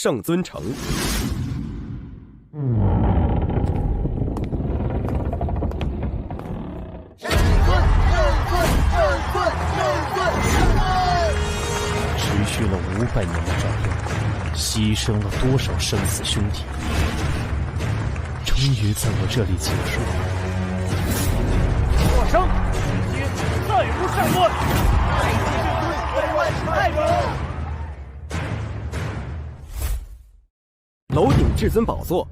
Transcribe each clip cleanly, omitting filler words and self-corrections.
圣尊城。持续了500年的战斗，牺牲了多少生死兄弟，终于在我这里结束了。我生，今天再无善论。对万世太勇。楼顶至尊宝座。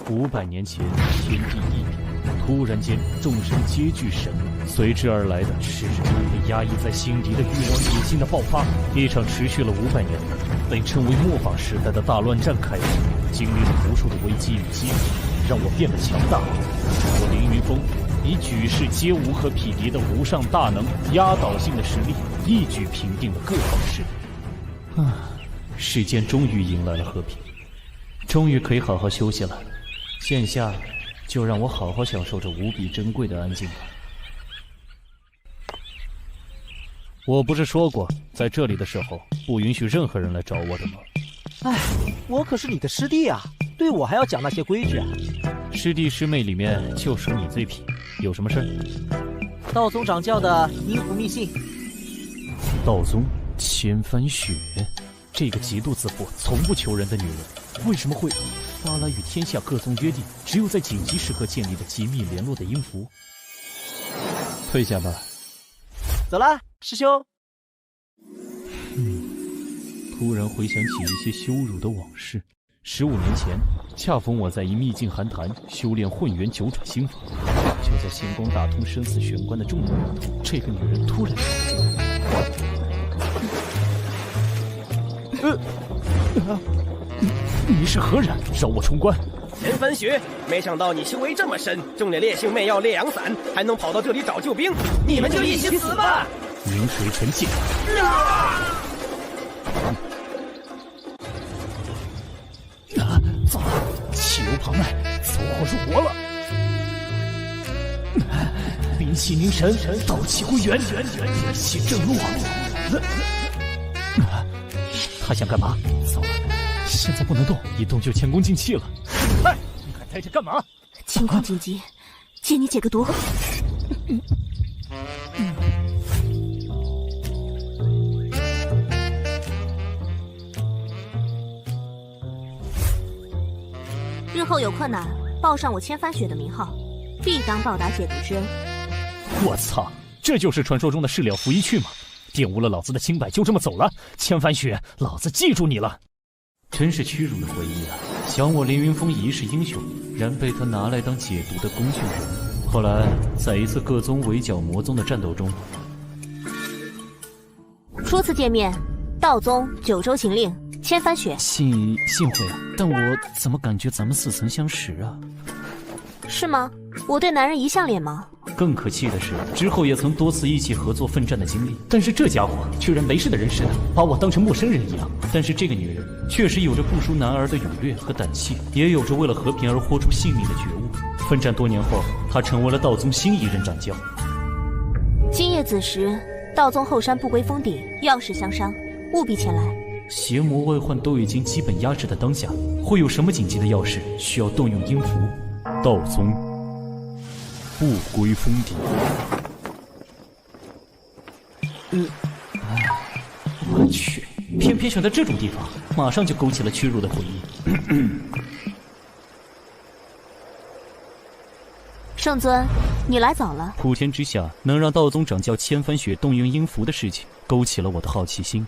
500年前，天地一品，突然间，众生皆具神力，随之而来的是人们被压抑在心底的欲望野心的爆发。一场持续了500年的被称为末法时代的大乱战开始，经历了无数的危机与机遇，让我变得强大。我凌云峰以举世皆无可匹敌的无上大能、压倒性的实力，一举平定了各方势力。世间终于迎来了和平，终于可以好好休息了。 现下，就让我好好享受这无比珍贵的安静吧。我不是说过，在这里的时候不允许任何人来找我的吗？哎，我可是你的师弟啊，对我还要讲那些规矩啊。师弟师妹里面就属你最皮，有什么事儿？道宗掌教的阴符密信。道宗千帆雪，这个极度自负、从不求人的女人，为什么会？ 发来与天下各宗约定，只有在紧急时刻建立的机密联络的音符。退下吧。走了，师兄。突然回想起一些羞辱的往事。15年前，恰逢我在一秘境寒潭修炼混元九转心法，就在星光打通生死玄关的重要关头，这个女人突然你是何人？饶我冲关！千帆雪，没想到你修为这么深，中了烈性媚药烈阳散，还能跑到这里找救兵，你们就一起死吧！云水沉剑。糟了，气流旁脉，走火入魔了。灵气凝神，道气归元，元气正落。他想干嘛？糟了！ 现在不能动，一动就前功尽弃了。哎，你还待着干嘛？情况紧急，借你解个毒。日后有困难，报上我千帆雪的名号，必当报答解毒之恩。我操，这就是传说中的事了拂衣去吗？玷污了老子的清白，就这么走了？千帆雪，老子记住你了。 真是屈辱的回忆啊！想我凌云峰一世英雄，然被他拿来当解毒的工具人。后来，在一次各宗围剿魔宗的战斗中，初次见面，道宗九州行令千帆雪。幸会啊！但我怎么感觉咱们似曾相识啊？是吗？我对男人一向脸盲。更可气的是，之后也曾多次一起合作奋战的经历，但是这家伙居然没事的人似的，把我当成陌生人一样。但是这个女人确实有着不输男儿的勇略和胆气，也有着为了和平而豁出性命的觉悟。奋战多年后，她成为了道宗新一任掌教。今夜子时，道宗后山不归峰顶，要事相商，务必前来。邪魔外患都已经基本压制的当下，会有什么紧急的要事需要动用阴符？道宗。 不归峰顶。我去，偏偏选在这种地方，马上就勾起了屈辱的回忆。圣尊，你来早了。普天之下，能让道宗掌教千帆雪动用阴符的事情，勾起了我的好奇心。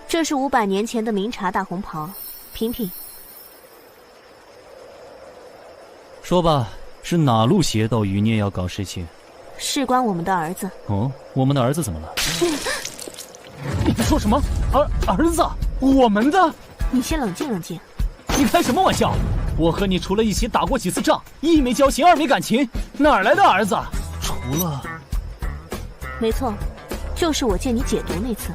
这是500年前的明茶大红袍，品品。说吧，是哪路邪道余孽要搞事情？事关我们的儿子。哦，我们的儿子怎么了？你在说什么？儿子？我们的？你先冷静冷静。你开什么玩笑？我和你除了一起打过几次仗，一没交情，二没感情，哪来的儿子？除了……没错，就是我借你解毒那次。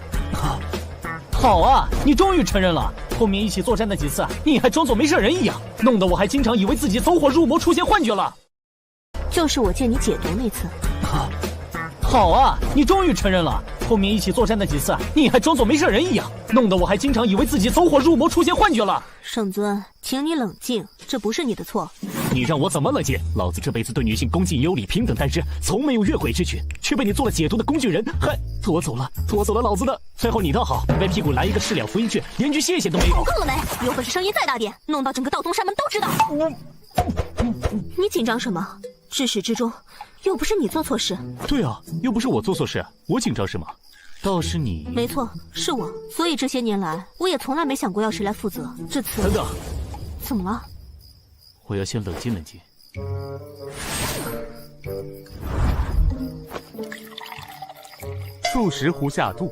好啊，你终于承认了。后面一起作战那几次，你还装作没事人一样，弄得我还经常以为自己走火入魔，出现幻觉了。就是我借你解毒那次。好啊，你终于承认了。后面一起作战那几次，你还装作没事人一样，弄得我还经常以为自己走火入魔，出现幻觉了。圣尊，请你冷静，这不是你的错。你让我怎么冷静？老子这辈子对女性恭敬有礼，平等待之，从没有越轨之举，却被你做了解毒的工具人，还拖走了老子的。最后你倒好，歪屁股来一个4两福音券，连句谢谢都没有。够了没？有本事声音再大点，弄到整个道宗山门都知道。你紧张什么？至始至终，又不是你做错事。对啊，又不是我做错事，我紧张什么？倒是你。没错，是我。所以这些年来，我也从来没想过要谁来负责。这次……等等，怎么了？我要先冷静冷静。数十壶下肚。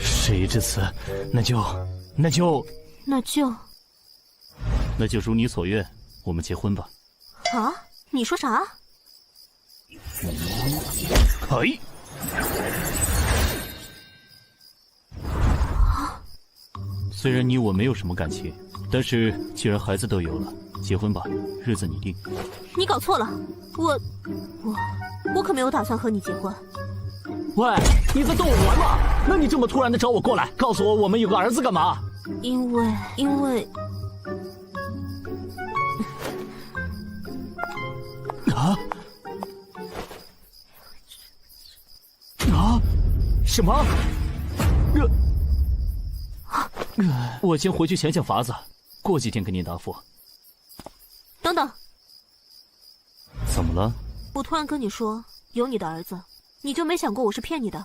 事已至此，那就如你所愿，我们结婚吧。啊？你说啥？哎！虽然你我没有什么感情，但是既然孩子都有了，结婚吧，日子你定。你搞错了，我可没有打算和你结婚。喂，你在逗我玩吗？那你这么突然的找我过来，告诉我们有个儿子干嘛？因为什么？我先回去想想法子，过几天给你答复。等等，怎么了？我突然跟你说有你的儿子，你就没想过我是骗你的？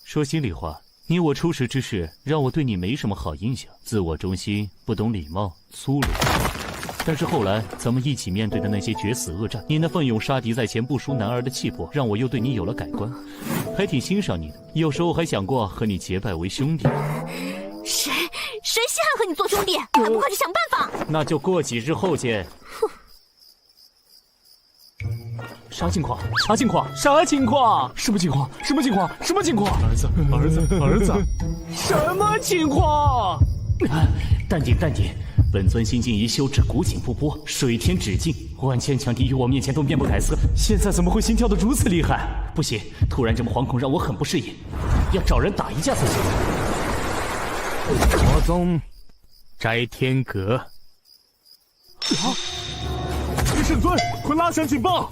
说心里话，你我初识之事，让我对你没什么好印象，自我中心，不懂礼貌，粗鲁。但是后来咱们一起面对的那些决死恶战，你那奋勇杀敌在前不输男儿的气魄，让我又对你有了改观，还挺欣赏你的。有时候还想过和你结拜为兄弟。谁稀罕和你做兄弟？还不快去想办法！那就过几日后见。啥情况？啥情况？啥情况？什么情况？什么情况？什么情况？儿子！什么情况？淡定，淡定。本尊心境一修至古井不波，水天止境，万千强敌于我面前都面不改色，现在怎么会心跳得如此厉害？不行，突然这么惶恐让我很不适应，要找人打一架才行。魔宗摘天阁。圣尊，快拉响警报！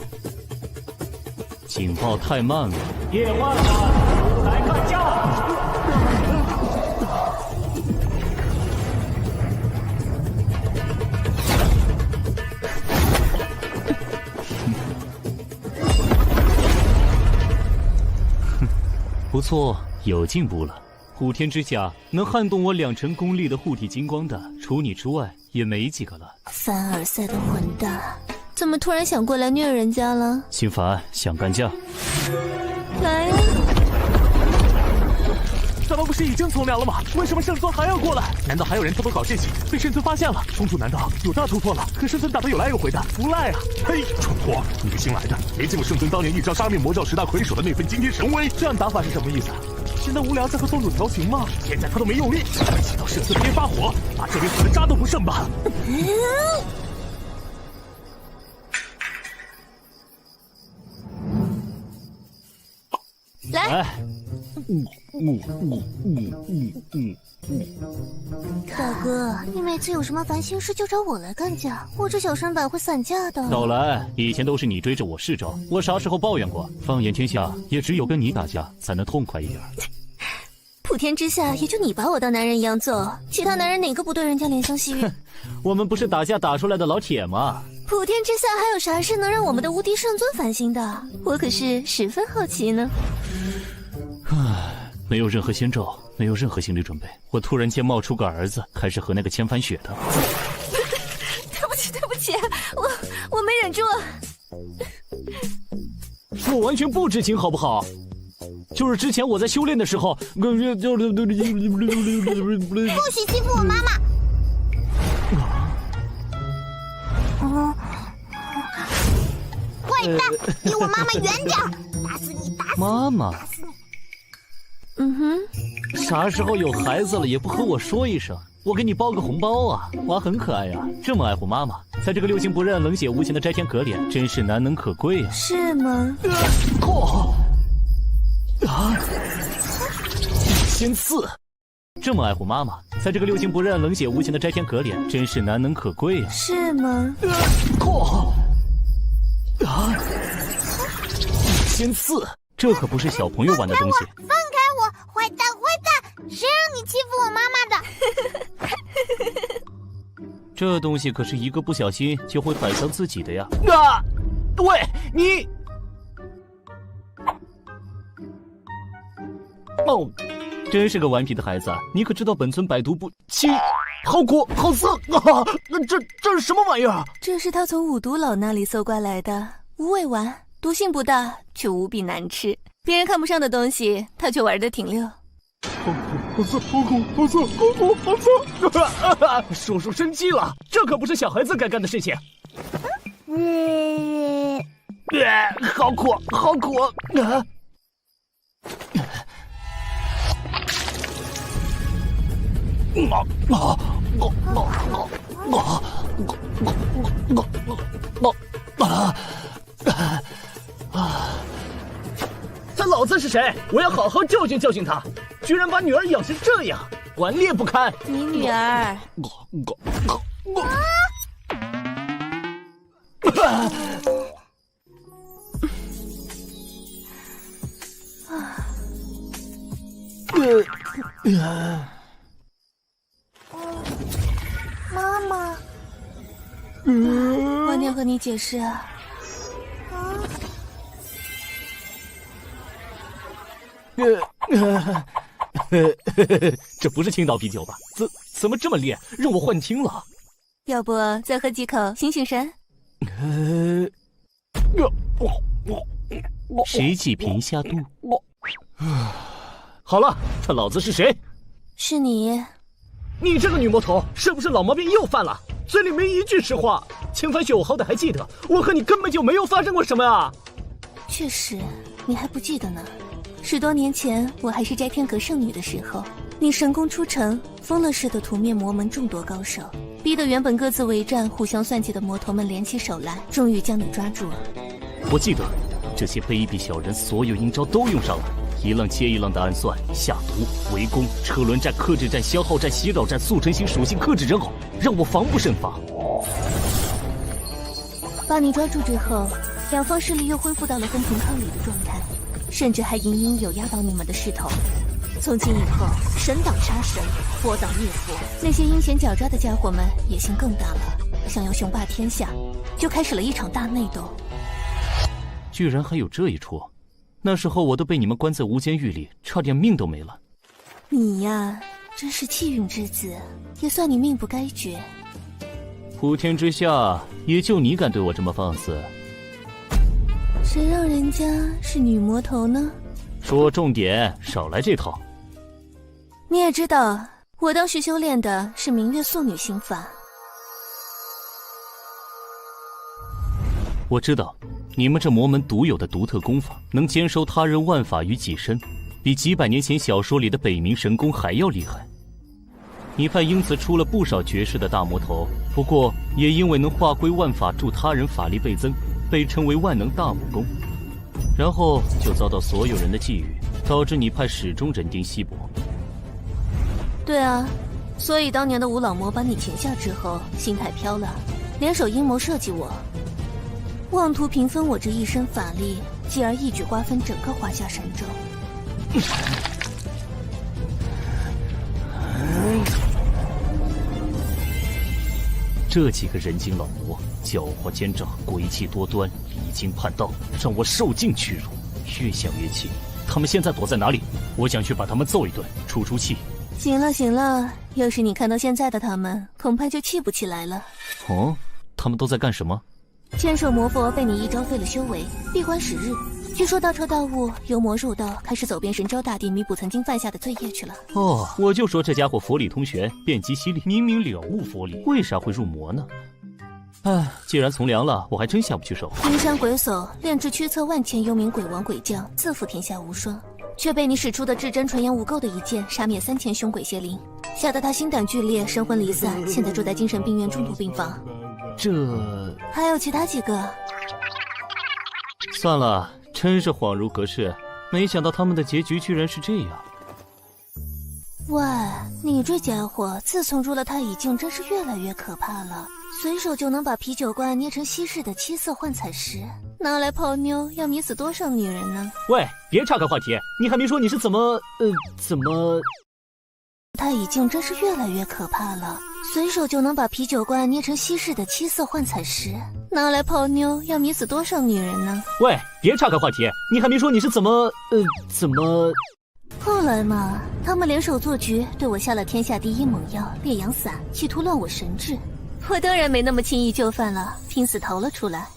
警报太慢了。叶万万，出来干架！不错，有进步了。虎天之下能撼动我2成功力的护体金光的，除你之外也没几个了。凡尔赛的混蛋，怎么突然想过来虐人家了？心烦，想干架？来呀！咱们不是已经从良了吗？为什么圣尊还要过来？难道还有人偷偷搞事情，被圣尊发现了？冲突难道有大突破了？可圣尊打得有来有回的，不赖啊！嘿，蠢货，你个新来的，没见过圣尊当年一招杀灭魔教10大魁首的那份惊天神威？这样打法是什么意思？现在无聊在和宗主调情吗？现在他都没用力，气到圣尊别发火，把这边死的渣都不剩吧！来。大哥，你每次有什么烦心事就找我来干架，我这小身板会散架的。少来，以前都是你追着我试招，我啥时候抱怨过？放眼天下，也只有跟你打架才能痛快一点。普天之下，也就你把我当男人一样揍，其他男人哪个不对人家怜香惜玉？我们不是打架打出来的老铁吗？普天之下还有啥事能让我们的无敌圣尊烦心的？我可是十分好奇呢。没有任何先兆，没有任何心理准备，我突然间冒出个儿子，还是和那个千帆雪的。对不起，我没忍住。我完全不知情，好不好？就是之前我在修炼的时候，不许欺负我妈妈。怪坏蛋，离我妈妈远点儿！打死你！打死你！妈妈，打死你！嗯哼，啥时候有孩子了也不和我说一声，我给你包个红包啊！娃很可爱呀，这么爱护妈妈，在这个六亲不认、冷血无情的摘天阁里，真是难能可贵啊！是吗？先刺，这么爱护妈妈，在这个六亲不认、冷血无情的摘天阁里，真是难能可贵啊！是吗？先刺，这可不是小朋友玩的东西。放开我，坏蛋！坏蛋！谁让你欺负我妈妈的？这东西可是一个不小心就会摆伤自己的呀！啊！喂，你！哦，真是个顽皮的孩子，你可知道本村百毒不侵？好苦，好涩啊！这是什么玩意儿？这是他从五毒老那里搜刮来的无味丸，毒性不大，却无比难吃。别人看不上的东西，他却玩得挺溜。好涩，好苦，好涩，好苦，好涩！叔叔生气了，这可不是小孩子该干的事情。好苦，好苦！他老子是谁？我要好好教训教训他！居然把女儿养成这样，顽劣不堪！你女儿，妈妈，晚点和你解释啊。这不是青岛啤酒吧？怎么这么烈？让我幻听了。要不再喝几口醒醒神？谁济贫下肚？好了，他老子是谁？是你。你这个女魔头，是不是老毛病又犯了？嘴里没一句实话。秦凡雪，我好歹还记得，我和你根本就没有发生过什么啊！确实，你还不记得呢。10多年前，我还是摘天阁圣女的时候，你神功出尘，疯了似的屠灭魔门众多高手，逼得原本各自为战、互相算计的魔头们联起手来，终于将你抓住了。我记得，这些卑鄙小人所有阴招都用上了，一浪接一浪的暗算、下毒、围攻、车轮战、克制战、消耗战、袭扰战、速成型属性克制人偶，让我防不胜防。把你抓住之后，两方势力又恢复到了分庭抗礼的状态，甚至还隐隐有压倒你们的势头。从今以后，神挡杀神，佛挡灭佛，那些阴险狡诈的家伙们野心更大了，想要雄霸天下，就开始了一场大内斗。居然还有这一出！那时候我都被你们关在无间狱里，差点命都没了。你呀，真是气运之子，也算你命不该绝。普天之下，也就你敢对我这么放肆。谁让人家是女魔头呢？说重点，少来这套。你也知道，我当时修炼的是明月素女心法。我知道，你们这魔门独有的独特功法，能兼收他人万法于己身，比几百年前小说里的北冥神功还要厉害。你派英子出了不少绝世的大魔头，不过也因为能化归万法，助他人法力倍增，被称为万能大武功。然后就遭到所有人的觊觎，导致你派始终人丁稀薄。对啊，所以当年的吴老魔把你擒下之后，心态飘了，联手阴谋设计我，妄图平分我这一身法力，继而一举瓜分整个华夏神州。这几个人精老魔，狡猾奸诈，诡计多端，离经叛道，让我受尽屈辱。越想越气，他们现在躲在哪里？我想去把他们揍一顿，出出气。行了行了，要是你看到现在的他们，恐怕就气不起来了。哦，他们都在干什么？千手魔佛被你一招废了修为，闭关10日。据说大彻大悟，由魔入道，开始走遍神州大地，弥补曾经犯下的罪业去了。哦，我就说这家伙佛理通玄，遍及犀利，明明了悟佛理，为啥会入魔呢？唉，既然从良了，我还真下不去手。阴山鬼叟炼制驱策万千幽冥鬼王鬼将，自负天下无双，却被你使出的至真纯阳无垢的一剑杀灭3000凶鬼邪灵，吓得他心胆俱裂，神魂离散，现在住在精神病院重度病房。这还有其他几个？算了，真是恍如隔世，没想到他们的结局居然是这样。喂，你这家伙自从入了太乙境，真是越来越可怕了。随手就能把啤酒罐捏成稀释的七色幻彩石，拿来泡妞，要迷死多少女人呢？喂，别岔开话题，你还没说你是怎么……太乙境真是越来越可怕了。随手就能把啤酒罐捏成稀释的七色幻彩石，拿来泡妞，要迷死多少女人呢？喂，别岔开话题，你还没说你是怎么……后来嘛，他们联手做局，对我下了天下第一猛药烈阳散，企图乱我神智。我当然没那么轻易就范了，拼死逃了出来。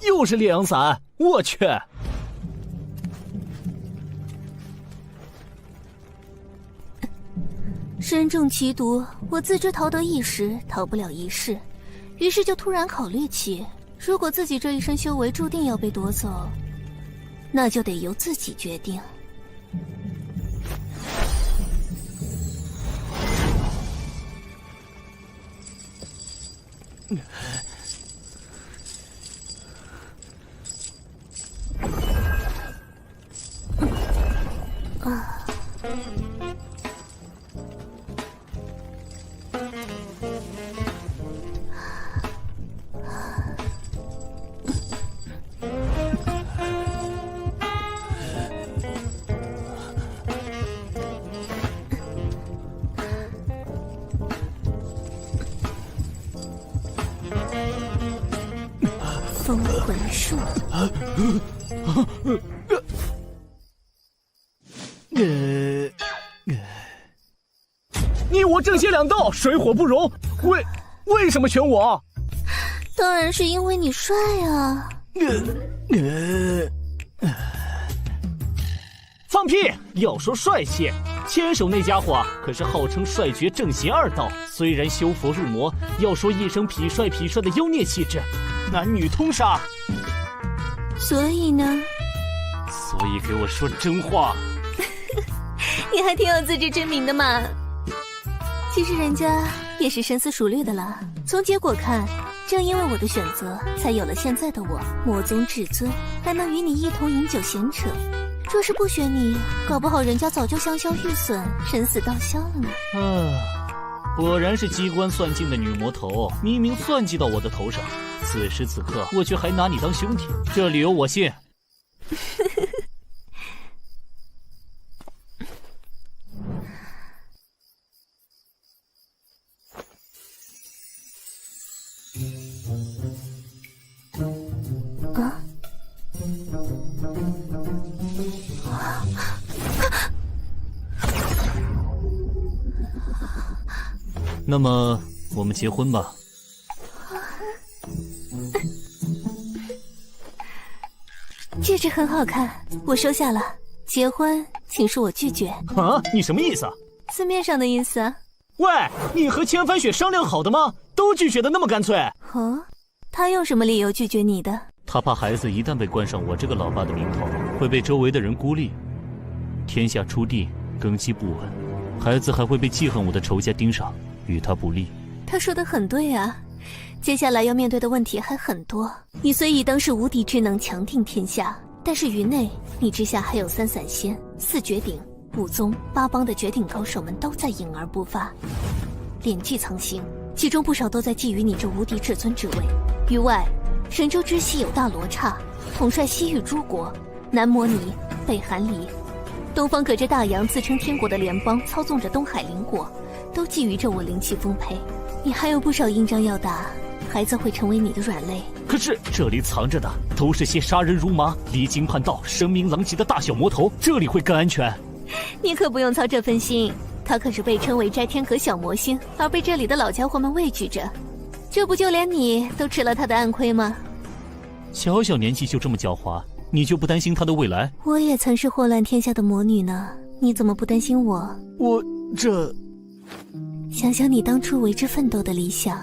又是烈阳散，我去！身中奇毒，我自知逃得一时，逃不了一世，于是就突然考虑起，如果自己这一生修为注定要被夺走，那就得由自己决定。封魂术。你我正邪两道，水火不容。为什么选我？当然是因为你帅啊！放屁！要说帅气，千手那家伙可是号称帅绝正邪二道，虽然修佛入魔，要说一身痞帅的妖孽气质，男女通杀。所以呢？所以给我说真话。你还挺有自知之明的嘛。其实人家也是深思熟虑的啦。从结果看，正因为我的选择，才有了现在的我，魔宗至尊，还能与你一同饮酒闲扯。若是不选你，搞不好人家早就香消玉损，神死道消了呢。果然是机关算尽的女魔头，明明算计到我的头上，此时此刻我却还拿你当兄弟，这理由我信。那么我们结婚吧。戒指很好看，我收下了。结婚，请恕我拒绝。啊，你什么意思啊？字面上的意思啊。喂，你和千帆雪商量好的吗？都拒绝的那么干脆。哦，他用什么理由拒绝你的？他怕孩子一旦被冠上我这个老爸的名头，会被周围的人孤立，天下初地，根基不稳，孩子还会被记恨我的仇家盯上，与他不利。他说的很对啊，接下来要面对的问题还很多。你虽已当是无敌之能，强定天下，但是于内，你之下还有3散仙、4绝顶、5宗、8帮的绝顶高手们都在隐而不发，敛迹藏形，其中不少都在觊觎你这无敌至尊之位。于外，神州之西有大罗刹，统帅西域诸国，南摩尼、北韩离，东方隔着大洋自称天国的联邦操纵着东海邻国，都觊觎着我灵气丰沛。你还有不少硬仗要打，孩子会成为你的软肋。可是这里藏着的都是些杀人如麻、离经叛道、声名狼藉的大小魔头，这里会更安全。你可不用操这份心，他可是被称为摘天阁小魔星，而被这里的老家伙们畏惧着。这不就连你都吃了他的暗亏吗？小小年纪就这么狡猾，你就不担心他的未来？我也曾是祸乱天下的魔女呢，你怎么不担心我？我这……想想你当初为之奋斗的理想，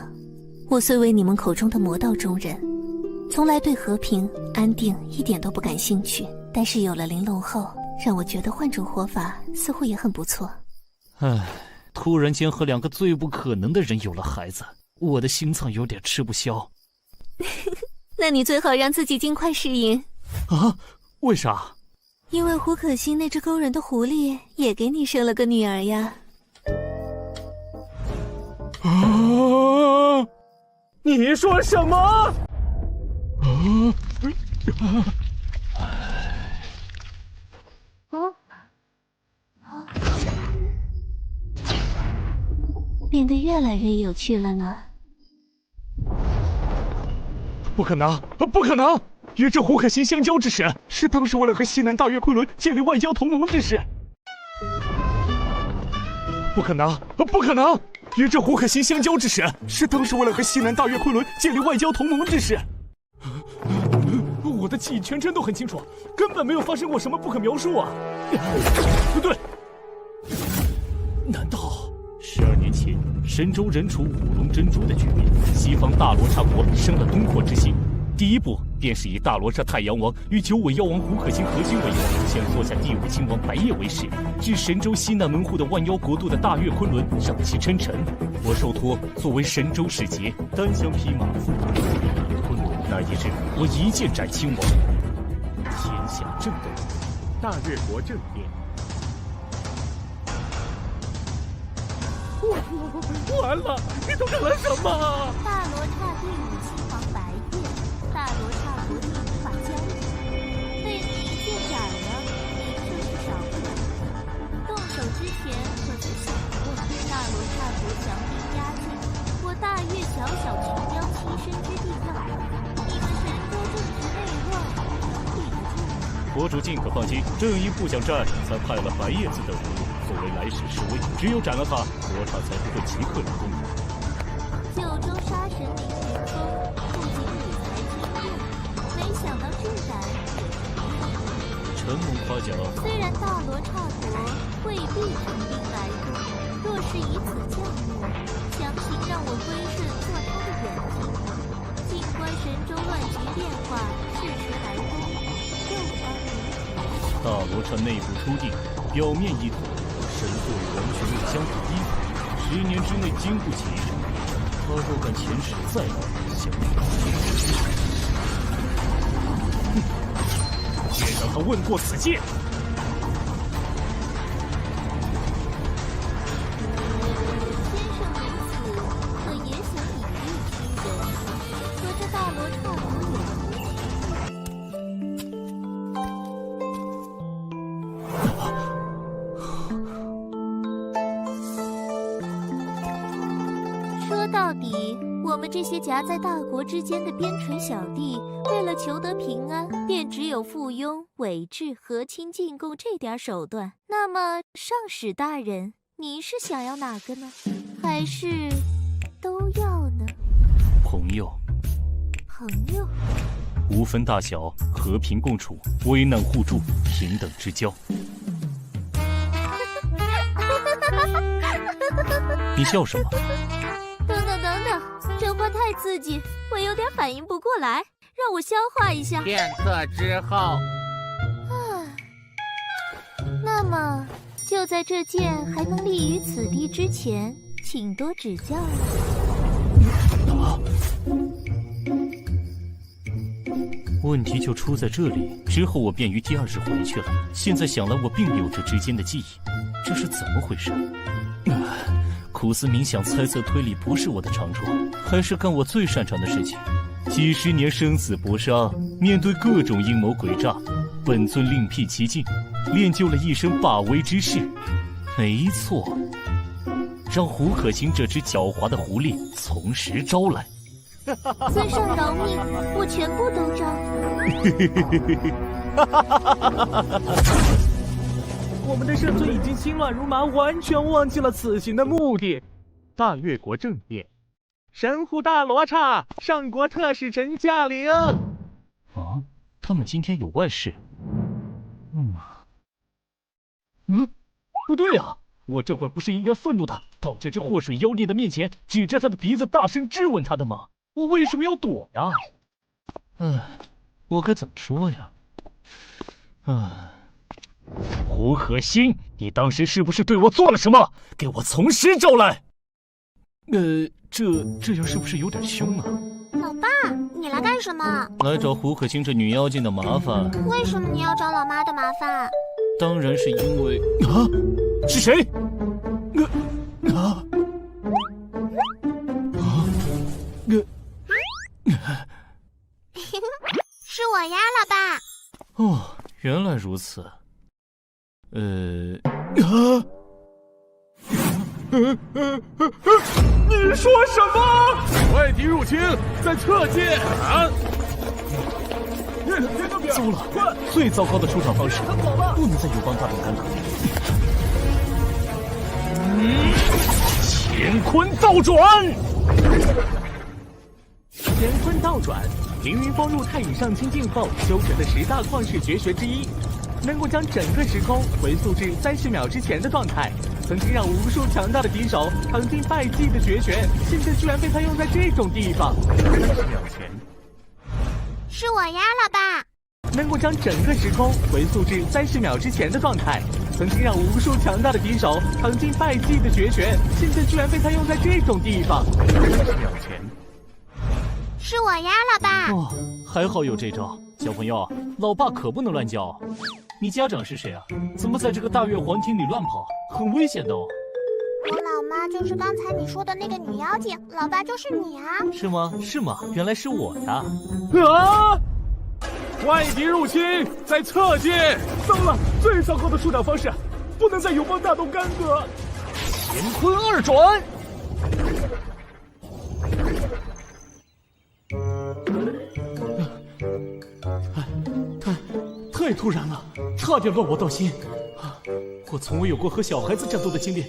我虽为你们口中的魔道中人，从来对和平安定一点都不感兴趣，但是有了玲珑后，让我觉得换种活法似乎也很不错。唉，突然间和2个最不可能的人有了孩子，我的心脏有点吃不消。那你最好让自己尽快适应。啊？为啥？因为胡可欣那只勾人的狐狸也给你生了个女儿呀。啊！你说什么？变得越来越有趣了呢。不可能，不可能！与这胡可欣相交之时，是当时为了和西南大月昆仑建立外交同盟之时。不可能，不可能！与这胡可欣相交之时，是当时为了和西南大月昆仑建立外交同盟之时。我的记忆全程都很清楚，根本没有发生过什么不可描述啊！不对，难道12年前神州人处五龙争逐的局面，西方大罗刹国生了东扩之心？第一步便是以大罗刹太阳王与九尾妖王胡可欣合军为王，先做下第5亲王白夜为师，至神州西南门户的万妖国度的大月昆仑让其称臣。我受托作为神州使节，单枪匹马赴昆仑。那一日，我一剑斩亲王，天下正动，大越国政变。完了！你都干了什么？大罗刹第5亲王白夜，大罗刹国地无法交易，被你一剑斩了，你这是少不了。动手之前可曾想过，大罗刹国降兵压境，我大越小小群妖栖身之地要好，你们神州政治内乱，立得住吗？国主尽可放心，正因不想战，才派了白叶子等人作为来使示威。只有斩了他，罗刹才不会即刻入宫。九州杀神凌云峰，不仅理财经验，没想到这胆也是厉害。承蒙夸奖。虽然大罗刹国未必成兵来攻，若是以此降目，强行让我归顺做他的远近，静观神州乱局变化，适时来攻，又方明天。大罗刹内部初定，表面一统，神作与王权力相互依附，10年之内经不起一战。他若敢前世再相遇，也让他问过此剑。先生如此，可也想以力屈人，和这大罗刹国有何说到底，我们这些夹在大国之间的边陲小弟，为了求得平安，便只有附庸、伪制、和亲进贡这点手段。那么，上使大人，您是想要哪个呢？还是都要呢？朋友，朋友，无分大小，和平共处，危难互助，平等之交。你笑什么？等等，这话太刺激，我有点反应不过来，让我消化一下。片刻之后，那么就在这剑还能立于此地之前，请多指教了。问题就出在这里。之后我便于第2日回去了。现在想来，我并没有这之间的记忆，这是怎么回事？苦思冥想，猜测推理不是我的长处，还是干我最擅长的事情。几10年生死搏杀，面对各种阴谋诡诈，本尊另辟蹊径，练就了一身霸威之势。没错，让胡可欣这只狡猾的狐狸从实招来。尊上饶命，我全部都招。我们的圣尊已经心乱如麻，完全忘记了此行的目的。大越国政变，神户大罗刹上国特使臣驾临。啊，他们今天有外事。不对啊，我这会儿不是应该愤怒的，到这只祸水妖孽的面前，指着他的鼻子大声质问他的吗？我为什么要躲呀？我该怎么说呀？胡可欣，你当时是不是对我做了什么？给我从实招来！这样是不是有点凶啊？老爸，你来干什么？来找胡可欣这女妖精的麻烦。为什么你要找老妈的麻烦？当然是因为是谁？是我呀，老爸。哦，原来如此。你说什么？外敌入侵，在侧进！糟了，最糟糕的出场方式，不能再友邦大动干戈。乾坤倒转！乾坤倒转，凌云峰入太乙上清境后修成的10大旷世绝学之一，能够将整个时空回溯至30秒之前的状态。曾经让无数强大的敌手尝尽败绩的绝学，现在居然被他用在这种地方。30秒前，是我呀，老爸。能够将整个时空回溯至30秒之前的状态，曾经让无数强大的敌手尝尽败绩的绝学，现在居然被他用在这种地方。30秒前，是我呀，老爸。哦，还好有这招。小朋友，老爸可不能乱教。你家长是谁啊？怎么在这个大月皇庭里乱跑？很危险的哦。我老妈就是刚才你说的那个女妖精，老爸就是你啊。是吗？是吗？原来是我呀！外敌入侵，在侧进！糟了，最糟糕的出场方式，不能再友邦大动干戈。乾坤二转！太突然了，差点乱我道心。我从未有过和小孩子战斗的经历，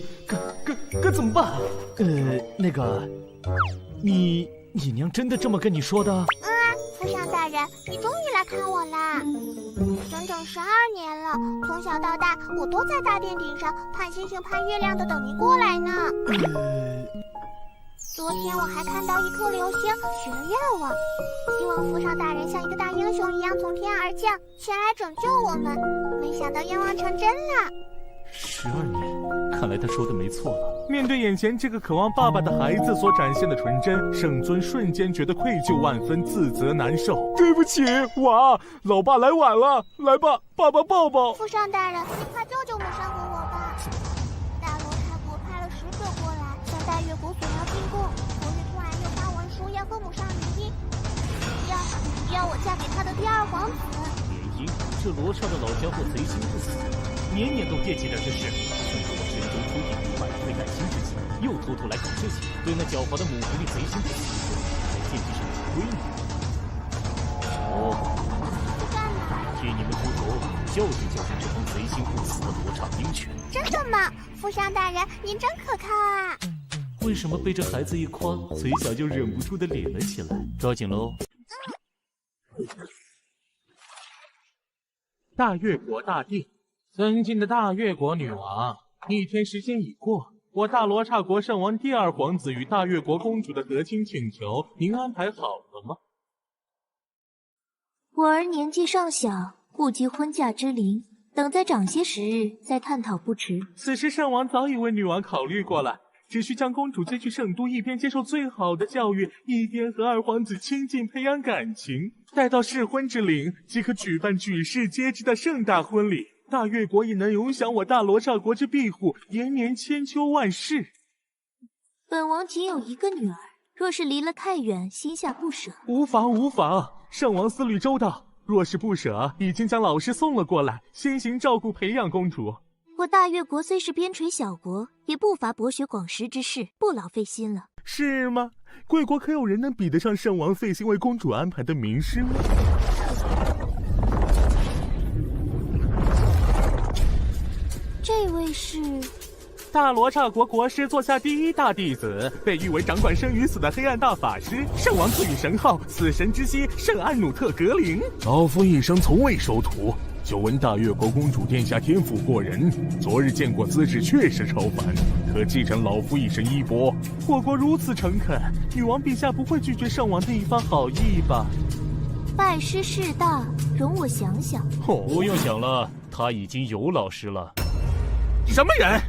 该怎么办？那个，你娘真的这么跟你说的？府上大人，你终于来看我啦！整整12年了，从小到大，我都在大殿顶上盼星星盼月亮的等您过来呢。昨天我还看到一颗流星，许了愿望，希望府上大人像一个大英雄一样从天而降，前来拯救我们。没想到愿望成真了。12年，看来他说的没错了。面对眼前这个渴望爸爸的孩子所展现的纯真，圣尊瞬间觉得愧疚万分，自责难受。对不起，老爸来晚了，来吧，爸爸抱抱。府上大人，你快救救母山国我吧！大罗刹国派了使者过来，向大越国索要进贡。国日突然又发文书要和母上联姻，要我嫁给他的第2皇子。联姻？这罗刹的老家伙贼心不死，年年都惦记着这事。趁着我神州出地500会改心之际，又偷偷来搞事情，对那狡猾的母狐狸贼心不死，还惦记上我的闺女。干嘛？替你们出头，教训教训这帮贼心不死的罗刹兵权。真的吗？府上大人，您真可靠啊！为什么被这孩子一夸，嘴角就忍不住的咧了起来？抓紧喽！大越国大殿，尊敬的大越国女王，1天时间已过，我大罗刹国圣王第2皇子与大越国公主的和亲请求，您安排好了吗？我儿年纪尚小，顾及婚嫁之龄，等再长些时日再探讨不迟。此时圣王早已为女王考虑过了，只需将公主接去圣都，一边接受最好的教育，一边和2皇子亲近培养感情，待到适婚之龄，即可举办举世皆知的盛大婚礼。大越国也能永享我大罗刹国之庇护，延年千秋万世。本王仅有一个女儿，若是离了太远，心下不舍。无妨，圣王思虑周到，若是不舍，已经将老师送了过来，先行照顾培养公主。我大越国虽是边陲小国，也不乏博学广识之士，不劳费心了。是吗？贵国可有人能比得上圣王费心为公主安排的名师吗？这位是大罗刹国国师座下第1大弟子，被誉为掌管生与死的黑暗大法师，圣王赐予神号死神之息圣安努特格林。老夫一生从未收徒，久闻大越国公主殿下天赋过人，昨日见过姿势确实超凡，可继承老夫一身衣钵。我国如此诚恳，女王陛下不会拒绝圣王的一番好意吧？拜师事大，容我想想。不用想了，他已经有老师了。什么人？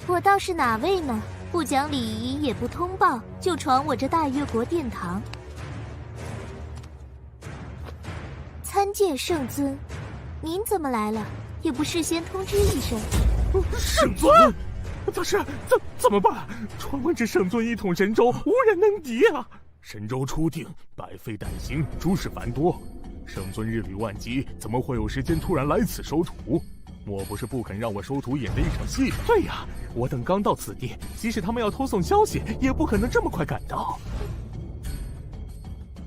我倒是哪位呢？不讲礼仪，也不通报，就闯我这大越国殿堂，参见圣尊。您怎么来了？也不事先通知一声。圣尊，他是怎么办？传闻这圣尊一统神州，无人能敌啊！神州初定，百废待兴，诸事繁多。圣尊日理万机，怎么会有时间突然来此收徒？莫不是不肯让我收徒演的一场戏？对呀，我等刚到此地，即使他们要偷送消息，也不可能这么快赶到。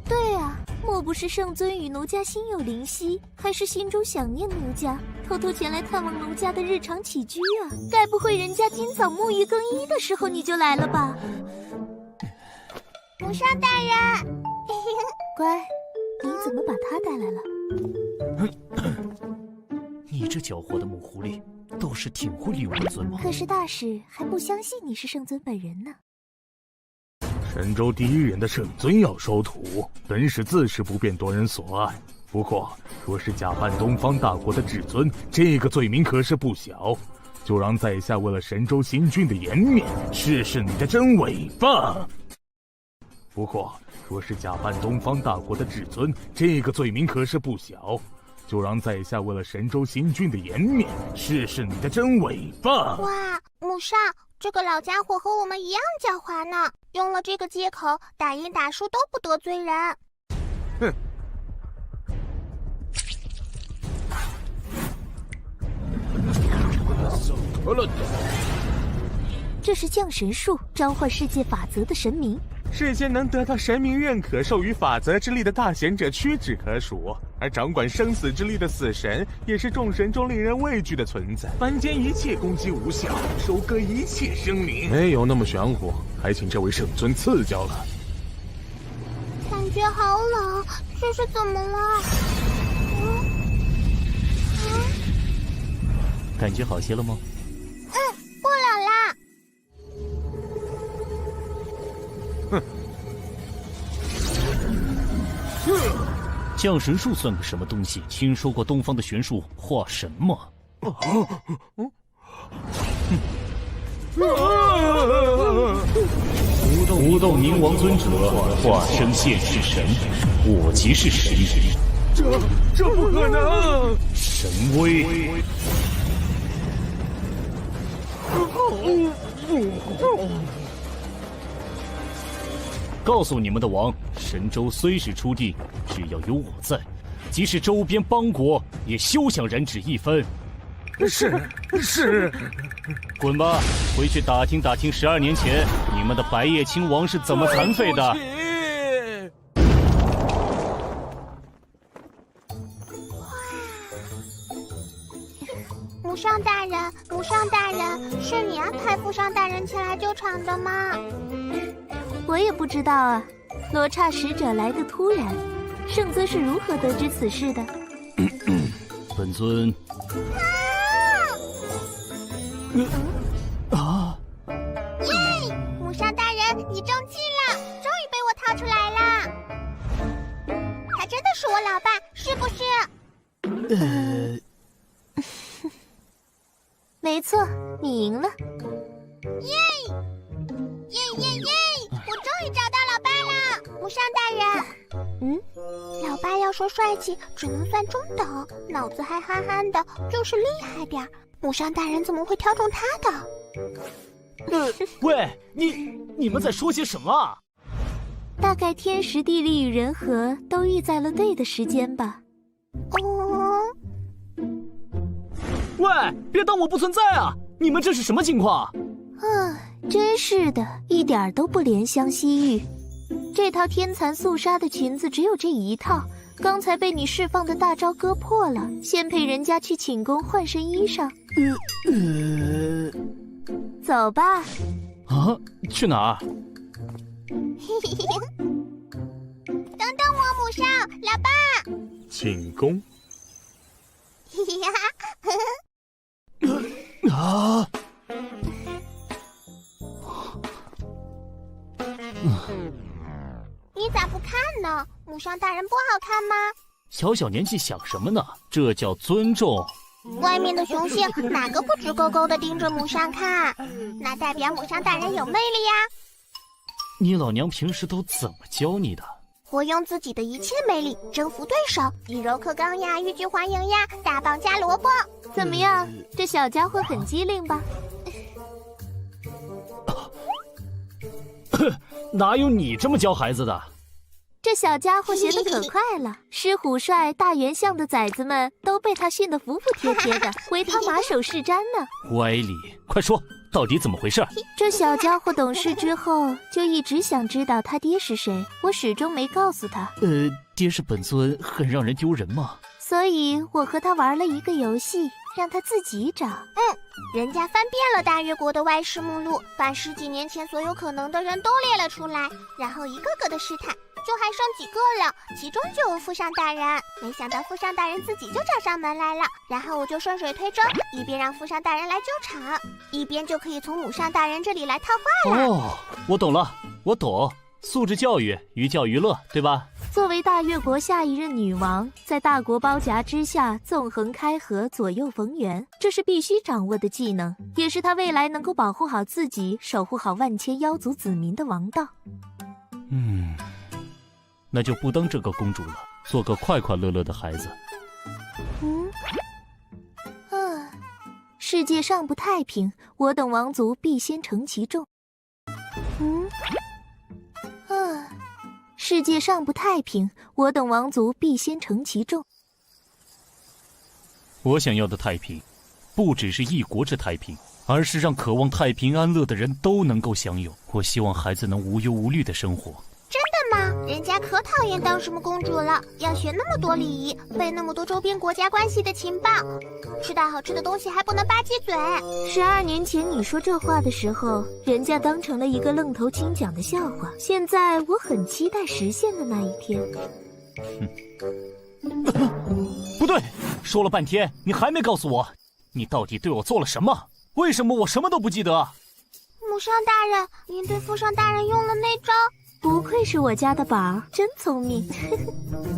对啊，莫不是圣尊与奴家心有灵犀，还是心中想念奴家，偷偷前来探望奴家的日常起居啊？该不会人家今早沐浴更衣的时候你就来了吧？母上大人，乖，你怎么把他带来了？你这狡猾的母狐狸，倒是挺会利用我尊王。可是大使还不相信你是圣尊本人呢。神州第一人的圣尊要收徒，本使自是不便夺人所爱。不过，若是假扮东方大国的至尊，这个罪名可是不小。就让在下为了神州新君的颜面，试试你的真伪吧。不过，若是假扮东方大国的至尊，这个罪名可是不小。就让在下为了神州新君的颜面，试试你的真伪吧。哇，母上，这个老家伙和我们一样狡猾呢，用了这个借口，打赢打输都不得罪人。哼。这是降神术，召唤世界法则的神明。世间能得到神明认可、授予法则之力的大贤者屈指可数，而掌管生死之力的死神，也是众神中令人畏惧的存在。凡间一切攻击无效，收割一切生灵。没有那么玄乎，还请这位圣尊赐教了。感觉好冷，这是怎么了？感觉好些了吗？不冷啦。降神术算个什么东西？听说过东方的玄术化神吗？无斗冥王尊者化身现世神，我即是神灵。这不可能！神威！告诉你们的王，神州虽是初定，只要有我在，即使周边邦国也休想染指一分。是，滚吧，回去打听打听12年前你们的白夜亲王是怎么残废的。母上大人，母上大人，是你安排父上大人前来救场的吗？我也不知道啊，罗刹使者来得突然，圣尊是如何得知此事的？本尊耶！母上大人，你中计了，终于被我掏出来了。他真的是我老爸，是不是？没错，你赢了。耶！我终于找到老爸了，母上大人。老爸要说帅气，只能算中等，脑子还憨憨的，就是厉害点儿。母上大人怎么会挑中他的？喂，你们在说些什么啊？大概天时地利与人和都遇在了对的时间吧。喂，别当我不存在啊！你们这是什么情况？真是的，一点儿都不怜香惜玉。这套天蚕素纱的裙子只有这一套，刚才被你释放的大招割破了，先陪人家去寝宫换身衣裳。走吧。啊，去哪儿？等等我，母上，老爸。请攻。啊！你咋不看呢？母上大人不好看吗？小小年纪想什么呢？这叫尊重。外面的雄性哪个不直勾勾的盯着母上看？那代表母上大人有魅力呀。你老娘平时都怎么教你的？我用自己的一切魅力征服对手，以柔克刚呀，欲拒还迎呀，大棒加萝卜。怎么样，这小家伙很机灵吧？哪有你这么教孩子的？这小家伙学得可快了，狮虎帅、大元相的崽子们都被他训得服服帖帖的，唯他马首是瞻呢。歪理，快说，到底怎么回事？这小家伙懂事之后，就一直想知道他爹是谁，我始终没告诉他。爹是本尊，很让人丢人吗？所以我和他玩了一个游戏，让他自己找。人家翻遍了大越国的外事目录，把10几年前所有可能的人都列了出来，然后一个个的试探，就还剩几个了，其中就有父上大人。没想到父上大人自己就找上门来了，然后我就顺水推舟，一边让父上大人来救场，一边就可以从母上大人这里来套话了。哦，我懂了，我懂。素质教育，寓教于乐，对吧？作为大越国下一任女王，在大国包夹之下纵横开合，左右逢源，这是必须掌握的技能，也是她未来能够保护好自己，守护好万千妖族子民的王道。那就不当这个公主了，做个快快乐乐的孩子。世界上不太平，我等王族必先承其重。世界上不太平，我等王族必先承其重。我想要的太平，不只是一国之太平，而是让渴望太平安乐的人都能够享有。我希望孩子能无忧无虑的生活。真的吗？人家可讨厌当什么公主了，要学那么多礼仪，背那么多周边国家关系的情报，吃到好吃的东西还不能吧唧嘴。12年前你说这话的时候，人家当成了一个愣头青讲的笑话。现在我很期待实现的那一天。不对，说了半天，你还没告诉我，你到底对我做了什么？为什么我什么都不记得？母上大人，您对父上大人用了那招。不愧是我家的宝，真聪明。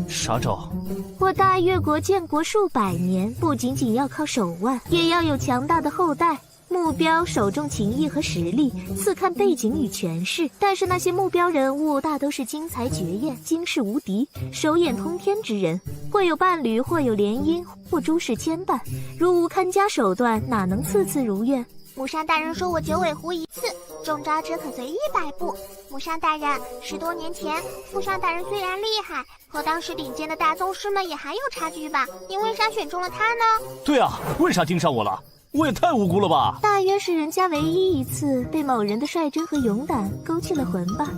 啥招？我大越国建国数百年，不仅仅要靠手腕，也要有强大的后代。目标首重情义和实力，次看背景与权势。但是那些目标人物大都是惊才绝艳、惊世无敌、手眼通天之人，或有伴侣，或有联姻，或诸事牵绊。如无看家手段，哪能次次如愿？母上大人说我九尾狐一次，中招只可随100步。母上大人，10多年前，父上大人虽然厉害，和当时顶尖的大宗师们也还有差距吧？您为啥选中了他呢？对啊，为啥盯上我了？我也太无辜了吧！大约是人家唯一一次被某人的率真和勇敢勾起了魂吧。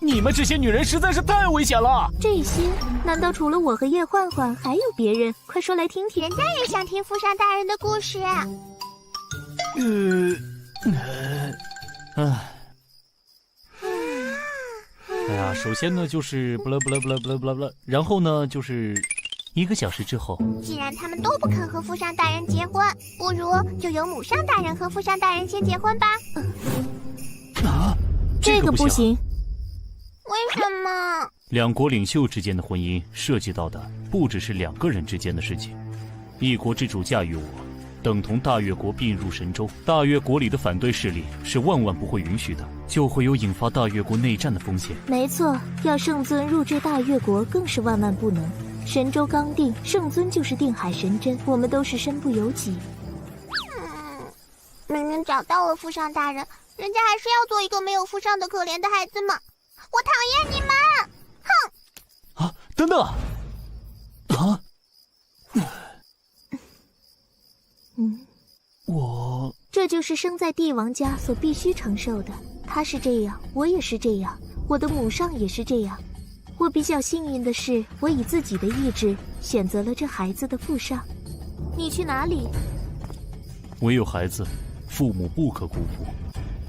你们这些女人实在是太危险了！这些难道除了我和叶焕焕还有别人？快说来听听。人家也想听父上大人的故事。哎呀，首先呢就是不啦，然后呢就是1个小时之后。既然他们都不肯和父上大人结婚，不如就由母上大人和父上大人先结婚吧。这个不行。为什么？2国领袖之间的婚姻涉及到的不只是2个人之间的事情，一国之主驾驭我，等同大越国并入神州。大越国里的反对势力是万万不会允许的，就会有引发大越国内战的风险。没错，要圣尊入赘大越国更是万万不能。神州刚定，圣尊就是定海神针，我们都是身不由己。明明找到了父上大人，人家还是要做一个没有父上的可怜的孩子吗？我讨厌你们！哼！啊，等等！啊！这就是生在帝王家所必须承受的。他是这样，我也是这样，我的母上也是这样。我比较幸运的是，我以自己的意志选择了这孩子的父上。你去哪里？唯有孩子，父母不可辜负。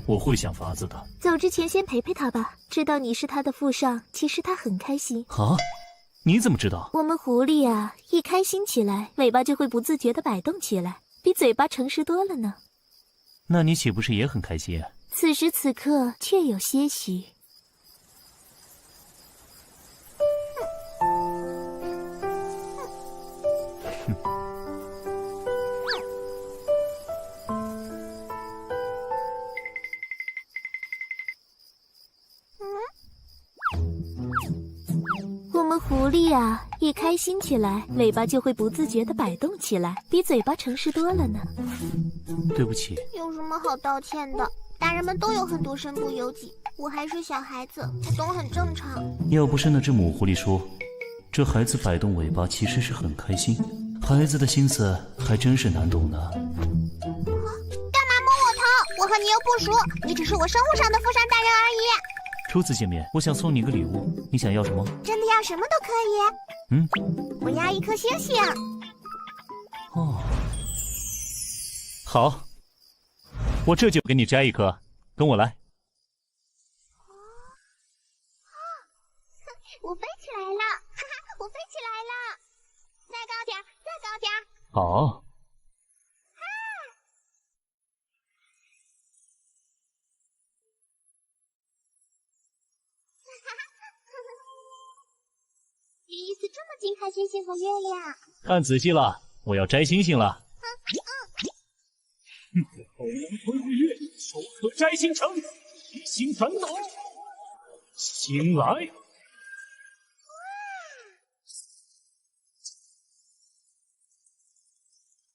我会想法子的。走之前先陪陪他吧。知道你是他的父上，其实他很开心。啊？你怎么知道？我们狐狸啊，一开心起来，尾巴就会不自觉地摆动起来，比嘴巴诚实多了呢。那你岂不是也很开心啊？此时此刻确有些许。我们狐狸啊，一开心起来，尾巴就会不自觉地摆动起来，比嘴巴诚实多了呢。对不起。有什么好道歉的？大人们都有很多身不由己，我还是小孩子，不懂很正常。要不是那只母狐狸说，这孩子摆动尾巴其实是很开心，孩子的心思还真是难懂呢。干嘛摸我头？我和你又不熟，你只是我生物上的父上大人而已。初次见面，我想送你个礼物，你想要什么？真的要什么都可以。我要一颗星星。哦，好，我这就给你摘一颗，跟我来。我飞起来了，哈哈，我飞起来了！再高点，再高点。好。第一次这么近看星星和月亮。看仔细了，我要摘星星了。口能吞日月，手可摘星辰，一星反斗。星来。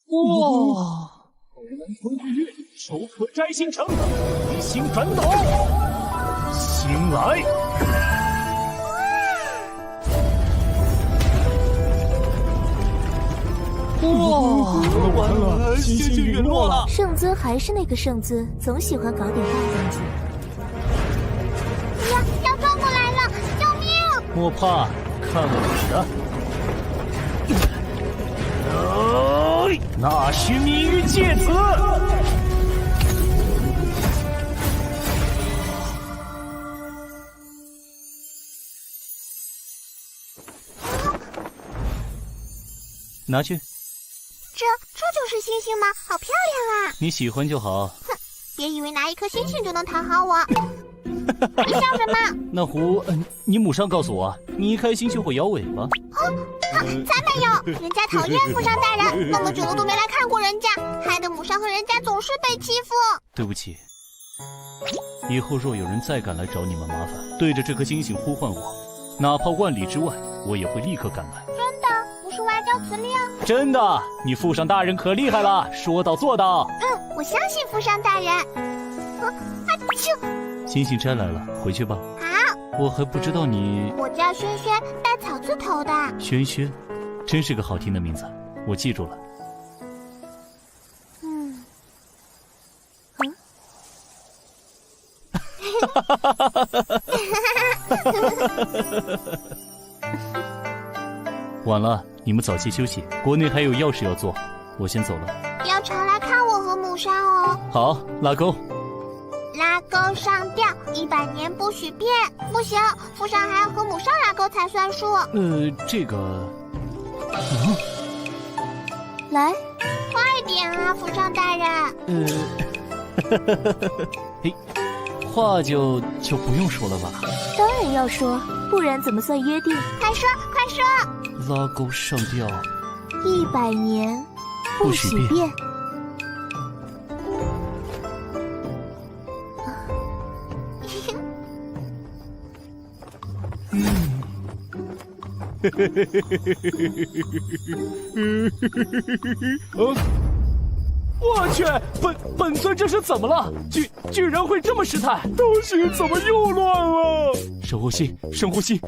哇！口能吞日月，手可摘星辰，一星反斗。星来。哇！完了，星星陨落了。圣尊还是那个圣尊，总喜欢搞点大动静。要撞过来了，救命！莫怕，看我的！那须命运借此。拿去。这就是星星吗？好漂亮啊！你喜欢就好。哼，别以为拿一颗星星就能讨好我。你笑什么？那狐，你母上告诉我，你一开心就会摇尾巴。才没有！人家讨厌父上大人，那么久了都没来看过人家，害得母上和人家总是被欺负。对不起，以后若有人再敢来找你们麻烦，对着这颗星星呼唤我，哪怕万里之外，我也会立刻赶来。真的？不是外交辞令？真的，你父上大人可厉害了，说到做到。我相信父上大人。星星摘来了，回去吧。好。我还不知道你。我叫轩轩，带草字头的。轩轩，真是个好听的名字，我记住了。晚了，你们早些休息。国内还有要事要做，我先走了。要常来看我和母上哦。好，拉钩。拉钩上吊，100年不许变。不行，父上还要和母上拉钩才算数。这个，来，快点啊，父上大人。嘿，话就不用说了吧？当然要说，不然怎么算约定？快说，快说。拉钩上吊，100年不许变。我去，本尊这是怎么了？居然会这么失态！东西怎么又乱了？深呼吸，深呼吸。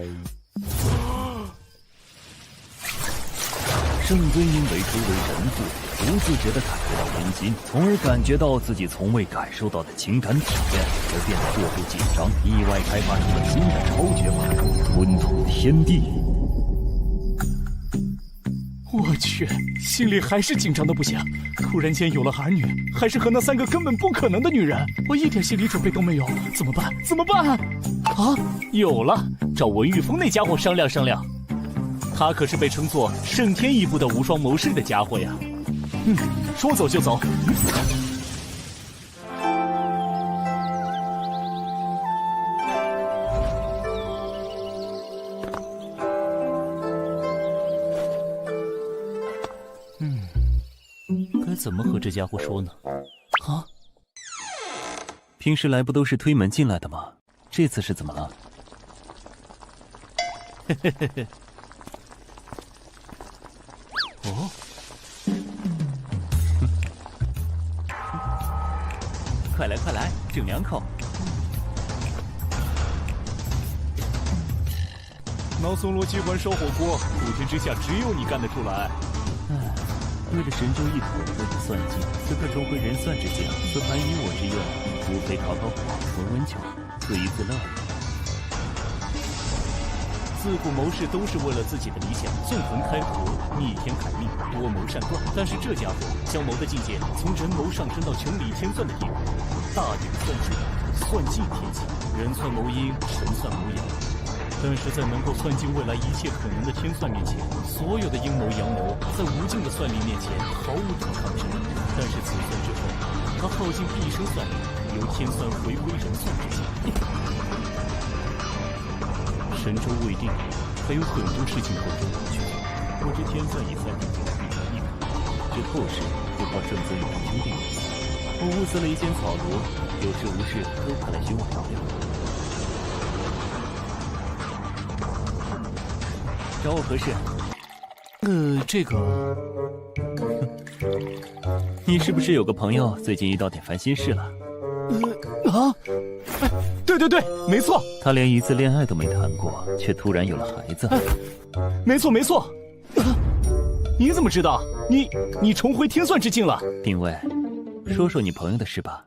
圣尊因为初为人父，不自觉地感觉到温馨，从而感觉到自己从未感受到的情感体验，而变得过度紧张，意外开发出了新的超绝法术——吞吐天地。我去，心里还是紧张的不行。突然间有了儿女，还是和那3个根本不可能的女人，我一点心理准备都没有，怎么办？怎么办？啊，有了，找文玉峰那家伙商量商量。他可是被称作圣天一部的无双谋士的家伙呀。说走就走。该怎么和这家伙说呢？啊？平时来不都是推门进来的吗？这次是怎么了？嘿嘿嘿嘿。哦。快来快来，整2口。脑松罗接管烧火锅，普天之下只有你干得出来。为了神州一统，为了算计，此刻重回人算之境，此盘以我之用，无非烤烤火，闻闻酒，自娱自乐。自古谋士都是为了自己的理想，纵横开河，逆天砍命，多谋善断。但是这家伙将谋的境界从人谋上升到穷理天算的地步，大典算术，算尽天下，人算谋阴，神算谋阳。但是在能够算尽未来一切可能的天算面前，所有的阴谋阳谋在无尽的算力面前毫无抵抗之力。但是此算之后，他耗尽毕生算力，由天算回归人算之境。神州未定，还有很多事情等着我去做。我这天算已算定就必成一格，这后事就靠圣僧与师兄弟了。我物色了一间草庐，有事无事都派来寻我聊聊。找我何事？这个，你是不是有个朋友最近遇到点烦心事了？对对对，没错。他连一次恋爱都没谈过，却突然有了孩子。没错没错。你怎么知道？你重回天算之境了？定位，说说你朋友的事吧。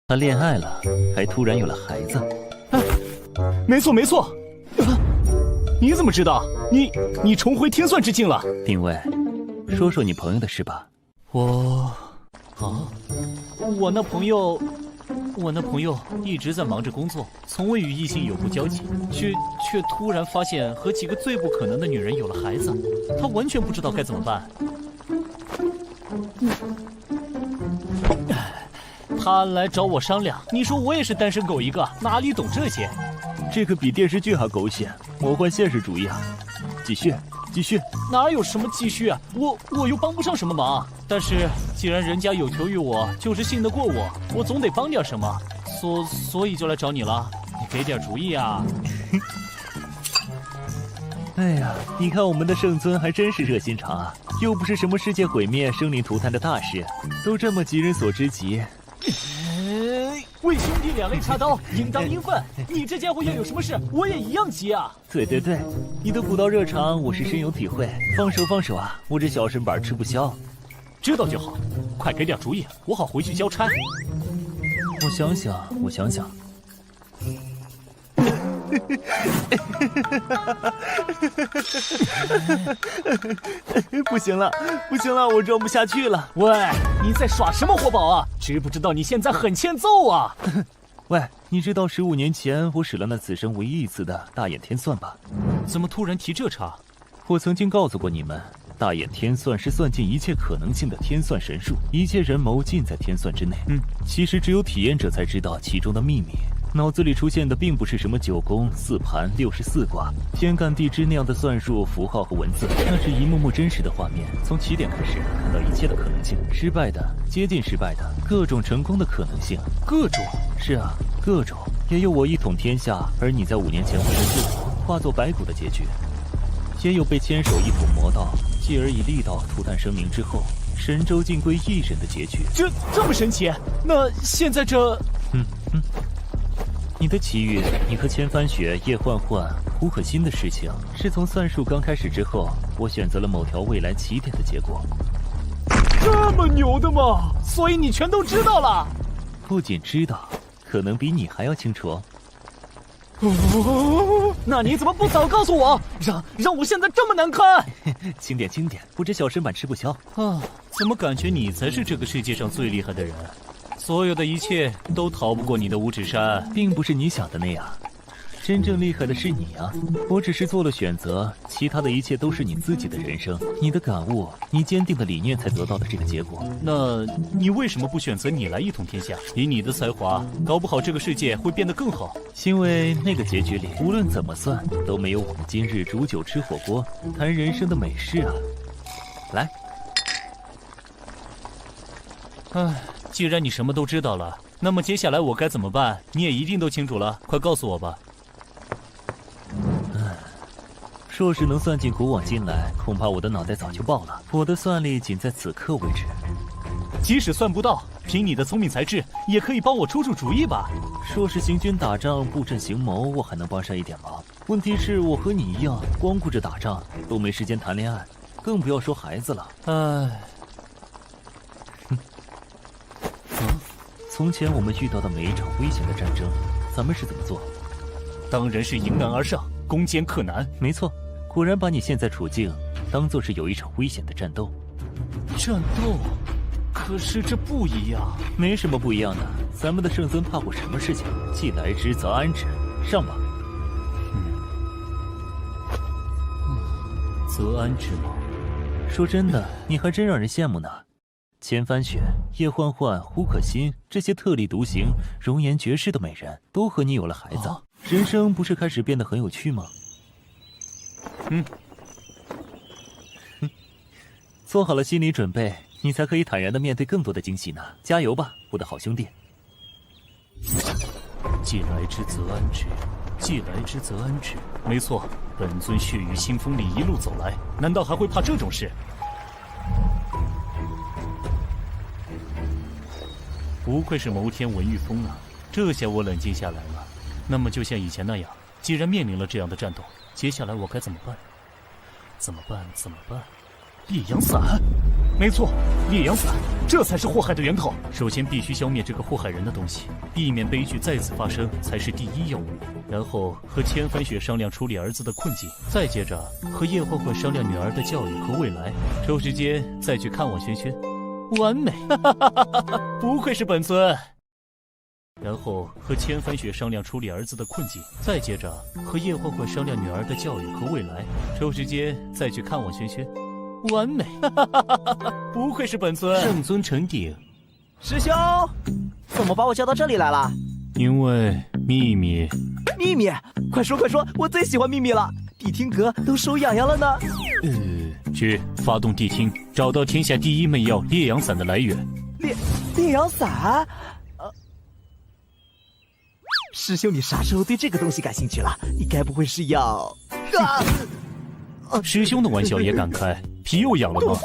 他恋爱了，还突然有了孩子。没错没错。你怎么知道？你重回天算之境了？定位，说说你朋友的事吧。我那朋友一直在忙着工作，从未与异性有过交集，却突然发现和几个最不可能的女人有了孩子，他完全不知道该怎么办。他来找我商量，你说我也是单身狗一个，哪里懂这些？这个比电视剧还狗血，魔幻现实主义啊！继续。哪有什么继续啊？我又帮不上什么忙。但是既然人家有求于我，就是信得过我，我总得帮点什么，所以就来找你了。你给点主意啊！哎呀，你看我们的圣尊还真是热心肠啊，又不是什么世界毁灭、生灵涂炭的大事，都这么急人所之急。为兄弟两肋插刀，应当应分。你这家伙要有什么事，我也一样急啊！对，你的古道热肠，我是深有体会。放手啊！我这小身板吃不消。知道就好，快给点主意，我好回去交差。我想想。不行了，我装不下去了。喂，你在耍什么活宝啊？知不知道你现在很欠揍啊？喂，你知道15年前我使了那此生唯一一次的大眼天算吧？怎么突然提这茬？我曾经告诉过你们，大眼天算是算尽一切可能性的天算神术，一切人谋尽在天算之内。其实只有体验者才知道其中的秘密。脑子里出现的并不是什么9宫、4盘、64卦、天干地支那样的算术、符号和文字，那是一幕幕真实的画面，从起点开始看到一切的可能性，失败的、接近失败的，各种成功的可能性。各种？是啊，各种。也有我一统天下，而你在5年前为了救我化作白骨的结局，也有被牵手一统魔道，继而以力道涂炭生灵之后，神州尽归一人的结局。这么神奇？那现在这……你的奇遇，你和千帆雪、叶焕焕、胡可欣的事情，是从算术刚开始之后，我选择了某条未来起点的结果。这么牛的吗？所以你全都知道了？不仅知道，可能比你还要清楚哦。那你怎么不早告诉我，让我现在这么难堪？轻点轻点，不知小身板吃不消啊！怎么感觉你才是这个世界上最厉害的人？所有的一切都逃不过你的五指山，并不是你想的那样。真正厉害的是你啊！我只是做了选择，其他的一切都是你自己的人生，你的感悟，你坚定的理念才得到的这个结果。那你为什么不选择你来一统天下？以你的才华，搞不好这个世界会变得更好。因为那个结局里，无论怎么算，都没有我们今日煮酒吃火锅，谈人生的美事啊！来，唉，既然你什么都知道了，那么接下来我该怎么办？你也一定都清楚了，快告诉我吧。若是能算进古往今来，恐怕我的脑袋早就爆了。我的算力仅在此刻为止。即使算不到，凭你的聪明才智，也可以帮我出主意吧。若是行军打仗、布阵行谋，我还能帮上一点忙。问题是我和你一样，光顾着打仗，都没时间谈恋爱，更不要说孩子了。唉，从前我们遇到的每一场危险的战争，咱们是怎么做？当然是迎难而上，攻坚克难。没错。果然把你现在处境当作是有一场危险的战斗。战斗？可是这不一样。没什么不一样的，咱们的圣尊怕过什么事情？既来之则安之，上吧。则安之吗？说真的，你还真让人羡慕呢。千帆雪、叶欢欢、胡可欣这些特立独行、容颜绝世的美人，都和你有了孩子，人生不是开始变得很有趣吗？做好了心理准备，你才可以坦然地面对更多的惊喜呢。加油吧，我的好兄弟！既来之则安之，既来之则安之。没错，本尊血雨腥风里一路走来，难道还会怕这种事？不愧是谋天文御风啊！这下我冷静下来了。那么就像以前那样，既然面临了这样的战斗，接下来我该怎么办？怎么办？烈阳伞，没错，烈阳伞，这才是祸害的源头。首先必须消灭这个祸害人的东西，避免悲剧再次发生才是第一要务。然后和千帆雪商量处理儿子的困境，再接着和叶欢欢商量女儿的教育和未来。抽时间再去看望轩轩，完美！不愧是本尊。然后和千帆雪商量处理儿子的困境，再接着和叶欢欢商量女儿的教育和未来。抽时间再去看望轩轩，完美！不愧是本尊。圣尊成鼎。师兄，怎么把我叫到这里来了？因为秘密。秘密？快说快说，我最喜欢秘密了。谛听阁都手痒痒了呢。去发动谛听，找到天下第一媚药烈阳伞的来源。烈阳伞？师兄，你啥时候对这个东西感兴趣了？你该不会是要……师兄的玩笑也敢开，皮又痒了吗？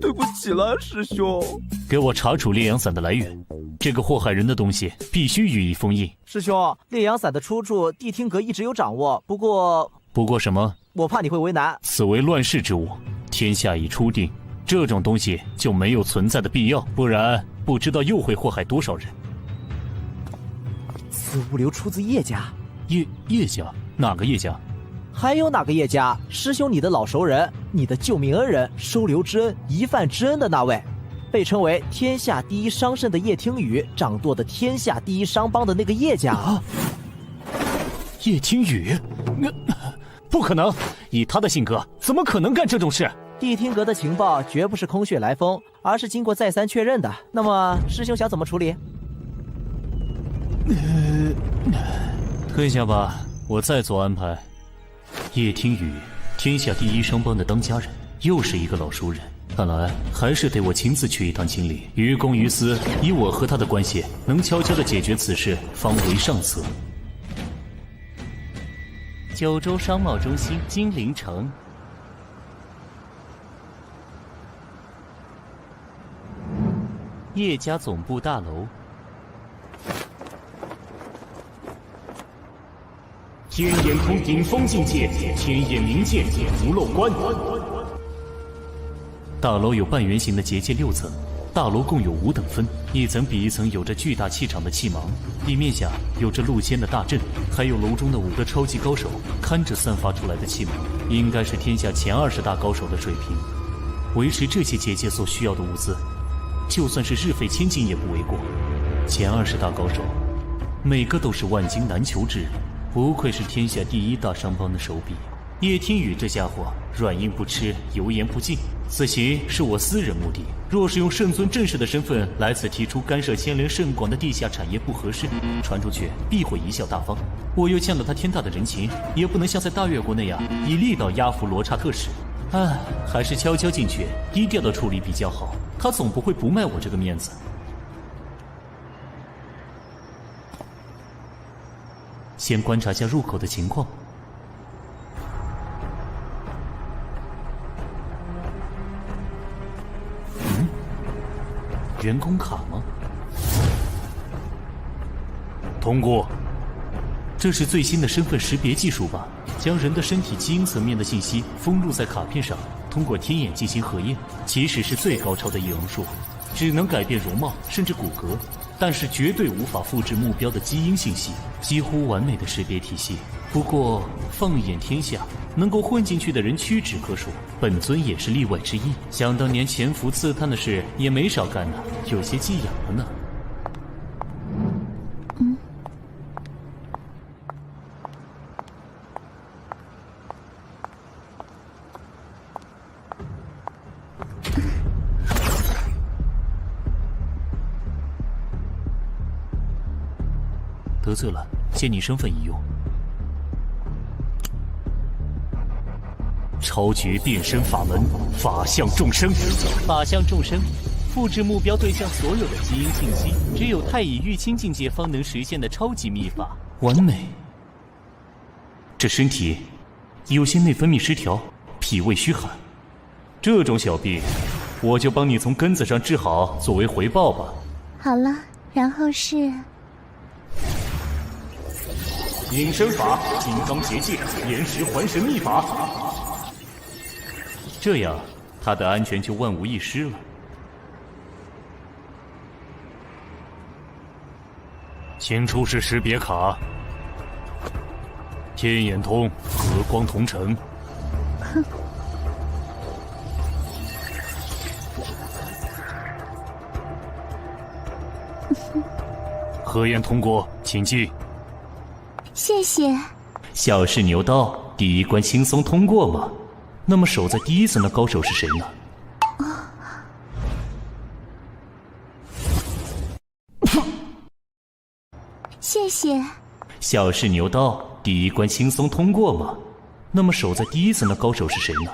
对不起了，师兄。给我查处烈阳伞的来源，这个祸害人的东西必须予以封印。师兄，烈阳伞的出处，谛听阁一直有掌握，不过什么？我怕你会为难。此为乱世之物，天下已初定，这种东西就没有存在的必要，不然不知道又会祸害多少人。此物流出自叶家。叶家？哪个叶家？还有哪个叶家？师兄，你的老熟人，你的救命恩人，收留之恩，一饭之恩的那位，被称为天下第一商圣的叶听雨，掌舵的天下第一商帮的那个叶家。叶听雨？不可能！以他的性格，怎么可能干这种事？谛听阁的情报绝不是空穴来风，而是经过再三确认的。那么，师兄想怎么处理？退下吧，我再做安排。叶听雨，天下第一商帮的当家人，又是一个老熟人，看来还是得我亲自去一趟清理。于公于私，以我和他的关系，能悄悄地解决此事，方为上策。九州商贸中心金陵城。叶家总部大楼。天眼通顶峰境界，天眼灵剑不漏关。大楼有半圆形的结界6层，大楼共有5等分，一层比一层有着巨大气场的气芒，地面下有着露天的大阵，还有楼中的5个超级高手看着散发出来的气芒，应该是天下前20大高手的水平。维持这些结界所需要的物资，就算是日费千金也不为过。前20大高手，每个都是万金难求之人，不愧是天下第1大商帮的手笔。叶听雨这家伙软硬不吃，油盐不进。此行是我私人目的，若是用圣尊正式的身份来此提出干涉牵连甚广的地下产业不合适，传出去必会贻笑大方。我又欠了他天大的人情，也不能像在大越国那样以力道压服罗刹特使。还是悄悄进去，低调的处理比较好。他总不会不卖我这个面子。先观察下入口的情况。员工卡吗？通过。这是最新的身份识别技术吧？将人的身体基因层面的信息封入在卡片上，通过天眼进行核验。即使是最高超的易容术，只能改变容貌甚至骨骼，但是绝对无法复制目标的基因信息，几乎完美的识别体系。不过放眼天下，能够混进去的人屈指可数，本尊也是例外之一。想当年潜伏刺探的事也没少干呢，有些寄养了呢。得罪了，借你身份一用。超绝变身法门，法相众生。法相众生，复制目标对象所有的基因信息，只有太乙玉清境界方能实现的超级秘法，完美。这身体有些内分泌失调，脾胃虚寒，这种小病，我就帮你从根子上治好，作为回报吧。好了，然后是隐身法、金刚结界、岩石还神秘法，这样他的安全就万无一失了。请出示识别卡。天眼通，和光同尘。核验通过，请进。谢谢。小试牛刀，第1关轻松通过吗？那么守在第1层的高手是谁呢？谢谢。小试牛刀，第1关轻松通过吗？那么守在第1层的高手是谁呢？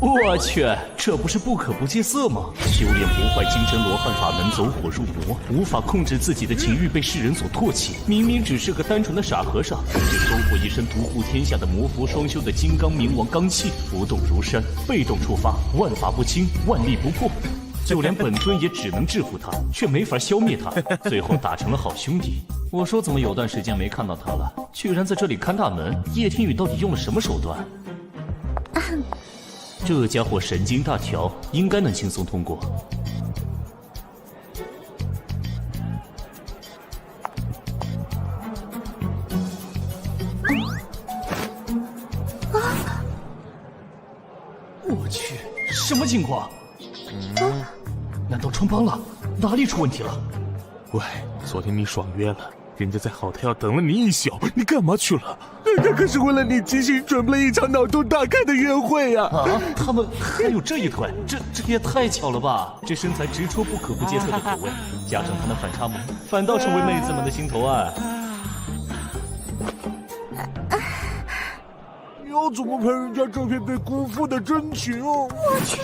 我去，这不是不可不戒色吗？修炼不坏金针罗汉法门，走火入魔，无法控制自己的情欲，被世人所唾弃。明明只是个单纯的傻和尚，却收获一身独步天下的魔佛双修的金刚冥王罡气，不动如山，被动触发，万法不侵，万力不破。就连本尊也只能制服他，却没法消灭他，最后打成了好兄弟。我说怎么有段时间没看到他了，居然在这里看大门。叶听雨到底用了什么手段？这家伙神经大条，应该能轻松通过。我去，什么情况？难道穿帮了？哪里出问题了？喂，昨天你爽约了，人家在好太要等了你一宿，你干嘛去了？人家可是为了你精心准备了一场脑洞大开的约会呀！他们还有这一腿，这也太巧了吧！这身材直戳不可不戒色的口味，加上他的反差萌，反倒成为妹子们的心头爱。你要怎么赔人家这片被辜负的真情啊？我去，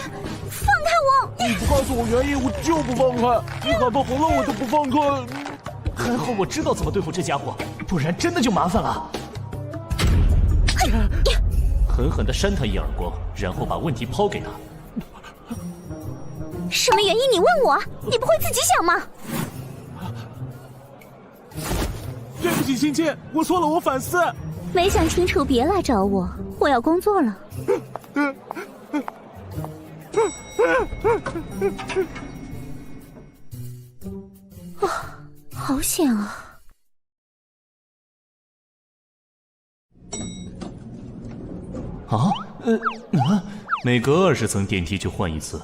放开我！你不告诉我原因，我就不放开。你哪怕红了我都不放开。还好我知道怎么对付这家伙，不然真的就麻烦了。狠狠地扇他一耳光，然后把问题抛给他。什么原因？你问我？你不会自己想吗？对不起，亲亲，我错了，我反思。没想清楚别来找我，我要工作了。哦，好险啊！每隔20层电梯就换一次，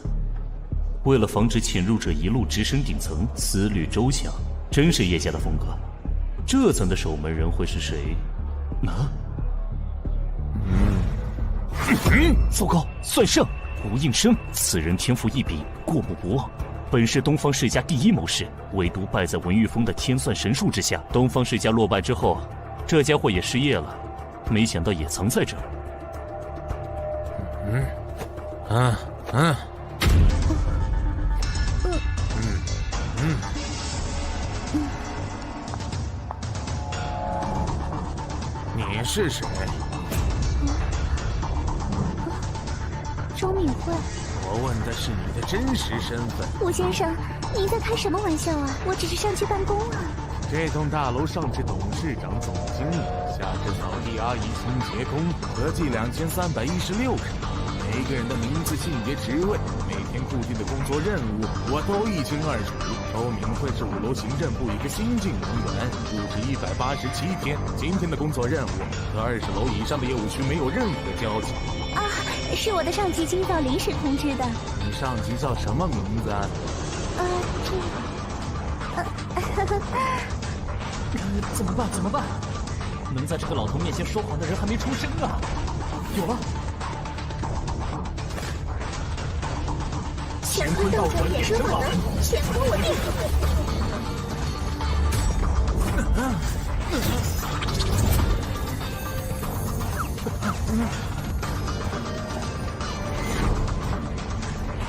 为了防止潜入者一路直升顶层，思虑周详，真是叶家的风格。这层的守门人会是谁？糟糕，算胜！吴应生，此人天赋异禀，过目不忘。本是东方世家第一谋士，唯独败在文玉峰的天算神术之下。东方世家落败之后，这家伙也失业了，没想到也藏在这儿。你是谁？周敏慧。我问的是你的真实身份。吴先生，您在开什么玩笑啊？我只是上去办公啊。这栋大楼上至董事长、总经理，下至扫地阿姨、清洁工，合计2316人。每个人的名字、性别、职位，每天固定的工作任务，我都一清二楚。周明慧是5楼行政部一个新进人员，入职187天。今天的工作任务和20楼以上的业务区没有任何交集。啊，是我的上级今早临时通知的。你上级叫什么名字啊？怎么办？能在这个老头面前说谎的人还没出生啊！有了！乾坤斗者也是我的，乾坤我定！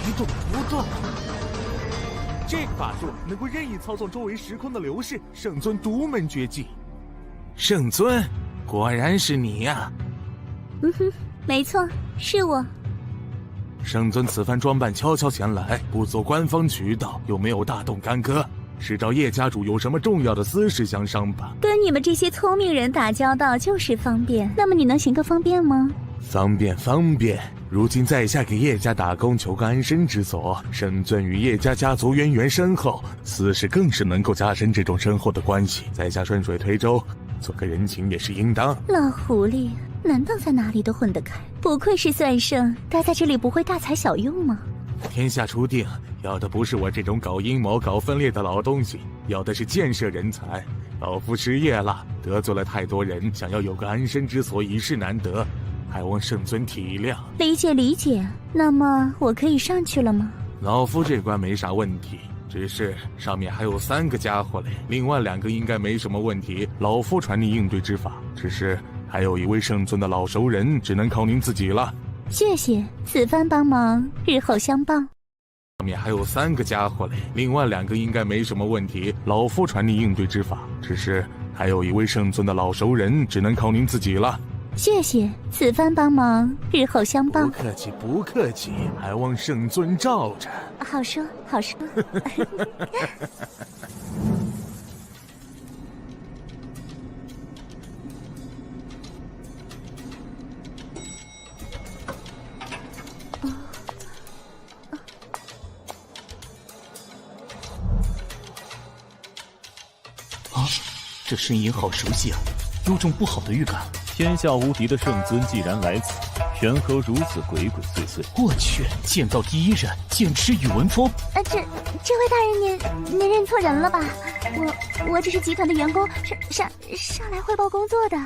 一动不动。这个法术能够任意操纵周围时空的流逝，圣尊独门绝技。圣尊，果然是你呀！没错，是我。圣尊此番装扮悄悄前来，不走官方渠道，又没有大动干戈，是找叶家主有什么重要的私事相商吧？跟你们这些聪明人打交道就是方便，那么你能行个方便吗？方便。如今在下给叶家打工，求个安身之所。圣尊与叶家家族渊源深厚，私事更是能够加深这种深厚的关系。在下顺水推舟，做个人情也是应当。老狐狸，难道在哪里都混得开？不愧是算圣，待在这里不会大材小用吗？天下初定，要的不是我这种搞阴谋、搞分裂的老东西，要的是建设人才。老夫失业了，得罪了太多人，想要有个安身之所，已是难得。还望圣尊体谅。理解。那么我可以上去了吗？老夫这关没啥问题，只是上面还有3个家伙嘞，另外2个应该没什么问题。老夫传您应对之法，只是还有一位圣尊的老熟人，只能靠您自己了。谢谢，此番帮忙，日后相报。上面还有3个家伙嘞，另外2个应该没什么问题。老夫传您应对之法，只是还有一位圣尊的老熟人，只能靠您自己了。谢谢，此番帮忙，日后相报。不客气，还望圣尊罩着。好说。这声音好熟悉啊，有种不好的预感。天下无敌的圣尊既然来此，缘何如此鬼鬼祟祟？我去，剑道第一人，剑痴宇文峰。这位大人，您认错人了吧？我只是集团的员工，上来汇报工作的。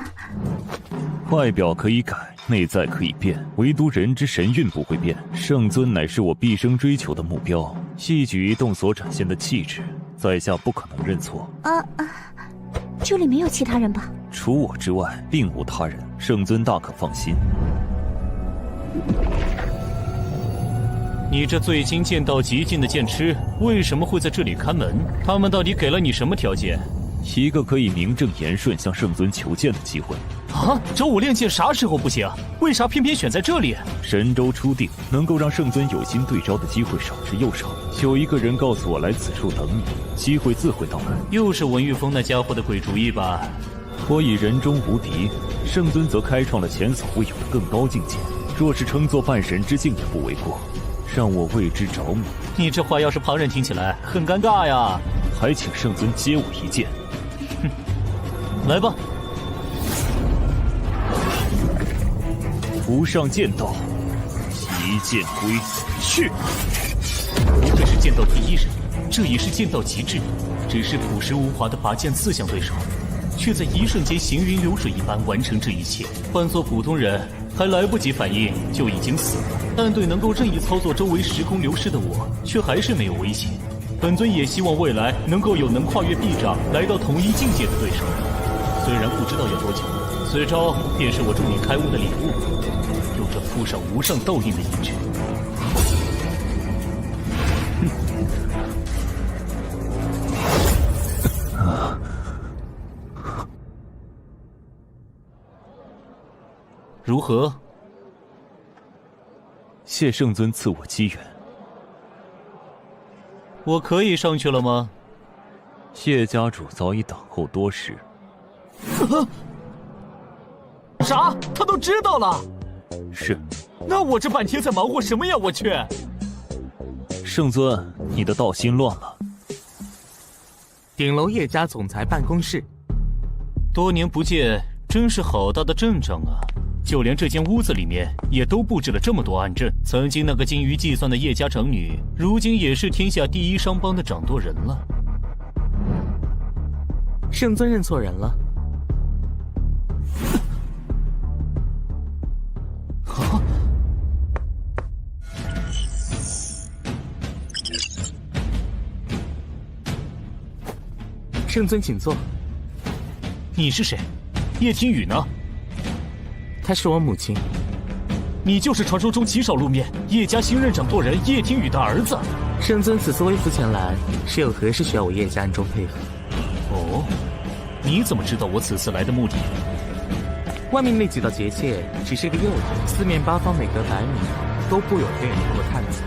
外表可以改，内在可以变，唯独人之神韵不会变。圣尊乃是我毕生追求的目标，细举一动所展现的气质，在下不可能认错。这里没有其他人吧？除我之外，并无他人，圣尊大可放心。你这最精剑道极境的剑痴，为什么会在这里看门？他们到底给了你什么条件？一个可以名正言顺向圣尊求见的机会。周武练剑啥时候不行？为啥偏偏选在这里？神州初定，能够让圣尊有心对招的机会少之又少。有一个人告诉我来此处等你，机会自会到来。又是文玉峰那家伙的鬼主意吧？我已人中无敌，圣尊则开创了前所未有的更高境界。若是称作半神之境也不为过，让我为之着迷。你这话要是旁人听起来很尴尬呀。还请圣尊接我一剑。哼，来吧。无上剑道，一剑归去。不愧是剑道第一人，这也是剑道极致。只是朴实无华的拔剑4项对手，却在一瞬间行云流水一般完成这一切。换做普通人，还来不及反应就已经死了。但对能够任意操作周围时空流逝的我，却还是没有威胁。本尊也希望未来能够有能跨越臂障来到同一境界的对手。虽然不知道要多久，此招便是我助你开悟的礼物，有着附上无上道印的印证。如何？谢圣尊赐我机缘。我可以上去了吗？谢家主早已等候多时。啥？他都知道了？是。那我这半天在忙活什么呀？我去！圣尊，你的道心乱了。顶楼叶家总裁办公室。多年不见，真是好大的阵仗啊！就连这间屋子里面也都布置了这么多暗阵。曾经那个精于计算的叶家长女，如今也是天下第一商帮的掌舵人了。圣尊认错人了。啊！圣尊请坐。你是谁？叶听雨呢？她是我母亲。你就是传说中极少露面叶家新任掌舵人叶听雨的儿子。圣尊此次微服前来，是有何事需要我叶家暗中配合？哦，你怎么知道我此次来的目的？外面那几道结界只是个诱引，四面八方每隔100米都布有黑人通过探子。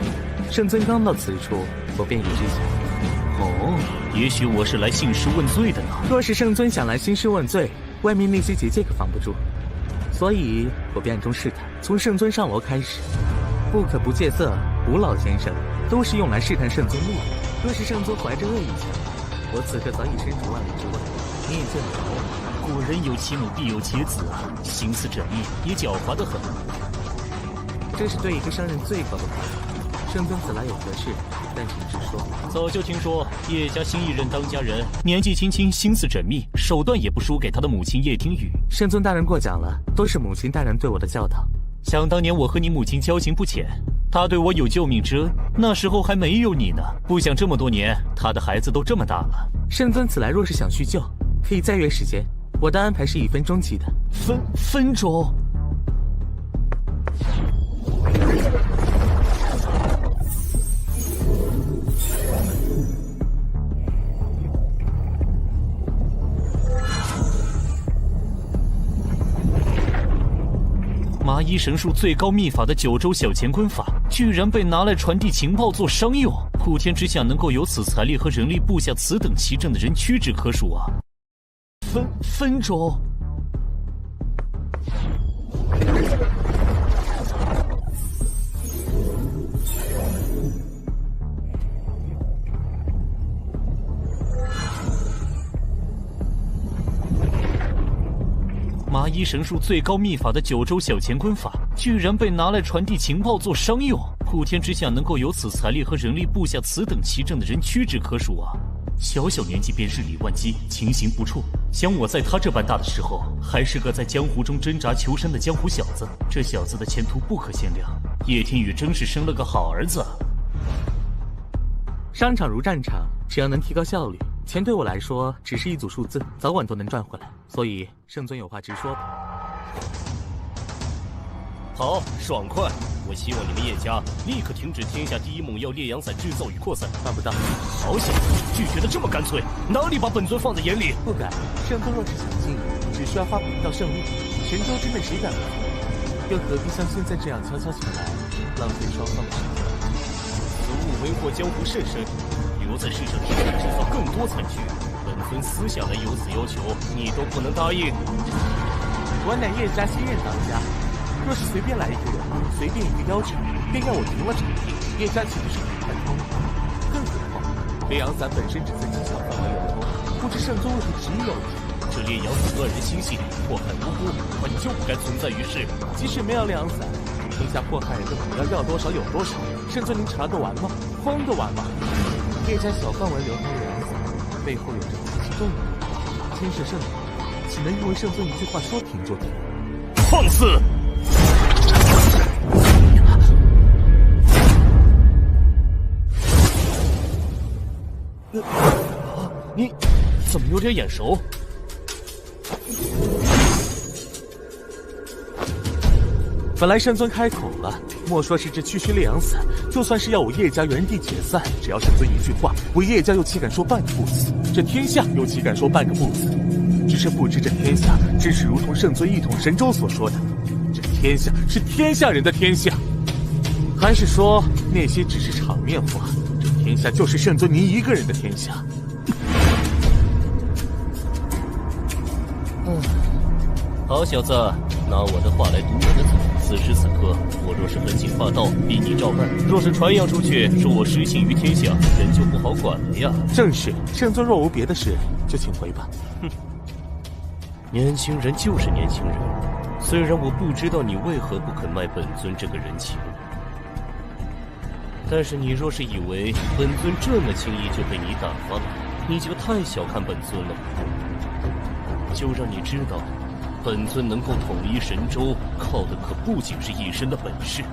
圣尊刚到此处，我便已知晓。哦，也许我是来兴师问罪的呢。若是圣尊想来兴师问罪，外面那些结界可防不住。所以我便暗中试探，从圣尊上楼开始。不可不戒色，吴老先生都是用来试探圣尊目的。若是圣尊怀着恶意前来，我此刻早已身处万里之外。你也见得到我。果然有其母必有其子啊，心思缜密，也狡猾得很。这是对一个商人最高的夸奖。圣尊此来有何事？但请直说。早就听说叶家新一任当家人年纪轻轻，心思缜密，手段也不输给他的母亲叶听雨。圣尊大人过奖了，都是母亲大人对我的教导。想当年我和你母亲交情不浅，她对我有救命之恩，那时候还没有你呢。不想这么多年，她的孩子都这么大了。圣尊此来若是想叙旧，可以再约时间，我的安排是以分钟计的。分钟？麻衣神术最高秘法的9州小乾坤法，居然被拿来传递情报做商用。普天之下能够有此财力和人力布下此等奇阵的人屈指可数啊！分钟？麻衣神术最高秘法的9州小乾坤法，居然被拿来传递情报做商用。普天之下能够有此财力和人力布下此等奇阵的人屈指可数啊！小小年纪便日理万机，情形不辍。想我在他这般大的时候，还是个在江湖中挣扎求生的江湖小子，这小子的前途不可限量。叶天宇真是生了个好儿子。商场如战场，只要能提高效率，钱对我来说只是一组数字，早晚都能赚回来。所以圣尊有话直说吧。好，爽快！我希望你们叶家立刻停止天下第一猛药烈阳伞制造与扩散。办不到。好险，拒绝的这么干脆，哪里把本尊放在眼里？不敢。圣尊若是想进，只需要发布一道圣令，神州之内谁敢不服？又何必像现在这样悄悄前来，浪费双方的时间？此物为祸江湖甚深，留在世上只会制造更多惨剧。本尊尊私下来有此要求，你都不能答应。我乃叶家新任当家，若是随便来一个人，随便一个要求，便要我停了场地，叶家岂不是很难通？更何况，烈阳伞本身只在机场范围流通，不知圣宗为何执意要停。这烈阳伞乱人心性，祸害无辜，本就不该存在于世。即使没有烈阳伞，天下迫害人的苦要多少有多少，圣尊您查得完吗？慌得完吗？叶家小范围流通烈阳伞，背后有着极其重要的牵涉圣人，岂能因为圣尊一句话说停就停？放肆！你怎么有点眼熟？本来圣尊开口了，莫说是这区区烈阳伞，就算是要我叶家原地解散，只要圣尊一句话，我叶家又岂敢说半个不字？这天下又岂敢说半个不字？只是不知这天下真是如同圣尊一统神州所说的，这天下是天下人的天下，还是说那些只是场面话？这天下就是圣尊您一个人的天下。好小子，拿我的话来堵我的嘴。此时此刻，我若是本性发道，逼你照办；若是传扬出去，说我失信于天下，人就不好管了呀。正是，圣尊若无别的事，就请回吧。哼，年轻人就是年轻人。虽然我不知道你为何不肯卖本尊这个人情，但是你若是以为本尊这么轻易就被你打发了，你就太小看本尊了。就让你知道，本尊能够统一神州，靠的可不仅是一身的本事。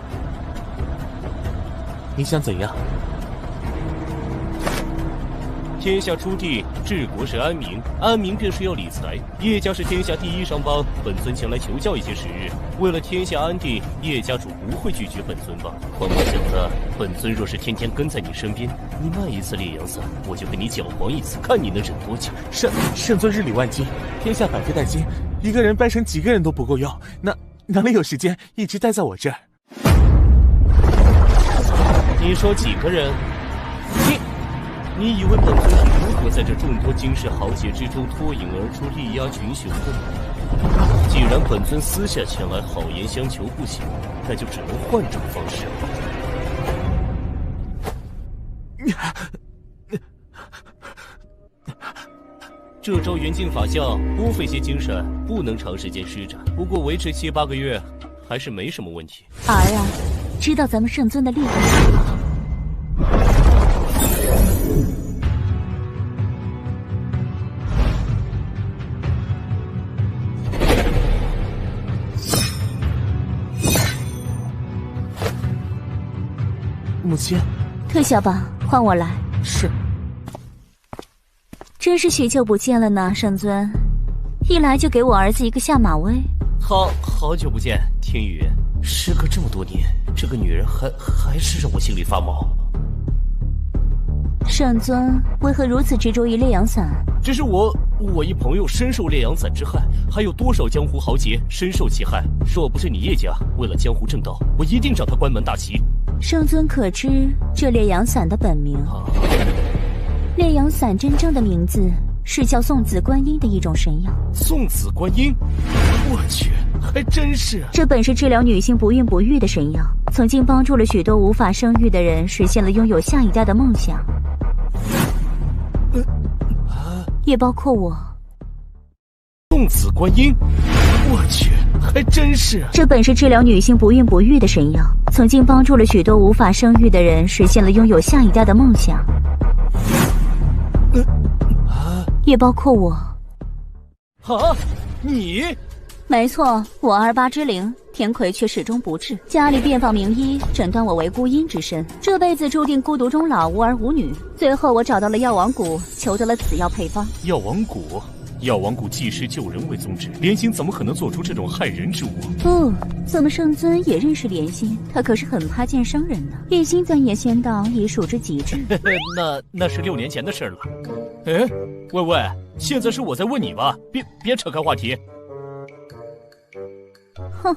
你想怎样？天下初地，治国是安民，安民便是要理财。叶家是天下第一商帮，本尊前来求教一些时日，为了天下安定，叶家主不会拒绝本尊吧？况我想的，本尊若是天天跟在你身边，你卖一次烈阳伞，我就跟你搅黄一次，看你能忍多久。圣尊日理万机，天下百废待兴，一个人掰成几个人都不够用，哪里有时间一直待在我这儿？你说几个人？你以为本尊是如何在这众多惊世豪杰之中脱颖而出力压群雄的呢？既然本尊私下前来好言相求不行，那就只能换种方式了。这招元镜法相多费些精神，不能长时间施展，不过维持7、8个月还是没什么问题。儿啊，知道咱们圣尊的厉害吗？母亲，退下吧，换我来。是。真是许久不见了呢，圣尊，一来就给我儿子一个下马威。好久不见，天宇。时隔这么多年，这个女人还是让我心里发毛。圣尊为何如此执着于烈阳伞？只是我一朋友深受烈阳伞之害，还有多少江湖豪杰深受其害。若不是你叶家为了江湖正道，我一定让他关门大吉。圣尊可知这烈阳伞的本名？烈阳伞真正的名字是叫送子观音的一种神药。送子观音？我去，还真是。这本是治疗女性不孕不育的神药，曾经帮助了许多无法生育的人实现了拥有下一代的梦想，也包括我。送子观音？我去，还真是。这本是治疗女性不孕不育的神药，曾经帮助了许多无法生育的人实现了拥有下一代的梦想，也包括我。啊，你？没错，我28之灵，天魁却始终不治。家里遍访名医，诊断我为孤阴之身，这辈子注定孤独终老，无儿无女。最后我找到了药王谷，求得了此药配方。药王谷？药王谷济世救人为宗旨，莲心怎么可能做出这种害人之物？不，怎么圣尊也认识莲心？他可是很怕见生人呢。一心钻研仙道，已属之极致。那是6年前的事了。哎，喂，现在是我在问你吧？别扯开话题。哼。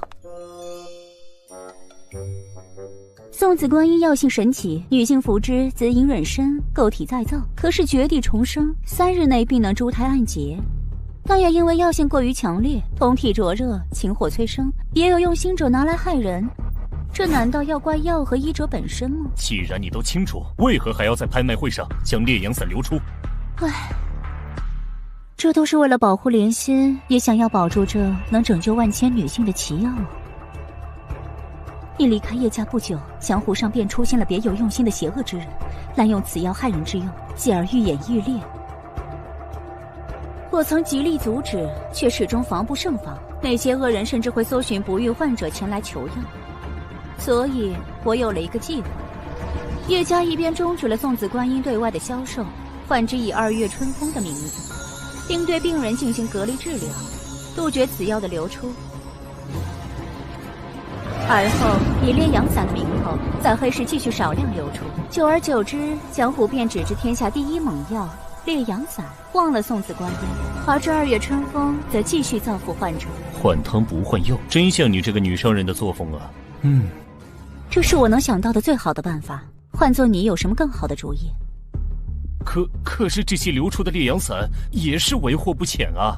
送子观音药性神奇，女性服之，则隐忍身，构体再造，可使绝地重生，3日内必能珠胎暗结。但也因为药性过于强烈，通体灼热，情火催生，也有用心者拿来害人。这难道要怪药和医者本身吗？既然你都清楚，为何还要在拍卖会上将烈阳伞流出？唉，这都是为了保护莲心，也想要保住这能拯救万千女性的奇药啊！一离开叶家不久，江湖上便出现了别有用心的邪恶之人，滥用此药害人之用，继而愈演愈烈。我曾极力阻止，却始终防不胜防。那些恶人甚至会搜寻不育患者前来求药，所以我有了一个计划。叶家一边终止了送子观音对外的销售，换之以2月春风的名字，并对病人进行隔离治疗，杜绝此药的流出。而后以烈阳伞的名头，在黑市继续少量流出，久而久之，江湖便只知天下第一猛药烈阳伞，忘了送子观音。而这2月春风则继续造福患者。换汤不换药，真像你这个女商人的作风啊！这是我能想到的最好的办法。换做你，有什么更好的主意？可是这些流出的烈阳伞也是为祸不浅啊！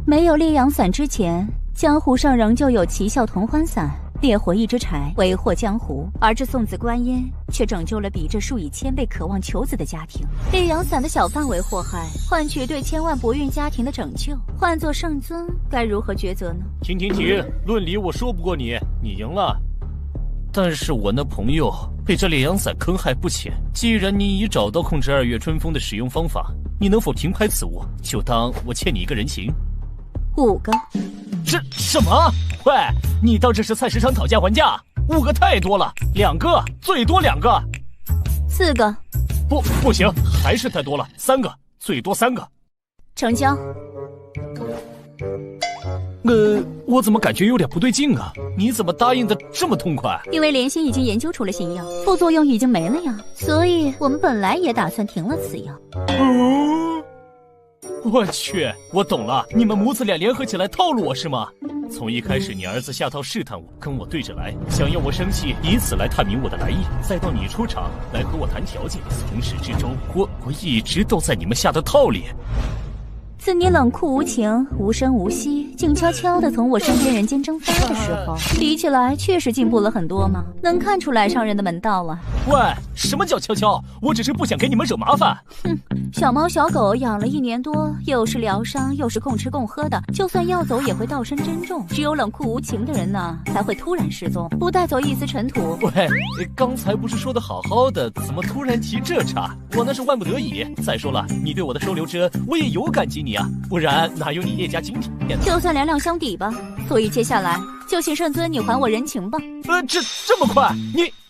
没有烈阳伞之前，江湖上仍旧有奇效同欢伞，烈火一支柴，为祸江湖。而这送子观音却拯救了比这数以千倍渴望求子的家庭。烈阳伞的小范围祸害，换取对千万不孕家庭的拯救，换作圣尊，该如何抉择呢？停！论理我说不过你，你赢了。但是我那朋友被这烈阳伞坑害不浅。既然你已找到控制2月春风的使用方法，你能否停拍此物？就当我欠你一个人情。5个。这什么？喂，你当这是菜市场讨价还价？5个太多了，2个，最多2个。4个。不行，还是太多了，3个，最多3个。成交。我怎么感觉有点不对劲啊？你怎么答应的这么痛快？因为莲心已经研究出了新药，副作用已经没了呀，所以我们本来也打算停了此药。我去，我懂了，你们母子俩联合起来套路我是吗？从一开始你儿子下套试探我，跟我对着来，想要我生气，以此来探明我的来意，再到你出场来和我谈条件，从始至终，我一直都在你们下的套里。自你冷酷无情、无声无息，静悄悄地从我身边人间蒸发的时候，比起来确实进步了很多嘛，能看出来上人的门道了。喂，什么叫悄悄？我只是不想给你们惹麻烦。小猫小狗养了1年多，又是疗伤，又是共吃共喝的，就算要走也会道身珍重。只有冷酷无情的人呢，才会突然失踪，不带走一丝尘土。喂，刚才不是说的好好的，怎么突然提这茬？我那是万不得已。再说了，你对我的收留之恩，我也有感激你啊，不然哪有你叶家今天？就算两两相抵吧。所以接下来就请圣尊你还我人情吧。这么快？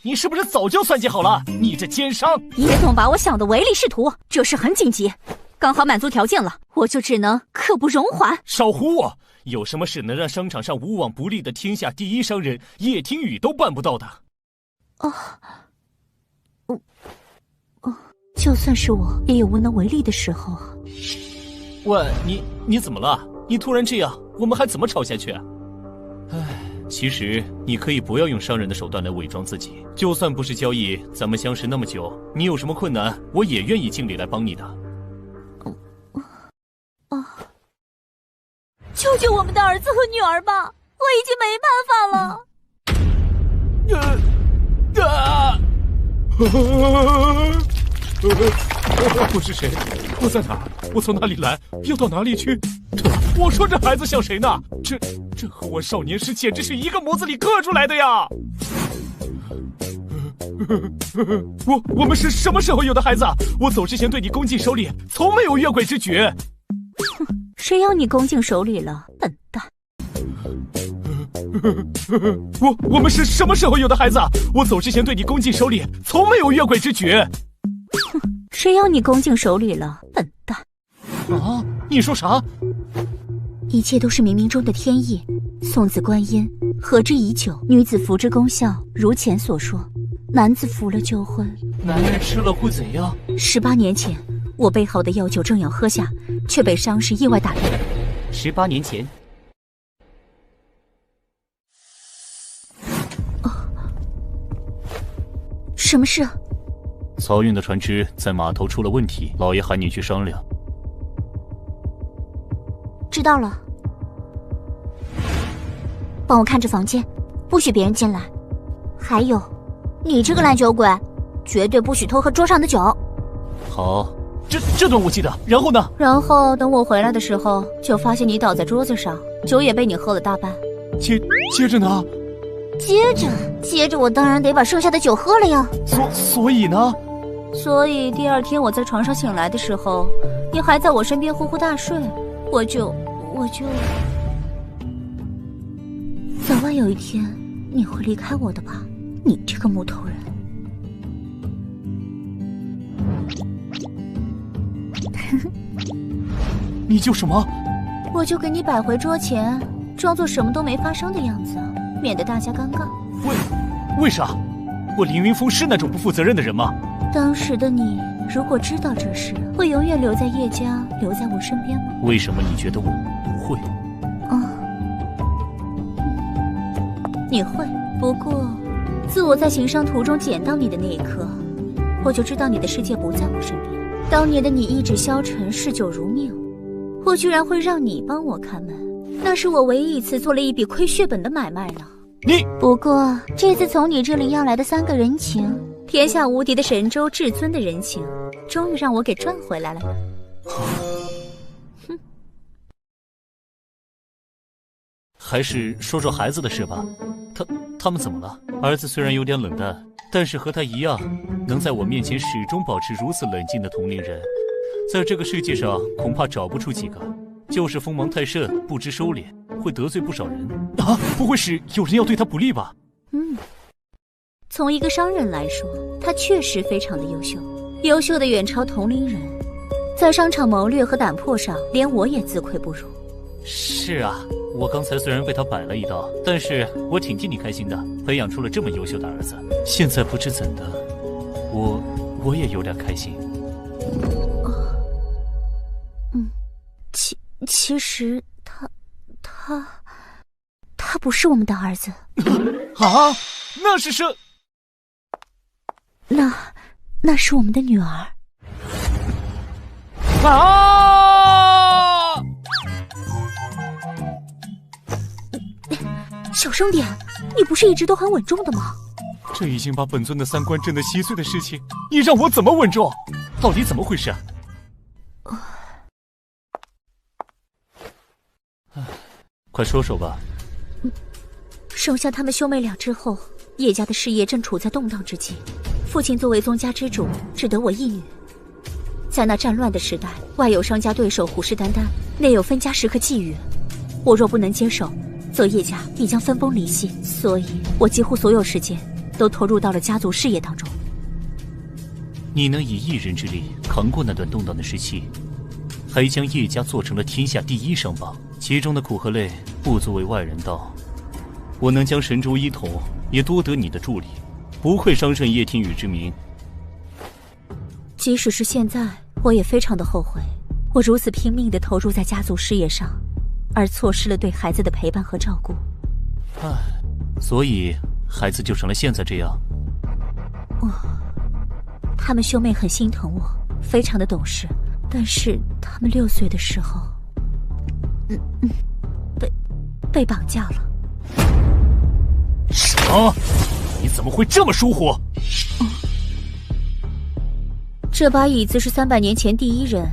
你是不是早就算计好了？你这奸商！叶总把我想的唯利是图，这事很紧急，刚好满足条件了，我就只能刻不容缓。少唬我！有什么事能让商场上无往不利的天下第一商人叶听雨都办不到的？就算是我，也有无能为力的时候啊。喂，你怎么了？你突然这样，我们还怎么吵下去啊？其实你可以不要用商人的手段来伪装自己，就算不是交易，咱们相识那么久，你有什么困难，我也愿意尽力来帮你的。救救我们的儿子和女儿吧！我已经没办法了。我是谁？我在哪？我从哪里来？要到哪里去？我说这孩子像谁呢？这和我少年时简直是一个模子里刻出来的呀！我们是什么时候有的孩子？我走之前对你恭敬守礼，从没有越轨之举。谁要你恭敬守礼了，笨蛋！我们是什么时候有的孩子？我走之前对你恭敬守礼，从没有越轨之举。谁要你恭敬守礼了，笨蛋！啊！你说啥？一切都是冥冥中的天意。送子观音，合之已久，女子服之功效如前所说，男子服了就会……男人吃了会怎样？18年前，我备好的药酒正要喝下，却被伤势意外打断。18年前。什么事？漕运的船只在码头出了问题，老爷喊你去商量。知道了。帮我看着房间，不许别人进来。还有，你这个烂酒鬼，绝对不许偷喝桌上的酒。好，这段我记得。然后呢？然后等我回来的时候，就发现你倒在桌子上，酒也被你喝了大半。接着呢？接着我当然得把剩下的酒喝了呀。所以呢？所以第二天我在床上醒来的时候，你还在我身边呼呼大睡，我就早晚有一天你会离开我的吧，你这个木头人。你就什么？我就给你摆回桌前，装作什么都没发生的样子，免得大家尴尬。为啥？我凌云峰是那种不负责任的人吗？当时的你如果知道这事，会永远留在叶家，留在我身边吗？为什么你觉得我不会？你会，不过自我在行商途中捡到你的那一刻，我就知道你的世界不在我身边。当年的你意志消沉，嗜酒如命，我居然会让你帮我看门，那是我唯一一次做了一笔亏血本的买卖呢。不过这次从你这里要来的3个人情，天下无敌的神州至尊的人情，终于让我给赚回来了呢。哼，还是说说孩子的事吧。他们怎么了？儿子虽然有点冷淡，但是和他一样，能在我面前始终保持如此冷静的同龄人，在这个世界上恐怕找不出几个。就是锋芒太盛，不知收敛，会得罪不少人啊！不会是有人要对他不利吧？从一个商人来说，他确实非常的优秀，优秀的远超同龄人，在商场谋略和胆魄上，连我也自愧不如。是啊，我刚才虽然被他摆了一道，但是我挺替你开心的，培养出了这么优秀的儿子。现在不知怎的，我也有点开心。其实他不是我们的儿子。啊，那是谁？那是我们的女儿。啊！小声点，你不是一直都很稳重的吗？这已经把本尊的3观震得稀碎的事情，你让我怎么稳重？到底怎么回事啊？快说说吧。生下他们兄妹俩之后，叶家的事业正处在动荡之际，父亲作为宗家之主，只得我一女。在那战乱的时代，外有商家对手虎视眈眈，内有分家时刻觊觎，我若不能接手，则叶家必将分崩离析。所以我几乎所有时间都投入到了家族事业当中。你能以一人之力扛过那段动荡的时期，还将叶家做成了天下第1商帮，其中的苦和累不足为外人道。我能将神州一统，也多得你的助力，不愧商圣叶听雨之名。即使是现在，我也非常的后悔，我如此拼命地投入在家族事业上，而错失了对孩子的陪伴和照顾。所以孩子就成了现在这样。他们兄妹很心疼我，非常的懂事，但是他们6岁的时候，被绑架了。什么？你怎么会这么疏忽？这把椅子是300年前第1人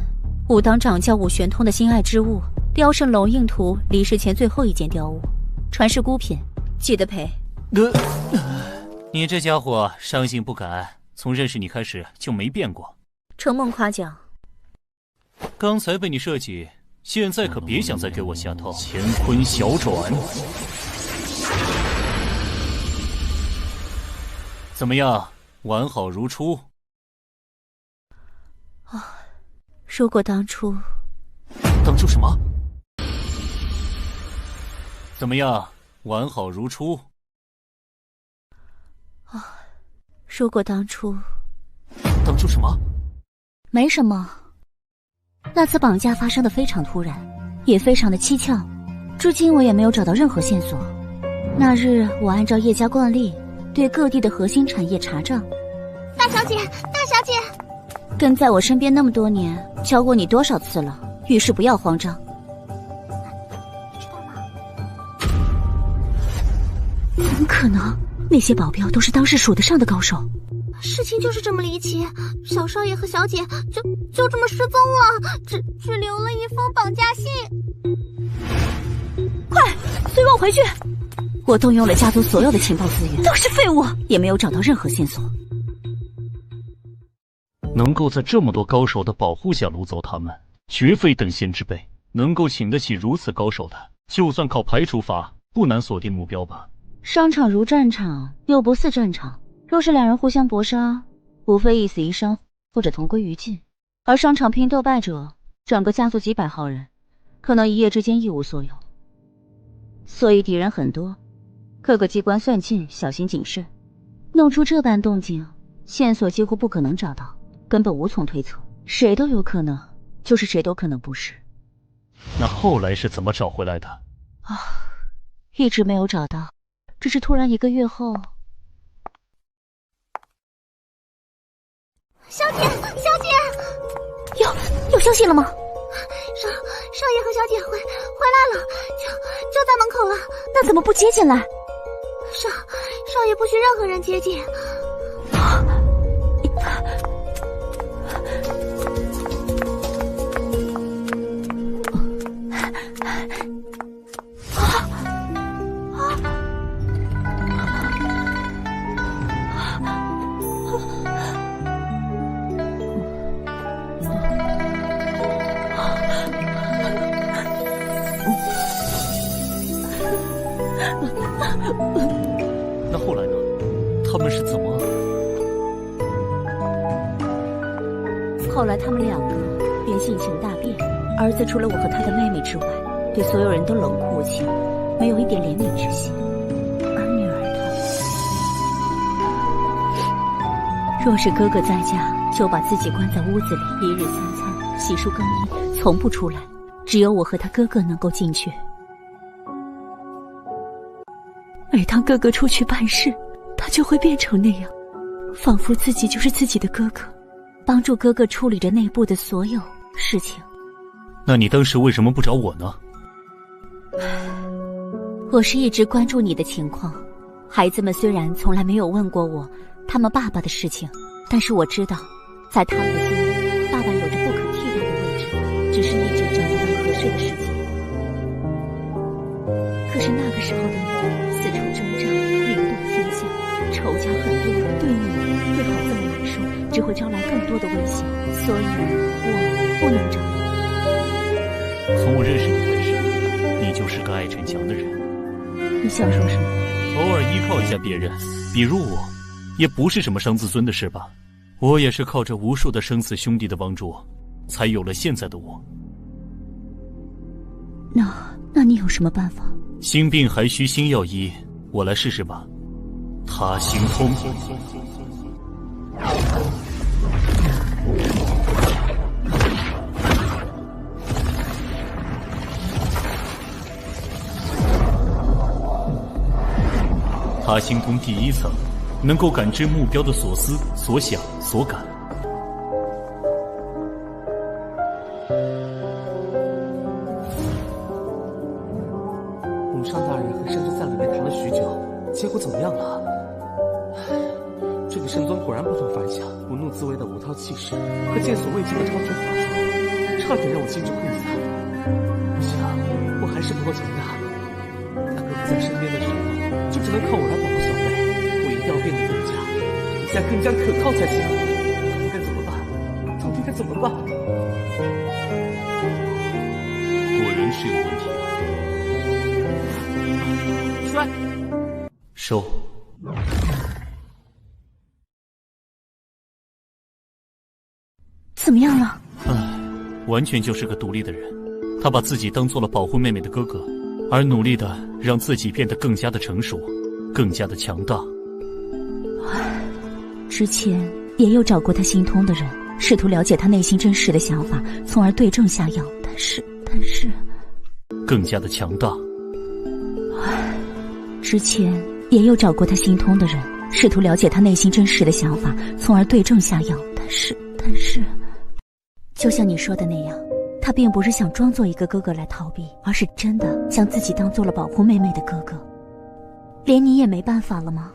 武当掌教武玄通的心爱之物，雕圣龙印图离世前最后一件雕物，传世孤品，记得赔。你这家伙伤性不改，从认识你开始就没变过。承蒙夸奖。刚才被你设计，现在可别想再给我下套。乾坤小转，怎么样？完好如初。如果当初什么？怎么样？完好如初。如果当初什么？没什么。那次绑架发生的非常突然，也非常的蹊跷，至今我也没有找到任何线索。那日我按照叶家惯例，对各地的核心产业查账，小姐，大小姐，跟在我身边那么多年，教过你多少次了？遇事不要慌张。你知道吗？怎么可能？那些保镖都是当时数得上的高手。事情就是这么离奇，小少爷和小姐就这么失踪了，只留了一封绑架信。快，随我回去！我动用了家族所有的情报资源，都是废物，也没有找到任何线索。能够在这么多高手的保护下掳走他们，绝非等闲之辈。能够请得起如此高手的，就算靠排除法，不难锁定目标吧。商场如战场，又不似战场。若是两人互相搏杀，无非一死一伤，或者同归于尽。而商场拼斗败者，整个家族几百号人，可能一夜之间一无所有。所以敌人很多，各个机关算尽，小心谨慎。弄出这般动静，线索几乎不可能找到，根本无从推测，谁都有可能，就是谁都可能不是。那后来是怎么找回来的？一直没有找到，只是突然1个月后。小姐，有消息了吗？少爷和小姐回来了，就在门口了。那怎么不接进来？少爷不许任何人接近。那后来呢？他们是怎么？后来他们2个便性情大变，儿子除了我和他的妹妹之外，对所有人都冷酷无情，没有一点怜悯之心。而女儿她，若是哥哥在家，就把自己关在屋子里，1日3餐，洗漱更衣，从不出来。只有我和他哥哥能够进去。每当哥哥出去办事，他就会变成那样，仿佛自己就是自己的哥哥，帮助哥哥处理着内部的所有事情。那你当时为什么不找我呢？我是一直关注你的情况。孩子们虽然从来没有问过我他们爸爸的事情，但是我知道，在他们的心里，爸爸有着不可替代的位置，只是一直找不到合适的时机。可是那个时候的你，四处征战，云动天下，仇家很多，对你对孩子们来说，只会招来更多的危险，所以我不能找你。从我认识你开始，你就是个爱逞强的人。你想说什么？偶尔依靠一下别人，比如我，也不是什么伤自尊的事吧。我也是靠着无数的生死兄弟的帮助，才有了现在的我。那你有什么办法？心病还需心药医，我来试试吧。他心通。他心通第1层，能够感知目标的所思、所想、所感。永昌大人和圣尊在里面谈了许久，结果怎么样了？这个圣尊果然不同凡响，不怒自威的5套气势和见所未见的超群法术，差点让我心智溃散。不行，我还是不够强大。他哥哥在身边的时候，就只能靠我来保护小妹。我一定要变得更加可靠才行。该怎么办？到底该怎么办？果然是有问题。摔！收。怎么样了？完全就是个独立的人。他把自己当做了保护妹妹的哥哥，而努力的让自己变得更加的成熟，更加的强大。之前也有找过他心通的人，试图了解他内心真实的想法，从而对症下药。但是，更加的强大。之前也有找过他心通的人，试图了解他内心真实的想法，从而对症下药。但是，就像你说的那样，他并不是想装作一个哥哥来逃避，而是真的将自己当做了保护妹妹的哥哥。连你也没办法了吗？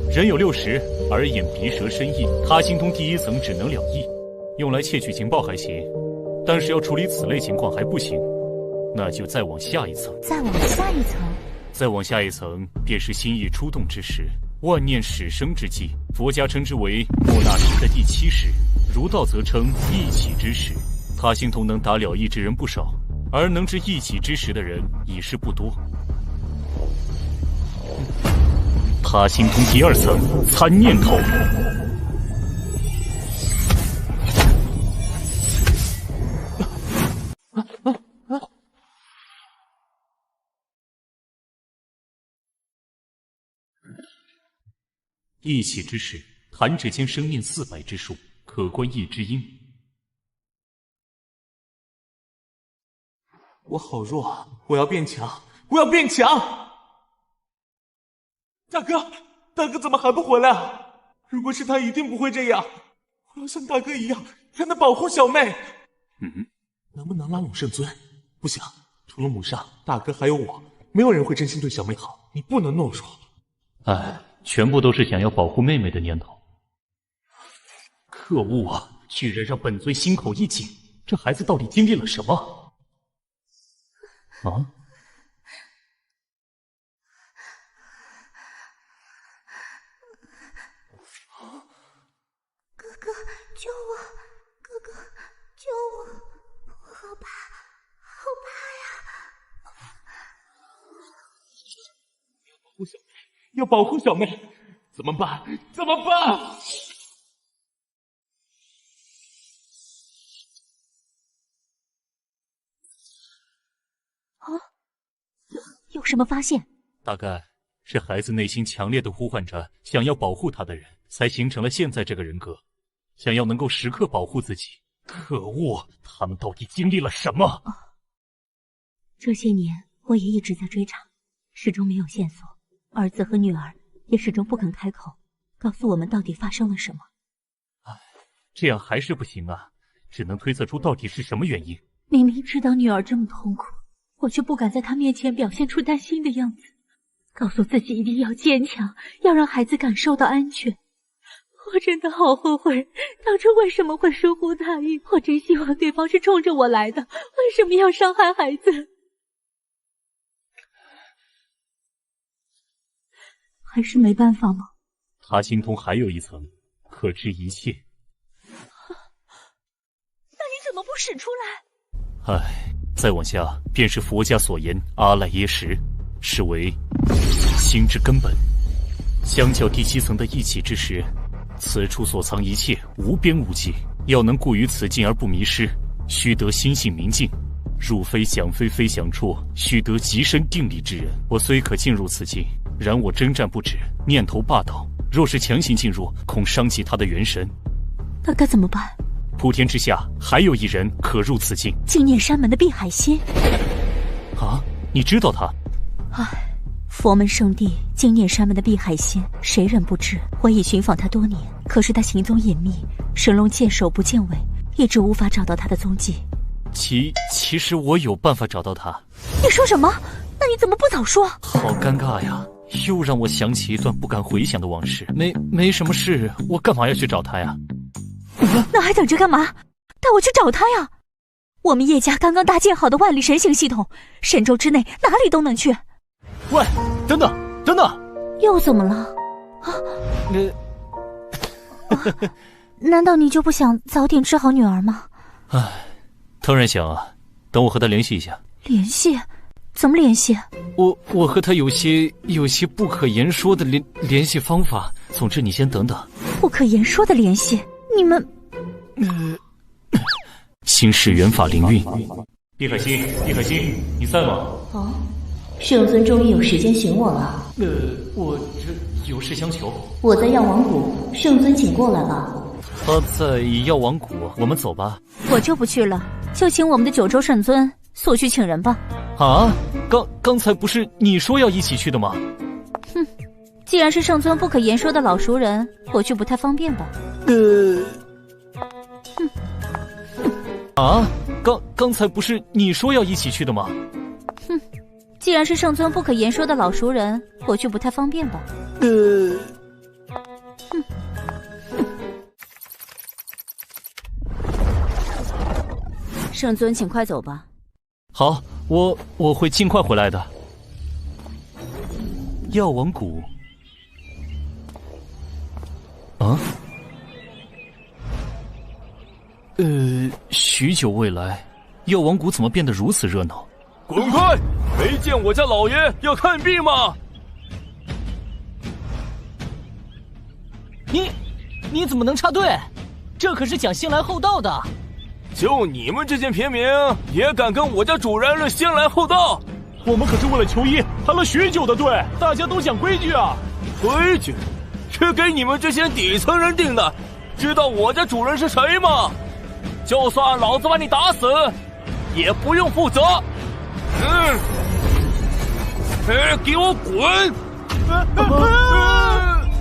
人有60，耳眼鼻舌身意，他心通第1层只能了意，用来窃取情报还行，但是要处理此类情况还不行，那就再往下一层。再往下一层？再往下一层，便是心意出动之时，万念始生之际。佛家称之为莫那时的第7时，儒道则称一起之时。他心通能达了意之人不少，而能至一起之时的人已是不多。他心通第2层，参念头。一起之时，弹指间生念400之数，可观意之音。我好弱，我要变强，我要变强！大哥怎么还不回来啊？如果是他，一定不会这样。我要像大哥一样，才能保护小妹。能不能拉拢圣尊？不行，除了母上，大哥还有我，没有人会真心对小妹好。你不能懦弱。哎，全部都是想要保护妹妹的念头。可恶啊！居然让本尊心口一紧，这孩子到底经历了什么？啊！哥哥，救我！哥哥，救我！我好怕，好怕呀！要保护小妹，怎么办？怎么办？有什么发现？大概是孩子内心强烈的呼唤着想要保护他的人，才形成了现在这个人格，想要能够时刻保护自己。可恶，他们到底经历了什么？这些年我也一直在追查，始终没有线索。儿子和女儿也始终不肯开口，告诉我们到底发生了什么。这样还是不行啊，只能推测出到底是什么原因。明明知道女儿这么痛苦，我却不敢在她面前表现出担心的样子，告诉自己一定要坚强，要让孩子感受到安全。我真的好后悔，当初为什么会疏忽大意？我真希望对方是冲着我来的，为什么要伤害孩子？还是没办法吗？他心通还有一层，可知一切。那你怎么不使出来？再往下便是佛家所言阿赖耶识，是为心之根本。相较第7层的一起之时，此处所藏一切无边无际，要能固于此境而不迷失，须得心性明净。入非想非，非想处，须得极深定力之人。我虽可进入此境，然我征战不止，念头霸道，若是强行进入，恐伤及他的元神。那该怎么办？普天之下还有一人可入此境，净念山门的碧海仙。啊，你知道他？佛门圣地净念山门的碧海仙，谁人不知？我已寻访他多年，可是他行踪隐秘，神龙见首不见尾，一直无法找到他的踪迹。其实我有办法找到他。你说什么？那你怎么不早说？好尴尬呀，又让我想起一段不敢回想的往事。没什么事，我干嘛要去找他呀？那还等着干嘛？带我去找他呀！我们叶家刚刚搭建好的万里神行系统，神州之内哪里都能去。喂，等等！又怎么了？难道你就不想早点治好女儿吗？当然想啊，等我和他联系一下。联系？怎么联系？我和他有些不可言说的联系方法。总之你先等等。不可言说的联系？你们心事元法灵运。碧海心，你在吗？圣尊终于有时间寻我了。我这有事相求。我在药王谷，圣尊请过来吧。他在药王谷，我们走吧。我就不去了，就请我们的九州圣尊速去请人吧。刚才不是你说要一起去的吗？既然是圣尊不可言说的老熟人，我去不太方便吧？啊，刚才不是你说要一起去的吗？哼，既然是圣尊不可言说的老熟人，我去不太方便吧？圣尊，请快走吧。好，我会尽快回来的。药王谷。啊？许久未来，药王谷怎么变得如此热闹？滚开！没见我家老爷要看病吗？你怎么能插队？这可是讲先来后到的。就你们这些平民，也敢跟我家主人先来后到？我们可是为了求医排了许久的队，大家都讲规矩啊。规矩是给你们这些底层人定的，知道我家主人是谁吗？就算老子把你打死，也不用负责。给我滚！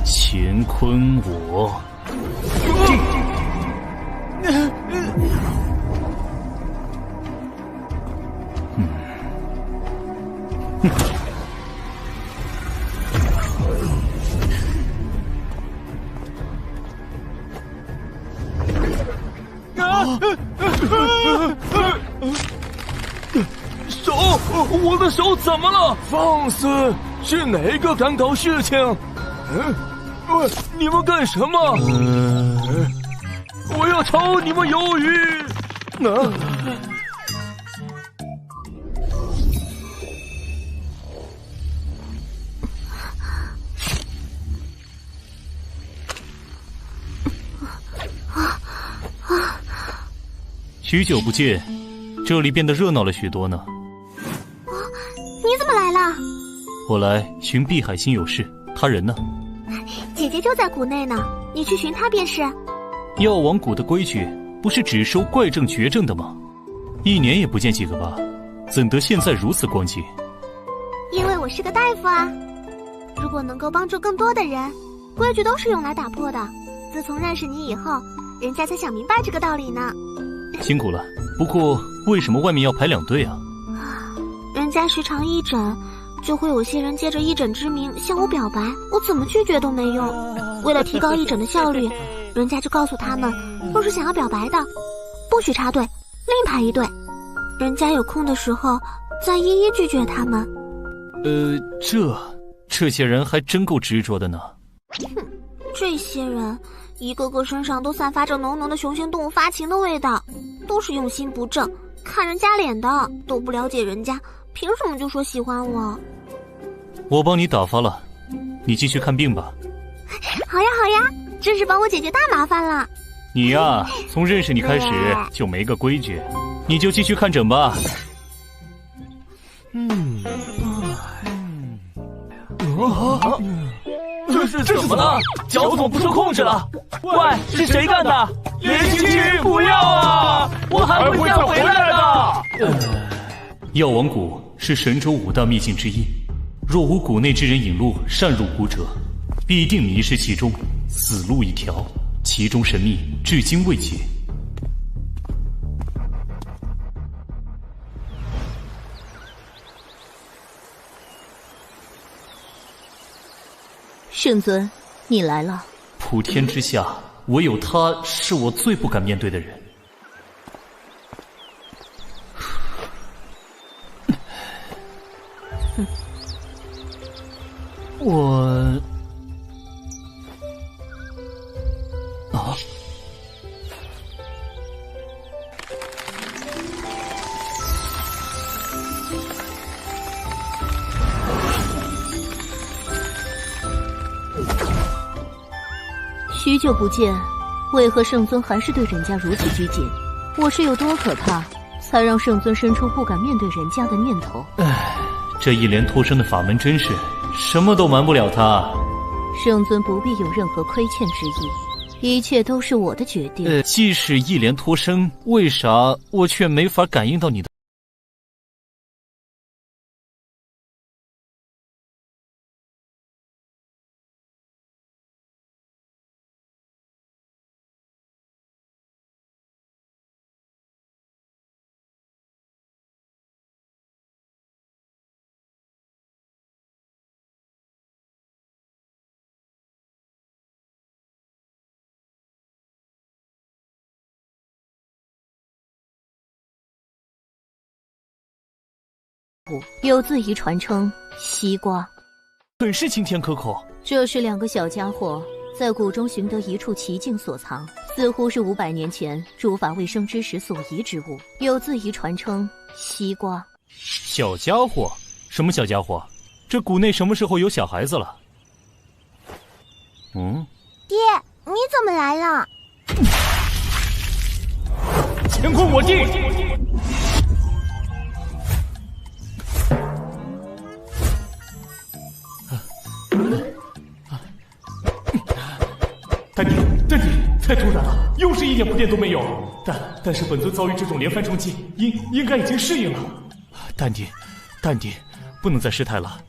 乾坤我。手，我的手怎么了？放肆！是哪个敢搞事情？你们干什么？我要炒你们鱿鱼！许久不见，这里变得热闹了许多呢。你怎么来了？我来寻碧海心有事，他人呢？姐姐就在谷内呢，你去寻她便是。药王谷的规矩不是只收怪症绝症的吗？1年也不见几个吧，怎得现在如此光景？因为我是个大夫啊。如果能够帮助更多的人，规矩都是用来打破的。自从认识你以后，人家才想明白这个道理呢。辛苦了，不过为什么外面要排2队啊？人家时常义诊，就会有些人借着义诊之名向我表白，我怎么拒绝都没用。为了提高义诊的效率，人家就告诉他们，若是想要表白的，不许插队，另排一队。人家有空的时候再一一拒绝他们。这些人还真够执着的呢。哼，这些人一个个身上都散发着浓浓的雄性动物发情的味道，都是用心不正，看人家脸的，都不了解人家，凭什么就说喜欢我？我帮你打发了，你继续看病吧。好呀好呀，真是帮我解决大麻烦了。你呀，从认识你开始就没个规矩，你就继续看诊吧。这是怎么了？脚怎么不受控制了？喂，是谁干的？连星期不要啊！我还会再回来的。药王谷是神州5大秘境之一，若无谷内之人引路擅入谷者，必定迷失其中，死路一条。其中神秘至今未解。圣尊，你来了。普天之下，唯有他是我最不敢面对的人。许久不见，为何圣尊还是对人家如此拘谨？我是有多可怕，才让圣尊生出不敢面对人家的念头？这一连脱生的法门真是什么都瞒不了他。圣尊不必有任何亏欠之意，一切都是我的决定。即使一连脱生，为啥我却没法感应到你的？有字仪传称西瓜，很是清甜可口。这是2个小家伙在谷中寻得一处奇境所藏，似乎是500年前诸法未生之时所遗之物，有字仪传称西瓜。小家伙？什么小家伙？这谷内什么时候有小孩子了？爹，你怎么来了？乾坤我定！丹迪，太突然了，又是一点铺垫都没有。但是本尊遭遇这种连番冲击，应该已经适应了。淡定，不能再失态了。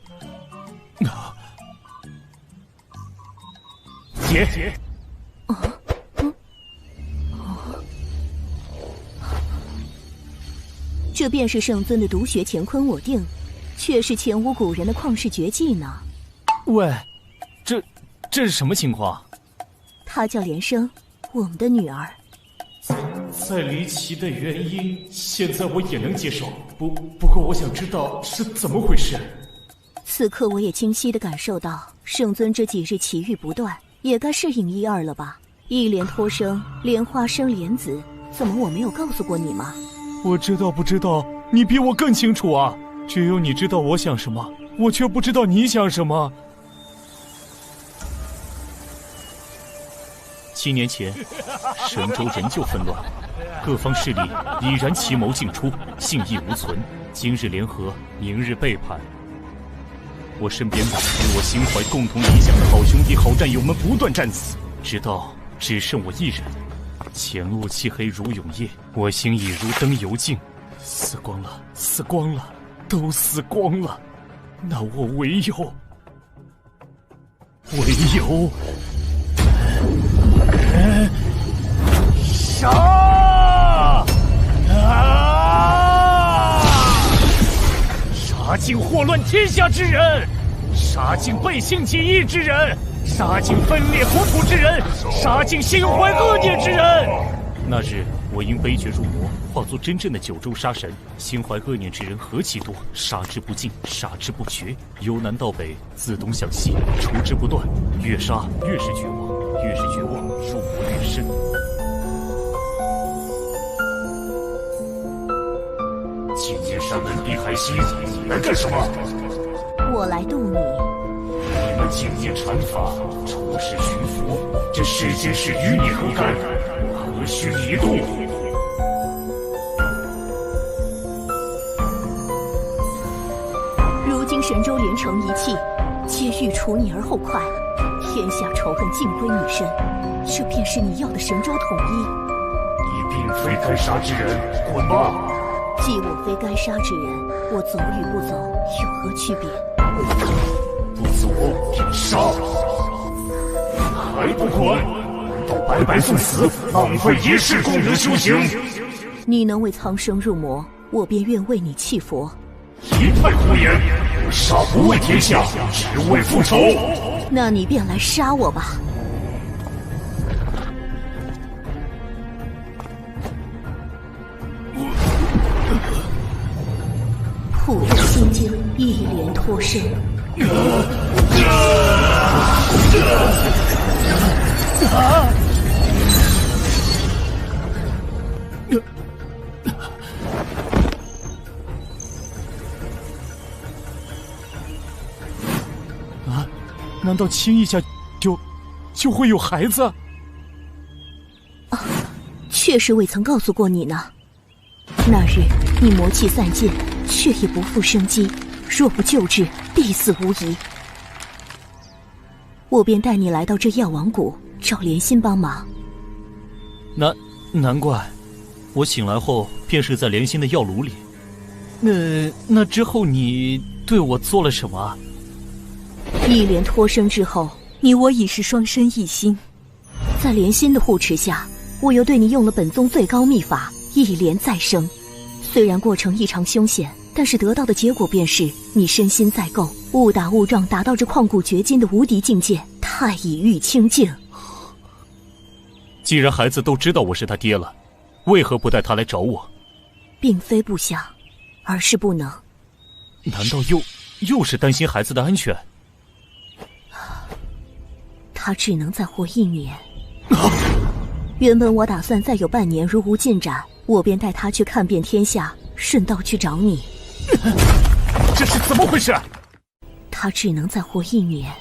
姐。这便是圣尊的独学乾坤我定，却是前无古人的旷世绝技呢。喂，这是什么情况？她叫连生，我们的女儿。再离奇的原因，现在我也能接受。不过我想知道是怎么回事。此刻我也清晰地感受到，圣尊这几日奇遇不断，也该适应1、2了吧？一连脱生，莲花生莲子，怎么我没有告诉过你吗？我知道不知道，你比我更清楚啊！只有你知道我想什么，我却不知道你想什么。7年前，神州仍旧纷乱，各方势力已然奇谋尽出，信义无存。今日联合，明日背叛。我身边的与我心怀共同理想的好兄弟、好战友们不断战死，直到只剩我一人。前路漆黑如永夜，我心已如灯油尽，死光了，都死光了。那我唯有杀！杀尽祸乱天下之人，杀尽背信弃义之人，杀尽分裂国土之人，杀尽心怀恶念之人。那日我因悲觉入魔，化作真正的九州杀神。心怀恶念之人何其多，杀之不尽，杀之不绝。由南到北，自东向西，除之不断。越杀越是绝望，越是绝望，入魔越深。今年山门碧海西来干什么？我来渡你。你们今年禅法，出世寻佛，这世间事与你何干？我何须你渡？如今神州连城一气，皆欲除你而后快，天下仇恨尽归你身，这便是你要的神州统一。你并非该杀之人，滚吧！既我非该杀之人，我走与不走有何区别？不走便杀，还不滚？难道白白送死，浪费一世功德修行？你能为苍生入魔，我便愿为你弃佛。一派胡言！我杀不为天下，只为复仇。那你便来杀我吧。破心经，一连脱生。难道亲一下就会有孩子？确实未曾告诉过你呢。那日你魔气散尽，却已不复生机，若不救治，必死无疑。我便带你来到这药王谷，找莲心帮忙。难怪，我醒来后便是在莲心的药炉里。那之后你对我做了什么？一连脱生之后，你我已是双身一心。在莲心的护持下，我又对你用了本宗最高秘法一连再生。虽然过程异常凶险，但是得到的结果便是你身心再构，误打误撞达到这旷古绝今的无敌境界，太乙玉清净。既然孩子都知道我是他爹了，为何不带他来找我？并非不想，而是不能。难道又是担心孩子的安全？他只能再活1年。原本我打算再有半年如无进展，我便带他去看遍天下，顺道去找你。这是怎么回事？他只能再活1年。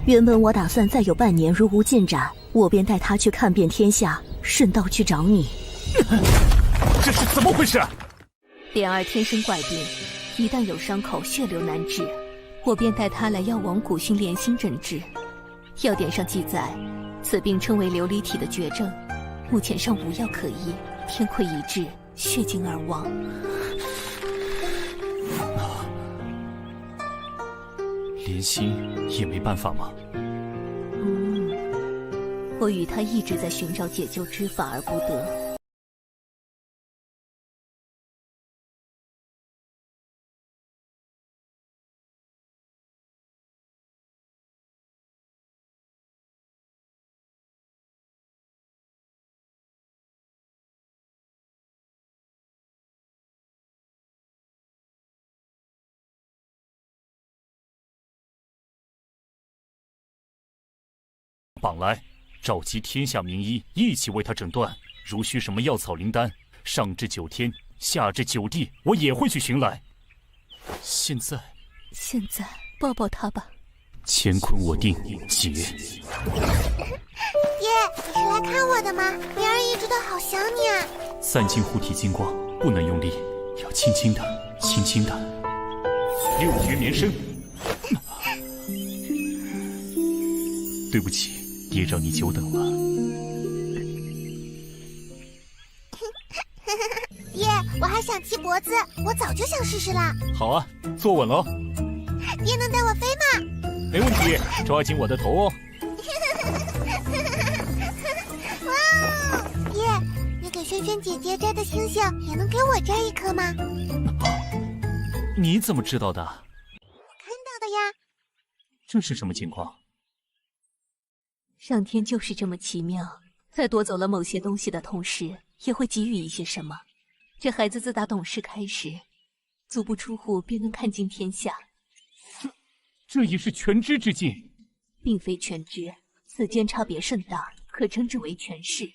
原本我打算再有半年如无进展，我便带他去看遍天下，顺道去找你。这是怎么回事？莲儿天生怪病，一旦有伤口，血流难止，我便带他来药王谷寻莲心诊治。药典上记载，此病称为琉璃体的绝症，目前尚无药可医，天溃已至，血尽而亡。莲心也没办法吗？我与他一直在寻找解救之法而不得。绑来，召集天下名医，一起为他诊断。如需什么药草灵丹，上至9天，下至9地，我也会去寻来。现在抱抱他吧。乾坤我定，结。爹，你是来看我的吗？莲儿一直都好想你啊。散尽护体金光，不能用力，要轻轻的，轻轻的。6诀绵生。对不起，爹让你久等了。爹，我还想骑脖子，我早就想试试啦。好啊，坐稳喽。爹能带我飞吗？没问题，抓紧我的头哦。哇哦，爹，你给萱萱姐姐摘的星星，也能给我摘一颗吗？你怎么知道的？看到的呀。这是什么情况？上天就是这么奇妙，在夺走了某些东西的同时，也会给予一些什么。这孩子自打懂事开始，足不出户便能看尽天下。这也是全知之境，并非全知，此间差别甚大，可称之为权势。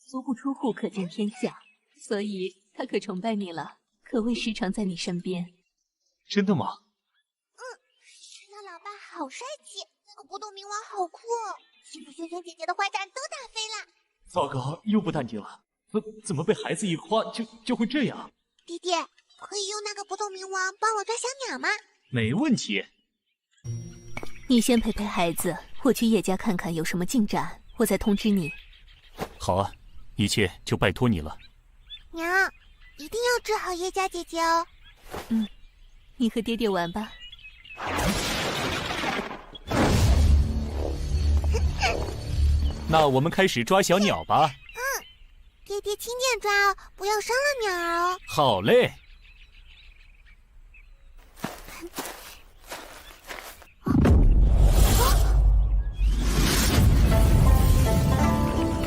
足不出户可见天下，所以他可崇拜你了，可谓时常在你身边。真的吗？萱萱老爸好帅气，那个不动明王好酷哦，是不是萱萱姐姐的坏蛋都打飞了？糟糕，又不淡定了。怎么被孩子一夸就会这样？爹爹，可以用那个不动明王帮我抓小鸟吗？没问题。你先陪陪孩子，我去叶家看看有什么进展，我再通知你。好啊，一切就拜托你了。娘，一定要治好叶家姐姐哦。你和爹爹玩吧。那我们开始抓小鸟吧。爹爹轻点抓哦，不要伤了鸟儿哦。好嘞。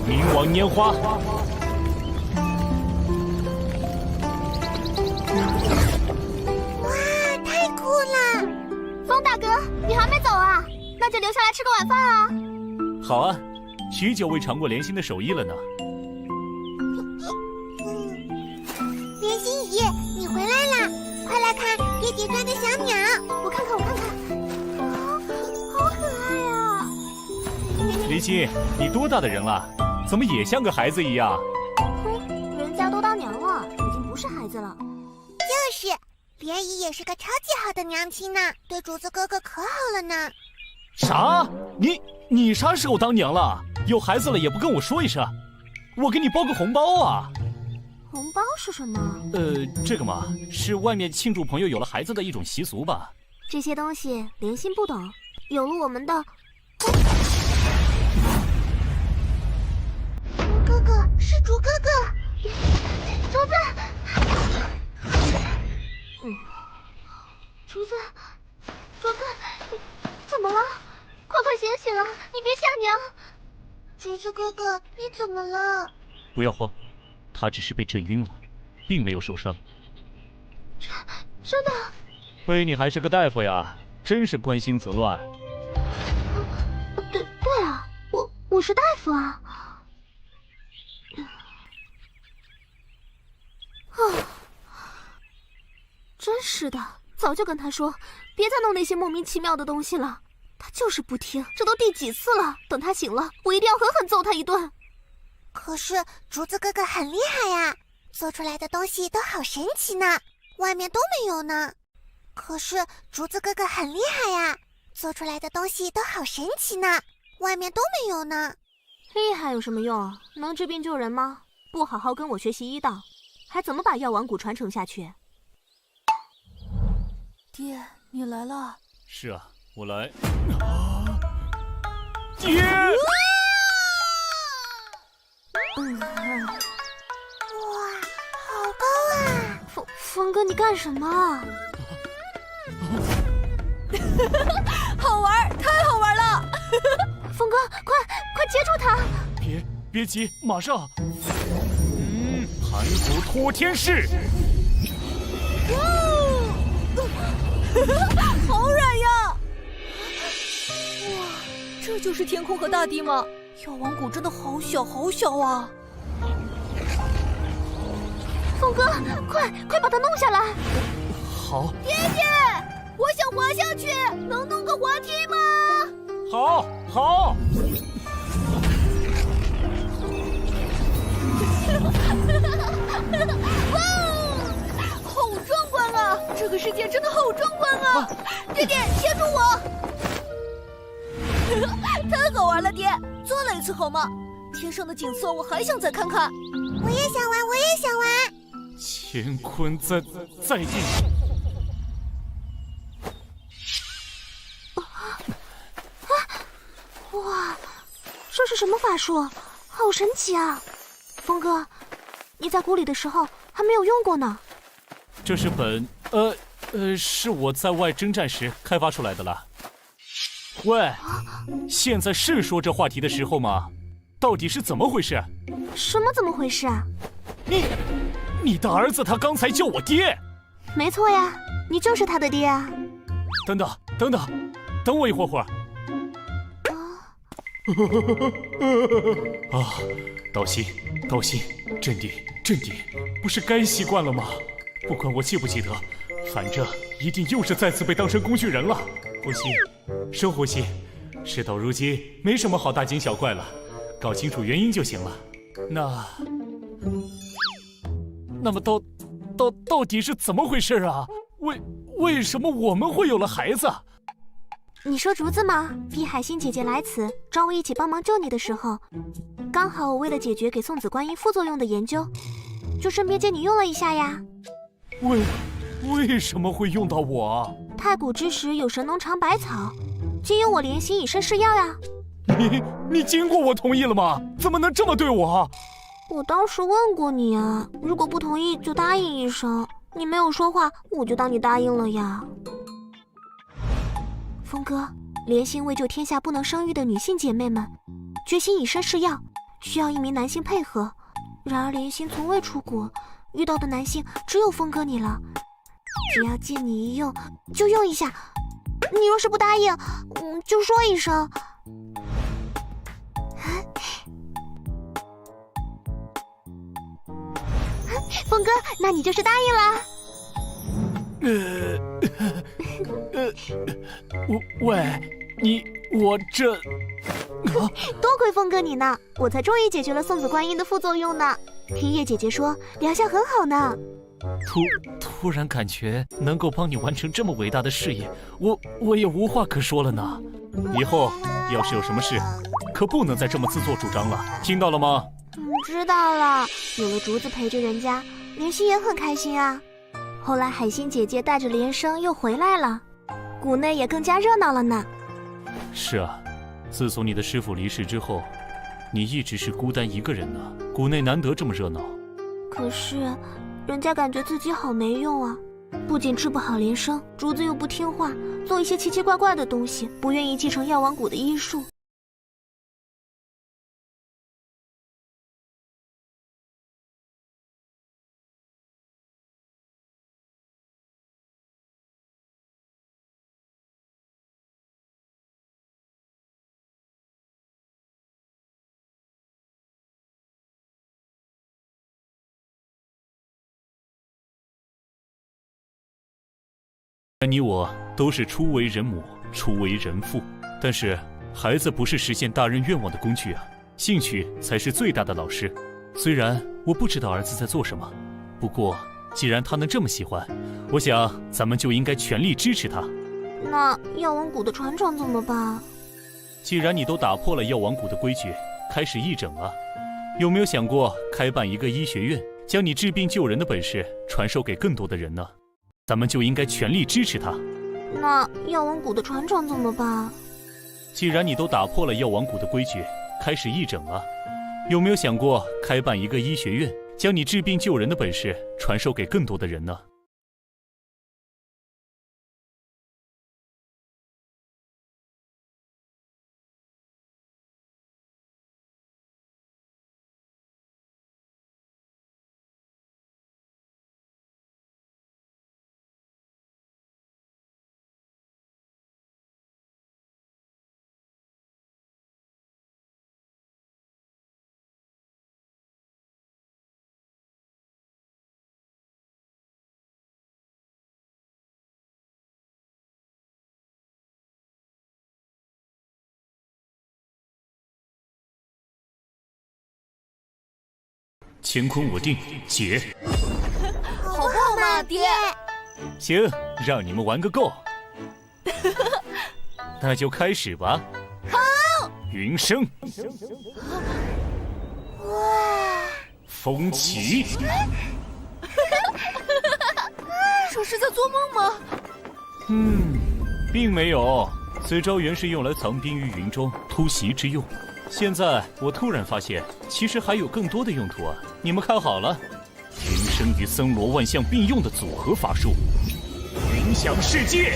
冥王拈花。哇，太酷了！风大哥，你还没走啊？那就留下来吃个晚饭啊。好啊，许久未尝过莲心的手艺了呢。莲心姨，你回来啦！快来看爹爹抓的小鸟，我看看，啊，好可爱啊！莲心，你多大的人了？怎么也像个孩子一样？人家都当娘了，已经不是孩子了。就是，莲姨也是个超级好的娘亲呢，对主子哥哥可好了呢。啥？你啥时候当娘了？有孩子了也不跟我说一声，我给你包个红包啊！红包是什么？这个嘛，是外面庆祝朋友有了孩子的一种习俗吧。这些东西莲心不懂，有了我们的哥哥是竹哥哥，竹子，竹子，你怎么了？快醒醒啊！你别吓娘！竹子哥哥，你怎么了？不要慌，他只是被震晕了，并没有受伤。真的。亏你还是个大夫呀，真是关心则乱。对啊，我是大夫啊。真是的，早就跟他说，别再弄那些莫名其妙的东西了。他就是不听，这都第几次了？等他醒了，我一定要狠狠揍他一顿。可是竹子哥哥很厉害呀，做出来的东西都好神奇呢，外面都没有呢。可是竹子哥哥很厉害呀，做出来的东西都好神奇呢，外面都没有呢。厉害有什么用？能治病救人吗？不好好跟我学习医道，还怎么把药王谷传承下去？爹，你来了。是啊，我来。爹！哇，好高啊！峰哥，你干什么？好玩，太好玩了！峰哥，快接住他！别急，马上。盘古托天式。好软呀！哇，这就是天空和大地吗？药王谷真的好小好小啊！峰哥，快把它弄下来！好。爹爹，我想滑下去，能弄个滑梯吗？好。哇，好壮观啊！这个世界真的好壮观啊！爹爹，牵住我！太好玩了，爹，再来一次好吗？天上的景色我还想再看看。我也想玩，我也想玩。乾坤在地。哇，这是什么法术？好神奇啊！峰哥，你在谷里的时候还没有用过呢。这是是我在外征战时开发出来的了。喂，现在是说这话题的时候吗？到底是怎么回事？什么怎么回事啊？你的儿子他刚才叫我爹。没错呀，你就是他的爹啊。等我一会儿。啊，道心，镇定，不是该习惯了吗？不管我记不记得，反正一定又是再次被当成工具人了。呼吸，深呼吸。事到如今，没什么好大惊小怪了，搞清楚原因就行了。那么到底是怎么回事啊？为什么我们会有了孩子？你说竹子吗？碧海心姐姐来此找我一起帮忙救你的时候，刚好我为了解决给送子观音副作用的研究，就顺便借你用了一下呀。为什么会用到我？太古之时有神农尝百草，皆由我莲心以身试药呀。你经过我同意了吗？怎么能这么对我？我当时问过你啊，如果不同意就答应一声。你没有说话，我就当你答应了呀。峰哥，莲心为救天下不能生育的女性姐妹们，决心以身试药，需要一名男性配合。然而莲心从未出国，遇到的男性只有峰哥你了。只要借你一用，就用一下。你若是不答应，就说一声。峰哥，那你就是答应了。我这……多亏峰哥你呢，我才终于解决了送子观音的副作用呢。听叶姐姐说，疗效很好呢。突然感觉能够帮你完成这么伟大的事业，我也无话可说了呢。以后要是有什么事，可不能再这么自作主张了，听到了吗？知道了。有了竹子陪着人家，莲心也很开心啊。后来海心姐姐带着莲生又回来了，谷内也更加热闹了呢。是啊，自从你的师傅离世之后，你一直是孤单一个人呢。谷内难得这么热闹。可是人家感觉自己好没用啊，不仅治不好莲生，竹子又不听话，做一些奇奇怪怪的东西，不愿意继承药王谷的医术。你我都是初为人母，初为人父，但是孩子不是实现大人愿望的工具啊，兴趣才是最大的老师。虽然我不知道儿子在做什么，不过既然他能这么喜欢，我想咱们就应该全力支持他。那药王谷的船长怎么办？既然你都打破了药王谷的规矩，开始义诊了，有没有想过开办一个医学院，将你治病救人的本事传授给更多的人呢？咱们就应该全力支持他。那药王谷的船长怎么办？既然你都打破了药王谷的规矩，开始义诊了，有没有想过开办一个医学院，将你治病救人的本事传授给更多的人呢？乾坤我定，解。好棒嘛，爹！行，让你们玩个够。那就开始吧。好。云生。哇！风起。这是在做梦吗？并没有。此招原是用来藏兵于云中，突袭之用。现在我突然发现，其实还有更多的用途啊！你们看好了，云生与森罗万象并用的组合法术，云响世界。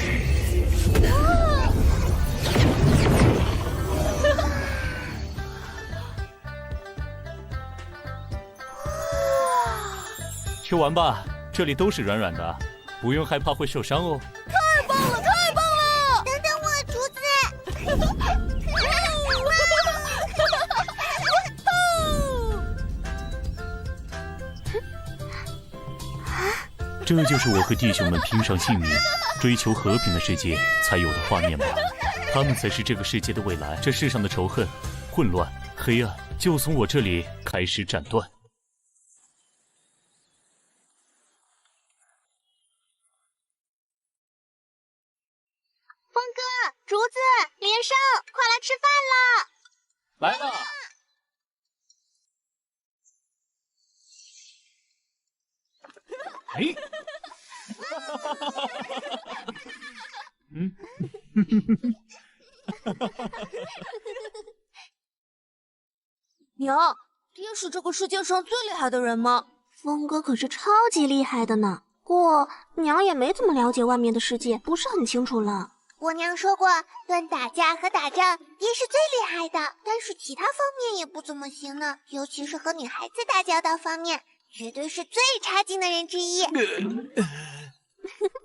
去玩吧，这里都是软软的，不用害怕会受伤哦。太棒了，太棒了！等等我，竹子。这就是我和弟兄们拼上性命，追求和平的世界才有的画面吧。他们才是这个世界的未来。这世上的仇恨、混乱、黑暗，就从我这里开始斩断。峰哥、竹子、连胜，快来吃饭啦！来了。哎，娘，爹是这个世界上最厉害的人吗？峰哥可是超级厉害的呢。不过娘也没怎么了解外面的世界，不是很清楚了。我娘说过，论打架和打仗，爹是最厉害的，但是其他方面也不怎么行呢，尤其是和女孩子打交道方面。绝对是最差劲的人之一。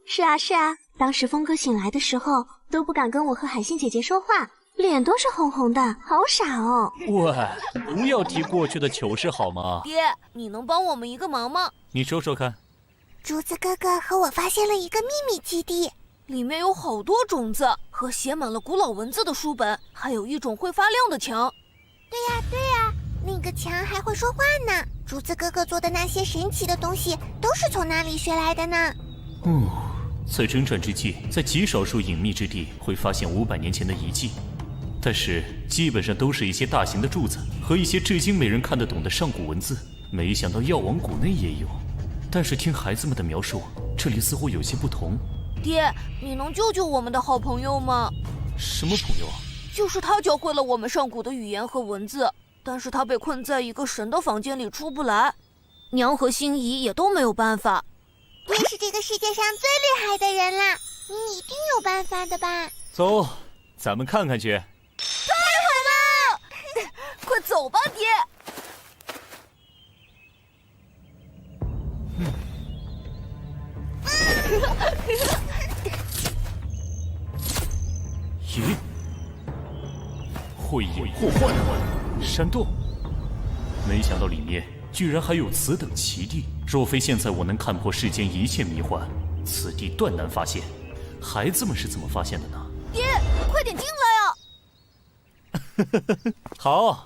是啊是啊，当时峰哥醒来的时候都不敢跟我和海星姐姐说话，脸都是红红的，好傻哦。喂，不要提过去的糗事好吗？爹，你能帮我们一个忙吗？你说说看。竹子哥哥和我发现了一个秘密基地，里面有好多种子和写满了古老文字的书本，还有一种会发亮的墙。对呀对呀，那个墙还会说话呢。竹子哥哥做的那些神奇的东西都是从那里学来的呢。在征战之际，在极少数隐秘之地会发现500年前的遗迹，但是基本上都是一些大型的柱子和一些至今没人看得懂的上古文字。没想到药王谷内也有，但是听孩子们的描述，这里似乎有些不同。爹，你能救救我们的好朋友吗？什么朋友？就是他教会了我们上古的语言和文字，但是他被困在一个神的房间里出不来，娘和心仪也都没有办法。爹是这个世界上最厉害的人啦，你一定有办法的吧？走，咱们看看去。太好了！快走吧，爹。咦，慧眼破幻，山洞，没想到里面居然还有此等奇地。若非现在我能看破世间一切迷幻，此地断难发现。孩子们是怎么发现的呢？爹，快点进来啊！好。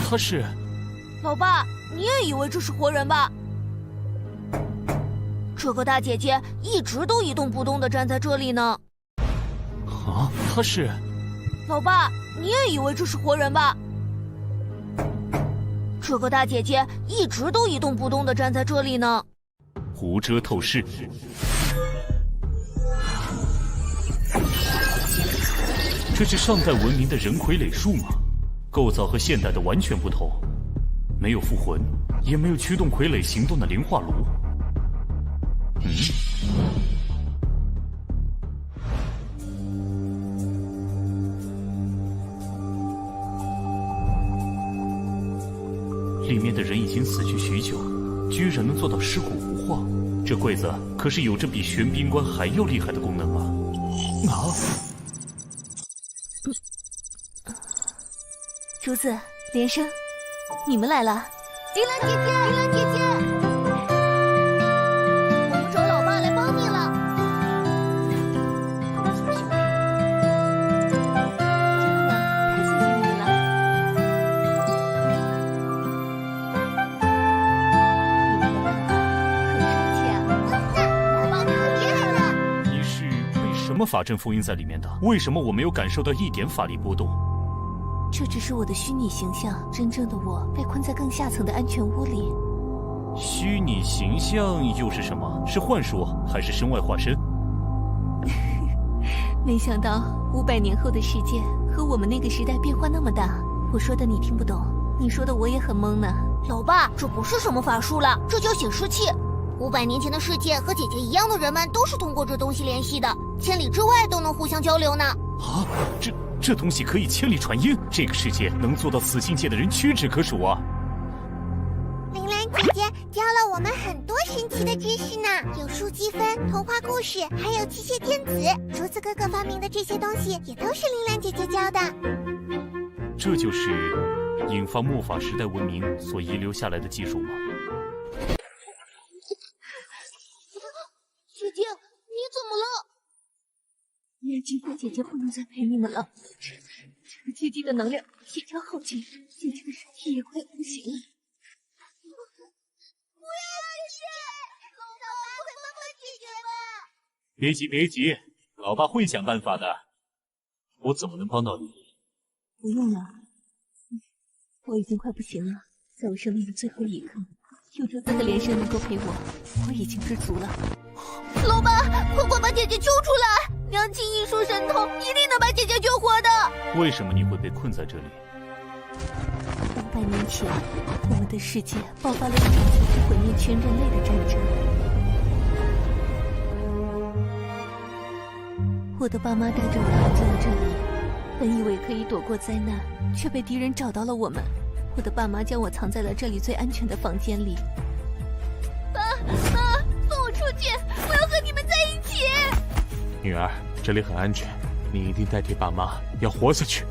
他是，老爸，你也以为这是活人吧？这个大姐姐一直都一动不动地站在这里呢。啊，他是，老爸，你也以为这是活人吧？这个大姐姐一直都一动不动地站在这里呢。无遮透视，这是上代文明的人傀儡术吗？构造和现代的完全不同，没有附魂，也没有驱动傀儡行动的灵化炉。里面的人已经死去许久，居然能做到尸骨无化，这柜子可是有着比玄冰棺还要厉害的功能啊！竹子、连生，你们来了。铃兰姐姐，铃兰姐姐，我们找老爸来帮你了。真的吗？太谢谢你们了。你们的爸爸很帅气啊！老爸你很厉害的。你是被什么法阵封印在里面的？为什么我没有感受到一点法力波动？这只是我的虚拟形象，真正的我被困在更下层的安全屋里。虚拟形象又是什么？是幻术还是身外化身？没想到500年后的世界和我们那个时代变化那么大。我说的你听不懂，你说的我也很懵呢。老爸，这不是什么法术了，这叫显示器。500年前的世界和姐姐一样的人们都是通过这东西联系的，千里之外都能互相交流呢。啊，这东西可以千里传音，这个世界能做到此境界的人屈指可数啊！铃兰姐姐教了我们很多神奇的知识呢，有数积分、童话故事，还有机械电子。竹子哥哥发明的这些东西也都是铃兰姐姐教的。这就是引发末法时代文明所遗留下来的技术吗？姐姐，你怎么了？今天姐姐不能再陪你们了，这个基地的能量即将耗尽，姐姐的身体也快不行了。不要去！老爸会帮帮姐姐吧？别急别急，老爸会想办法的。我怎么能帮到你？不用了，我已经快不行了，在我生命的最后一刻，有竹子和连生能够陪我，我已经知足了。老爸，快把姐姐救出来！娘亲一术神通，一定能把姐姐救活的。为什么你会被困在这里？500年前，我们的世界爆发了一场足以毁灭全人类的战争。我的爸妈带着我逃进了这里，本以为可以躲过灾难，却被敌人找到了我们。我的爸妈将我藏在了这里最安全的房间里。爸，放我出去！我要和你们在一起。女儿，这里很安全，你一定代替爸妈要活下去。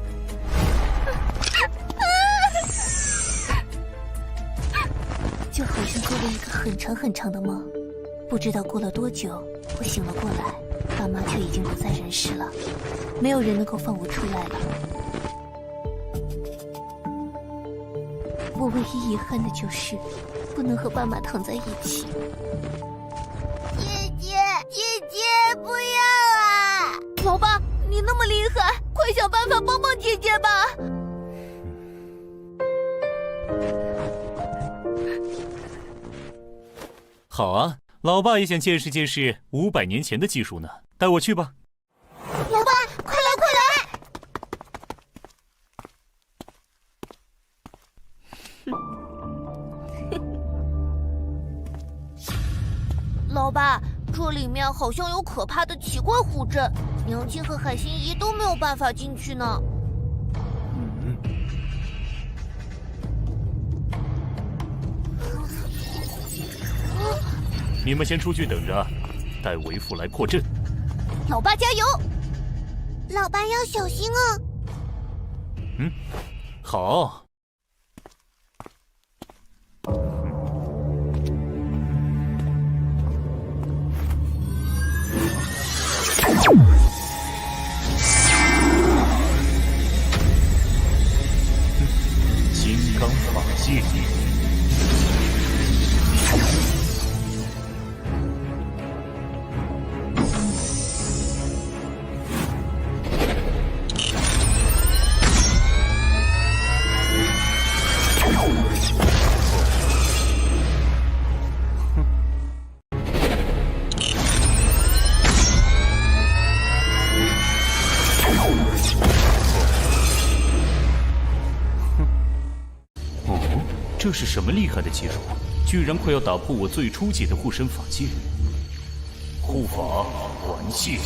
就好像做了一个很长很长的梦，不知道过了多久，我醒了过来，爸妈却已经不在人世了，没有人能够放我出来了。我唯一遗憾的就是不能和爸妈躺在一起。姐姐，不要啊！老爸，你那么厉害，快想办法帮帮姐姐吧。好啊，老爸也想见识见识500年前的技术呢，带我去吧。老爸，快来！老爸，这里面好像有可怕的奇怪符阵，娘亲和海心姨都没有办法进去呢。你们先出去等着，待为父来破阵。老爸加油！老爸要小心啊！好。金刚法界。这是什么厉害的技术？居然快要打破我最初解的护身法界！护法还谢。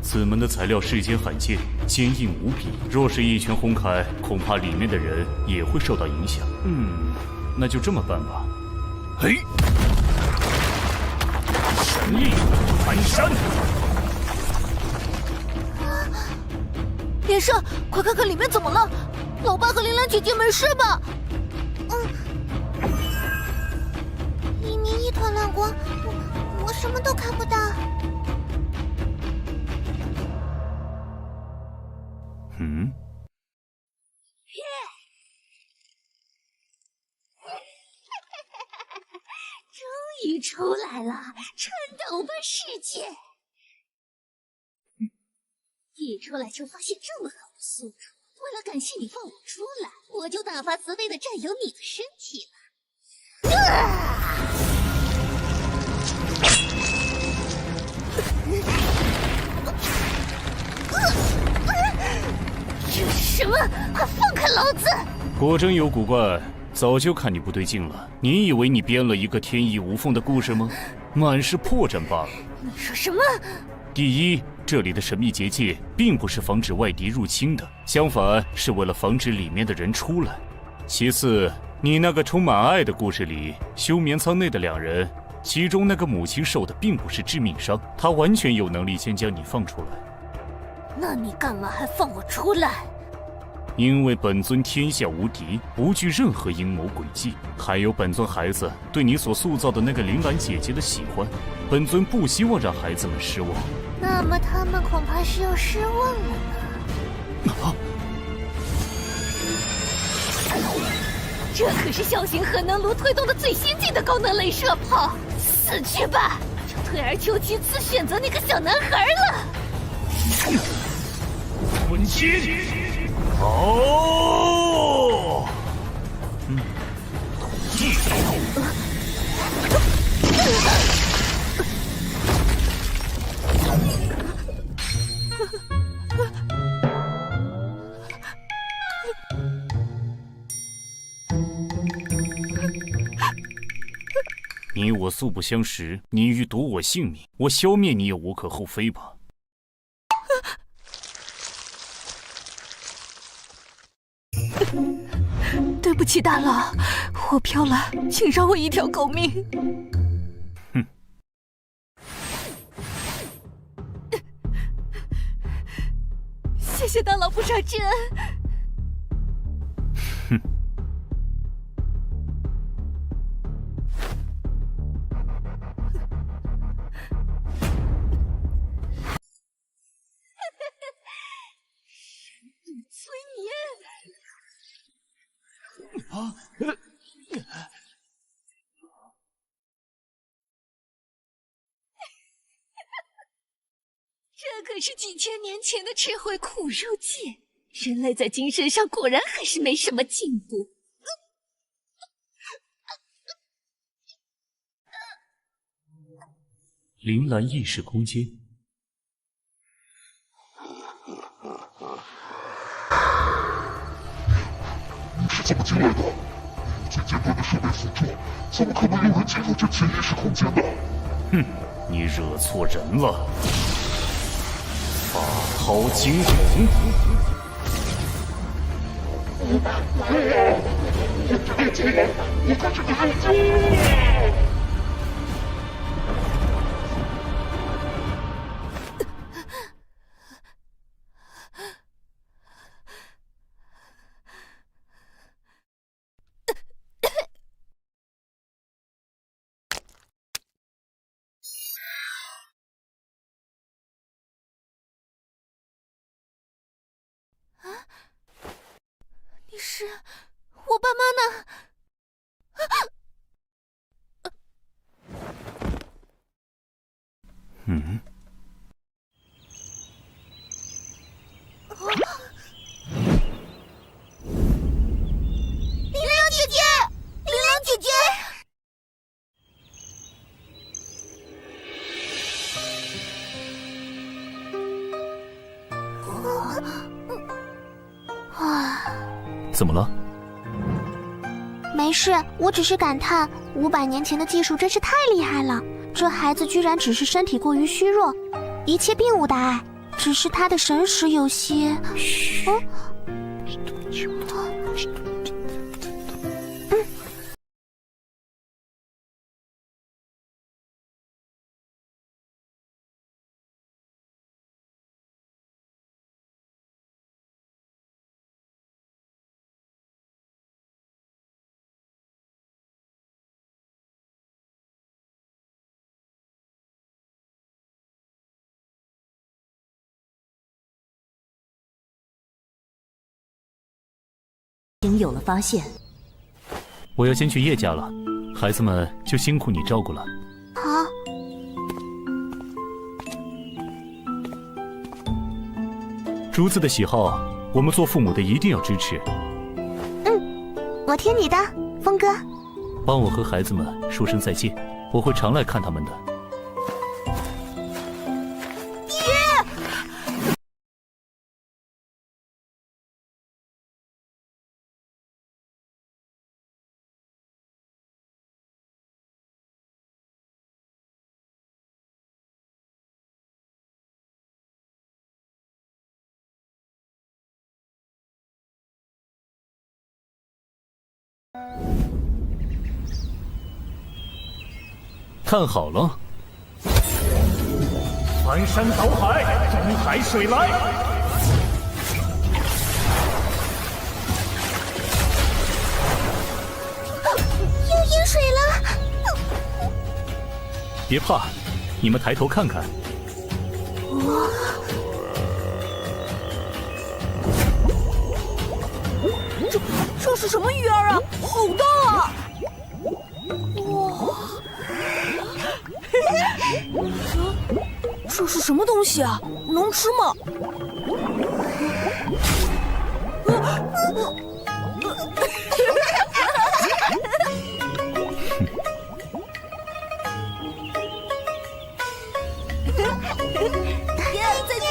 此门的材料世间罕见，坚硬无比。若是一拳轰开，恐怕里面的人也会受到影响。那就这么办吧。嘿！神力寒山。连胜，快看看里面怎么了？老爸和铃兰姐姐没事吧？里面一团亮光，我什么都看不到。终于出来了，颤抖吧世界！一出来就发现这么好的宿主，为了感谢你放我出来，我就大发慈悲的占有你的身体了。这是什么？快放开老子！果真有古怪，早就看你不对劲了。你以为你编了一个天衣无缝的故事吗？满是破绽罢了。你说什么？第一，这里的神秘结界并不是防止外敌入侵的，相反是为了防止里面的人出来。其次，你那个充满爱的故事里，休眠舱内的两人，其中那个母亲受的并不是致命伤，她完全有能力先将你放出来。那你干嘛还放我出来？因为本尊天下无敌，不惧任何阴谋诡计，还有本尊孩子对你所塑造的那个铃兰姐姐的喜欢，本尊不希望让孩子们失望。那么他们恐怕是要失望了呢。这可是小型核能炉推动的最先进的高能镭射炮，死去吧！就退而求其次，选择那个小男孩了。魂心，哦，你我素不相识，你欲夺我性命，我消灭你也无可厚非吧。对不起，大佬，我飘了，请饶我一条狗命。哼，谢谢大佬不杀之恩。哼。催眠。这可是几千年前的智慧苦肉计，人类在精神上果然还是没什么进步。铃兰意识空间。怎么进来的？没有最简单的设备辅助，怎么可能有人进入这潜意识空间呢？哼，你惹错人了。法涛惊鸿。我看这个眼睛。你是我爸妈呢？嗯。玲玲姐姐，玲玲姐姐。怎么了？没事，我只是感叹500年前的技术真是太厉害了。这孩子居然只是身体过于虚弱，一切并无大碍，只是他的神识有些……已经有了发现。我要先去叶家了，孩子们就辛苦你照顾了。好。竹子的喜好，我们做父母的一定要支持。我听你的，峰哥。帮我和孩子们说声再见，我会常来看他们的。看好了，翻山倒海，东海水来。又淹水了！别怕，你们抬头看看。这是什么鱼儿啊？好大啊！哇！这是什么东西啊？能吃吗？再见。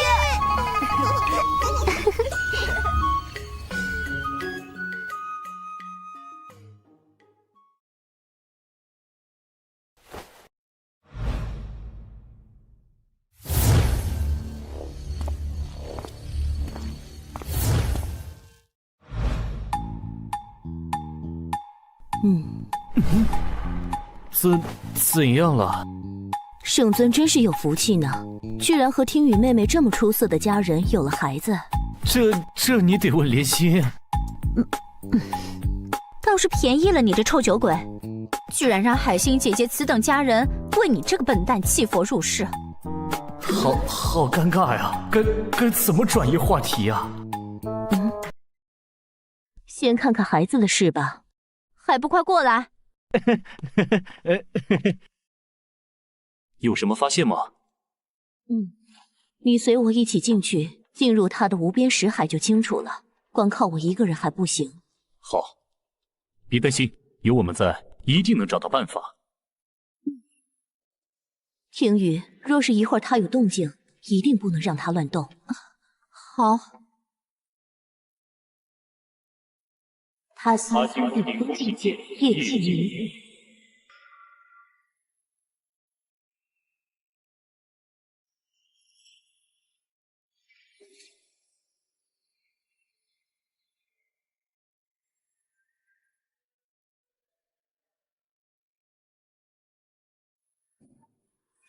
怎样了？圣尊真是有福气呢，居然和听雨妹妹这么出色的家人有了孩子。这你得问莲心。倒是便宜了你这臭酒鬼，居然让海星姐姐此等家人为你这个笨蛋弃佛入室。好尴尬呀，该怎么转移话题呀？先看看孩子的事吧，还不快过来！有什么发现吗？你随我一起进去，进入他的无边识海就清楚了。光靠我一个人还不行。好，别担心，有我们在，一定能找到办法。听雨，若是一会儿他有动静，一定不能让他乱动。好。他心日空境界业气明。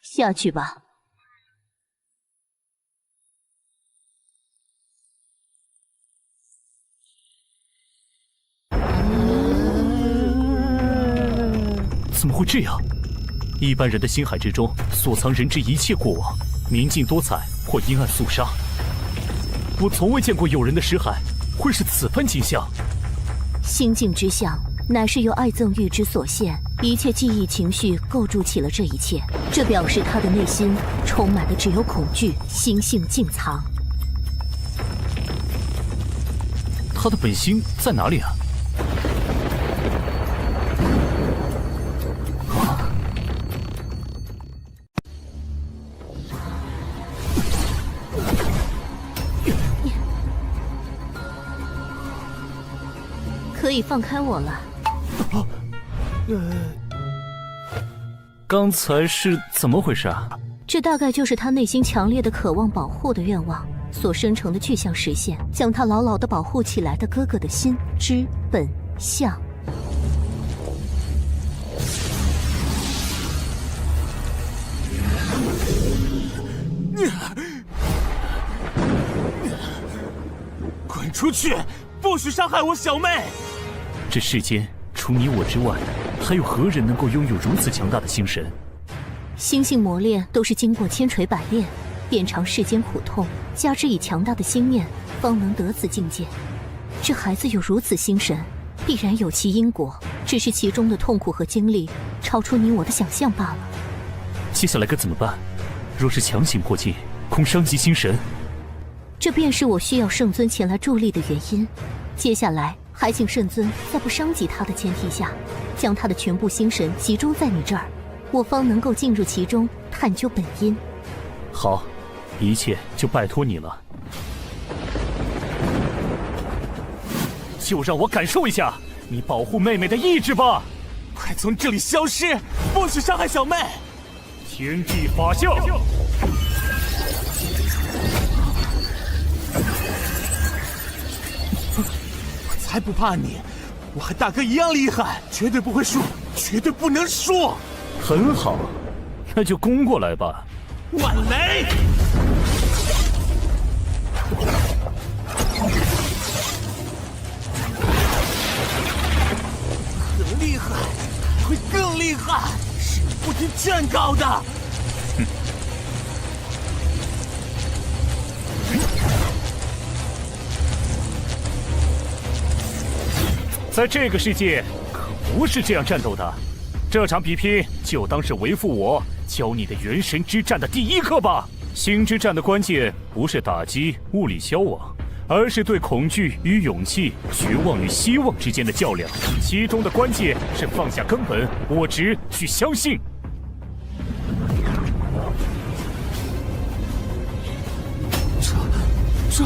下去吧。怎么会这样？一般人的心海之中所藏人之一切过往，明镜多彩或阴暗肃杀。我从未见过有人的识海会是此番景象。心境之象，乃是由爱憎欲之所现，一切记忆情绪构筑起了这一切。这表示他的内心充满的只有恐惧，心性尽藏。他的本心在哪里啊？可以放开我了。刚才是怎么回事啊？这大概就是他内心强烈的渴望保护的愿望所生成的具象实现，将他牢牢地保护起来的哥哥的心之本相。滚出去！不许伤害我小妹！这世间除你我之外，还有何人能够拥有如此强大的心神？心性磨练都是经过千锤百炼，遍尝世间苦痛，加之以强大的心念，方能得此境界。这孩子有如此心神，必然有其因果，只是其中的痛苦和经历超出你我的想象罢了。接下来该怎么办？若是强行过境，恐伤及心神。这便是我需要圣尊前来助力的原因。接下来还请圣尊在不伤及他的前提下，将他的全部心神集中在你这儿，我方能够进入其中探究本因。好，一切就拜托你了。就让我感受一下你保护妹妹的意志吧！快从这里消失，不许伤害小妹！天地法相。我才不怕你，我和大哥一样厉害，绝对不会输，绝对不能输。很好，那就攻过来吧。万雷！更厉害，会更厉害，是不听劝告的。哼。在这个世界可不是这样战斗的，这场比拼就当是为父我教你的元神之战的第一课吧。心之战的关键不是打击物理消亡，而是对恐惧与勇气、绝望与希望之间的较量，其中的关键是放下根本我执去相信。这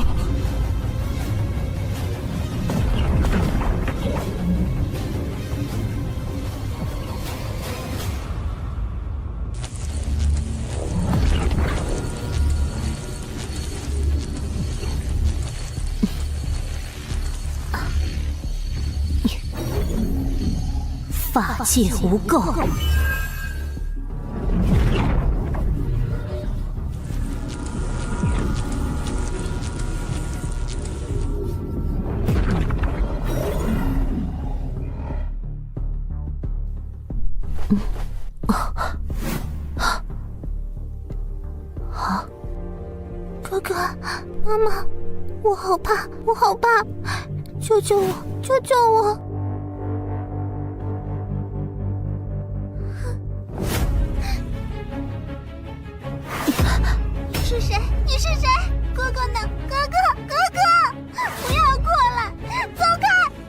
法界无垢。哥哥，妈妈，我好怕，我好怕，救救我，救救我！你是谁？你是谁？哥哥呢？哥哥，哥哥，不要过来！走开，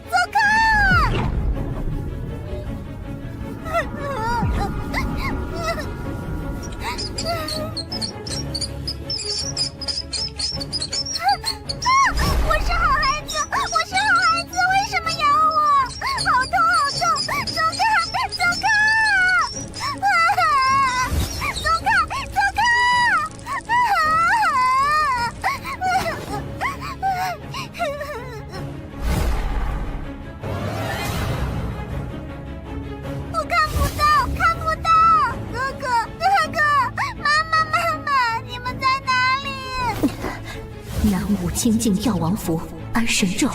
走开！我是好孩子，我是好孩子，为什么咬我？精进药王符、安神咒。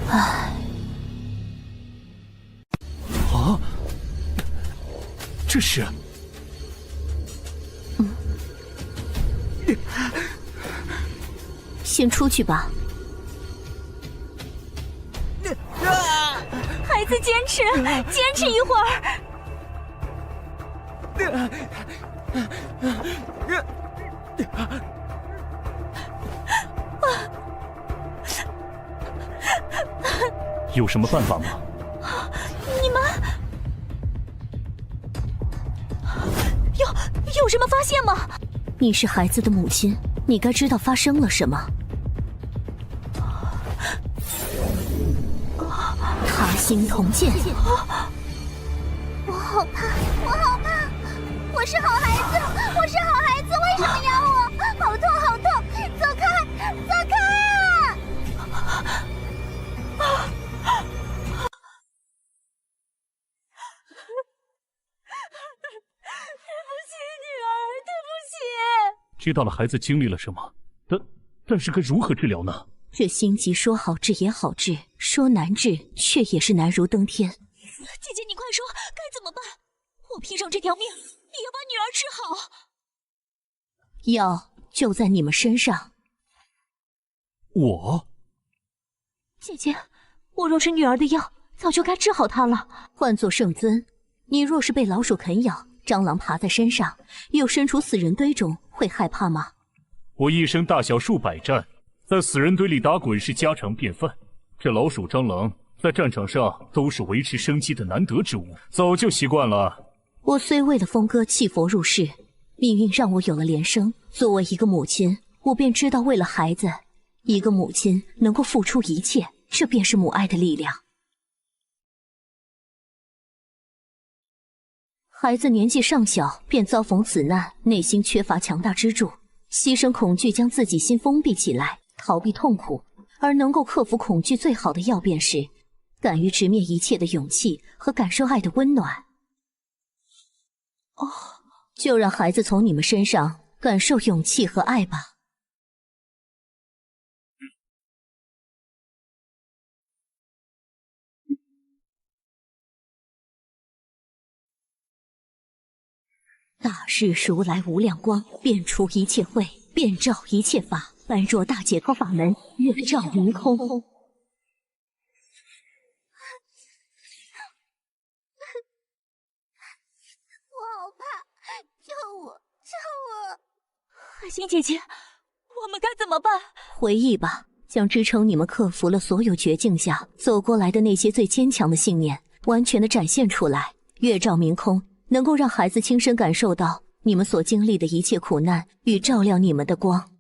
唉，啊，这是。先出去吧。孩子，坚持一会儿。有什么办法吗？你们有什么发现吗？你是孩子的母亲，你该知道发生了什么。他心同剑。我好怕，我好怕！我是好孩子，我是好孩子，为什么咬我？好痛，好痛！走开，走开啊！知道了孩子经历了什么，但是该如何治疗呢？这心疾说好治也好治，说难治却也是难如登天。姐姐，你快说，该怎么办？我拼上这条命，也要把女儿治好。药就在你们身上。我？姐姐，我若是女儿的药，早就该治好她了。换作圣尊，你若是被老鼠啃咬，蟑螂爬在身上，又身处死人堆中，会害怕吗？我一生大小数百战，在死人堆里打滚是家常便饭。这老鼠蟑螂在战场上都是维持生机的难得之物，早就习惯了。我虽为了峰哥弃佛入世，命运让我有了连生。作为一个母亲，我便知道为了孩子，一个母亲能够付出一切，这便是母爱的力量。孩子年纪尚小，便遭逢此难，内心缺乏强大支柱，牺牲恐惧将自己心封闭起来，逃避痛苦。而能够克服恐惧最好的药便是敢于直面一切的勇气和感受爱的温暖。就让孩子从你们身上感受勇气和爱吧。大日如来无量光，遍除一切秽，遍照一切法，般若大解脱法门，月照明空。我好怕，救我，救我！海星姐姐，我们该怎么办？回忆吧，将支撑你们克服了所有绝境下走过来的那些最坚强的信念，完全的展现出来。月照明空，能够让孩子亲身感受到你们所经历的一切苦难与照亮你们的光。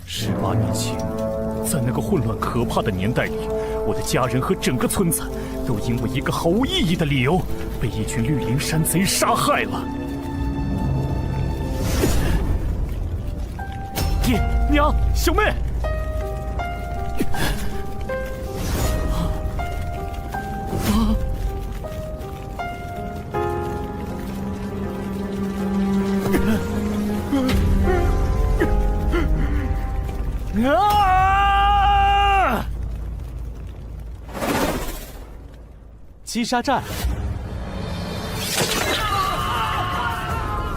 18年前，在那个混乱可怕的年代里，我的家人和整个村子都因为一个毫无意义的理由，被一群绿林山贼杀害了。爹娘，小妹，击杀战，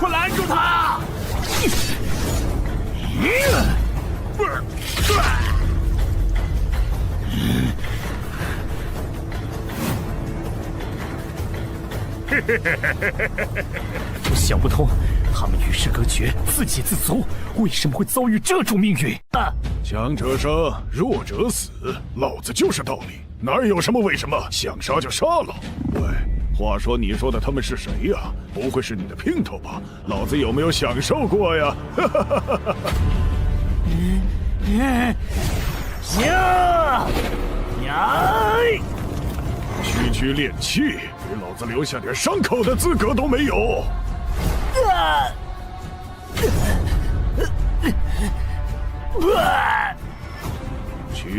快拦住他！我想不通，他们与世隔绝，自给自足，为什么会遭遇这种命运？强者生，弱者死，老子就是道理，哪有什么为什么，想杀就杀了。喂，话说你说的他们是谁呀？不会是你的姘头吧？老子有没有享受过呀？区练气，给老子留下点伤口的资格都没有！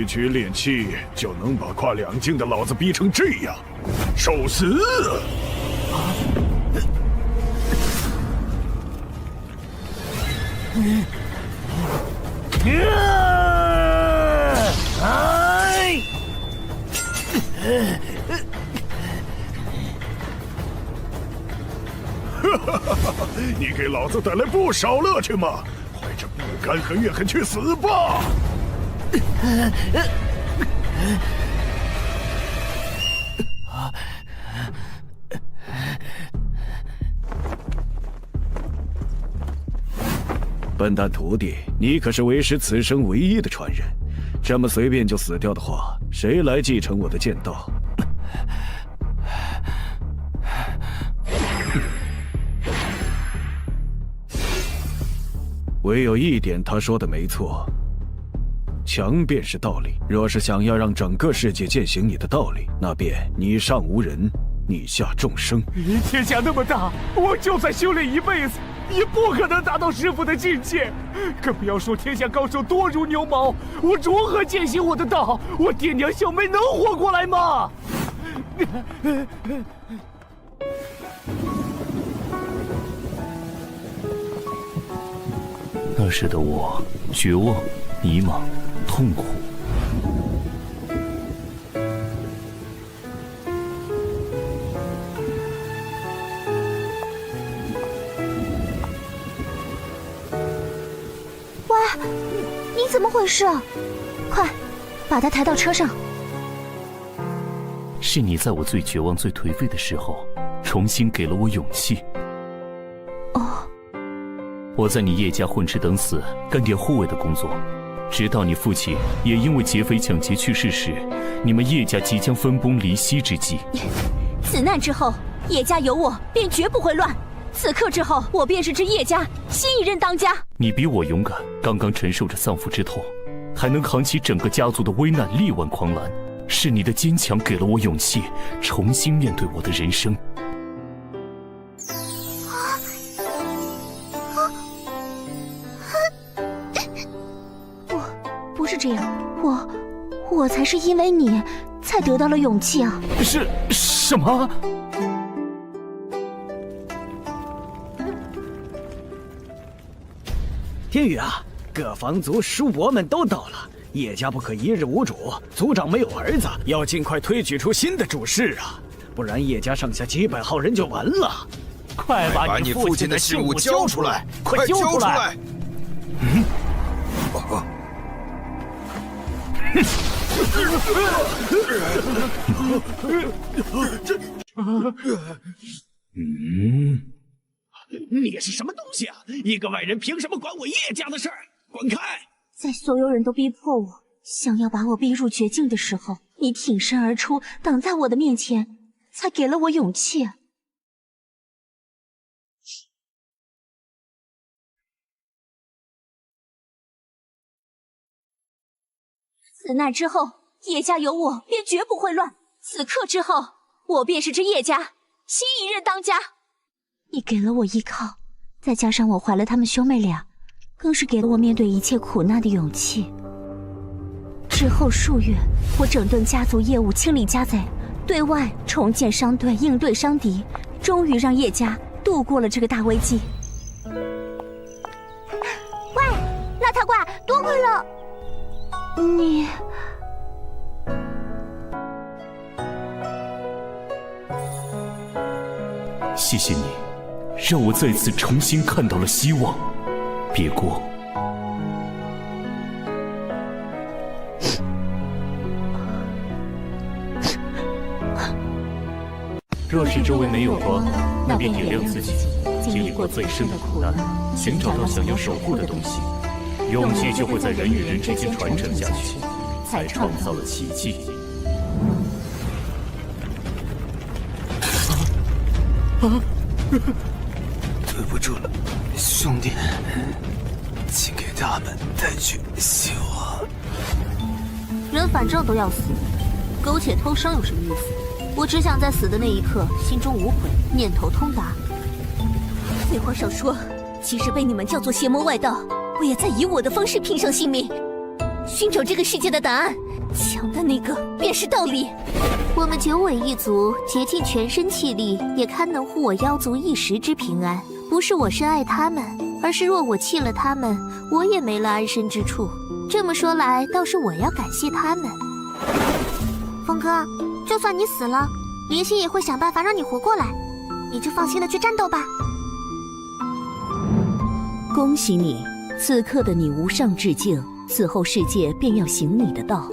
区练气就能把跨2境的老子逼成这样，受死！你给老子带来不少乐趣嘛！怀着不甘和怨恨去死吧！笨蛋徒弟，你可是为师此生唯一的传人，这么随便就死掉的话，谁来继承我的剑道？唯有一点，他说的没错，强便是道理。若是想要让整个世界践行你的道理，那便你上无人，你下众生。天下那么大，我就算修炼一辈子，也不可能达到师父的境界。更不要说天下高手多如牛毛，我如何践行我的道？我爹娘小妹能活过来吗？那时的我，绝望、迷茫、痛苦。喂，你怎么回事？快，把他抬到车上。是你在我最绝望、最颓废的时候，重新给了我勇气。我在你叶家混吃等死，干点护卫的工作，直到你父亲也因为劫匪抢劫去世时，你们叶家即将分崩离析之际。此难之后，叶家有我，便绝不会乱。此刻之后，我便是这叶家新一任当家。你比我勇敢，刚刚承受着丧父之痛，还能扛起整个家族的危难，力挽狂澜。是你的坚强给了我勇气，重新面对我的人生。不是这样，我才是因为你才得到了勇气啊！是什么？天宇啊，各方族属我们都到了，叶家不可一日无主，族长没有儿子，要尽快推举出新的主事啊，不然叶家剩下几百号人就完了。快把你父亲的信物交出来！快交出来！你是什么东西啊？一个外人凭什么管我叶家的事儿？滚开！在所有人都逼迫我，想要把我逼入绝境的时候，你挺身而出，挡在我的面前，才给了我勇气。此难之后，叶家有我，便绝不会乱。此刻之后，我便是这叶家新一任当家。你给了我依靠，再加上我怀了他们兄妹俩，更是给了我面对一切苦难的勇气。之后数月，我整顿家族业务，清理家贼，对外重建商队，应对伤敌，终于让叶家度过了这个大危机。喂，邋遢怪，多亏了你。谢谢你，让我再次重新看到了希望。别过。若是周围没有光，那便点亮自己，经历过最深的苦难，寻找到想要守护的东西，勇气就会在人与人之间传承下去，才创造了奇迹。对不住了，兄弟，请给他们带去希望。人反正都要死，苟且偷生有什么意思？我只想在死的那一刻心中无悔，念头通达。废话少说，即使被你们叫做邪魔外道，我也在以我的方式拼上性命，寻找这个世界的答案。强的那个便是道理。我们九尾一族竭尽全身气力，也堪能护我妖族一时之平安。不是我深爱他们，而是若我弃了他们，我也没了安身之处。这么说来，倒是我要感谢他们。风哥，就算你死了，林星也会想办法让你活过来，你就放心的去战斗吧。恭喜你，此刻的你无上致敬，此后世界便要行你的道。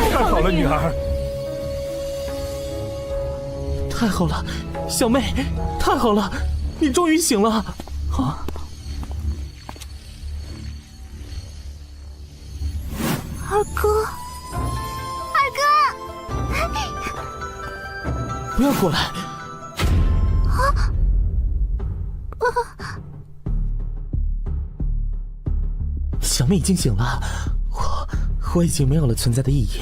太好了，女儿！太好了，小妹，太好了，你终于醒了！啊！二哥，二哥，不要过来！小妹已经醒了，我已经没有了存在的意义。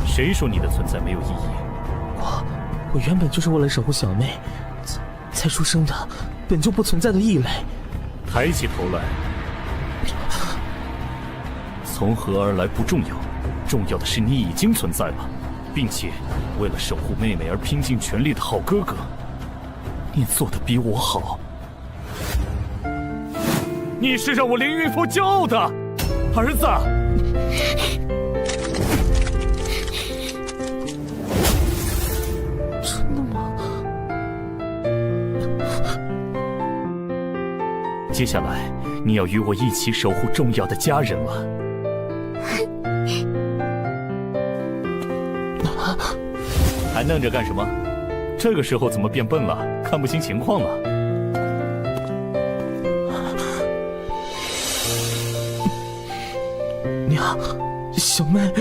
谁说你的存在没有意义？我原本就是为了守护小妹才出生的，本就不存在的异类。抬起头来，从何而来不重要，重要的是你已经存在了，并且为了守护妹妹而拼尽全力的好哥哥，你做的比我好。你是让我凌云峰骄傲的儿子。真的吗？接下来你要与我一起守护重要的家人了。还愣着干什么？这个时候怎么变笨了？看不清情况了？娘，小妹。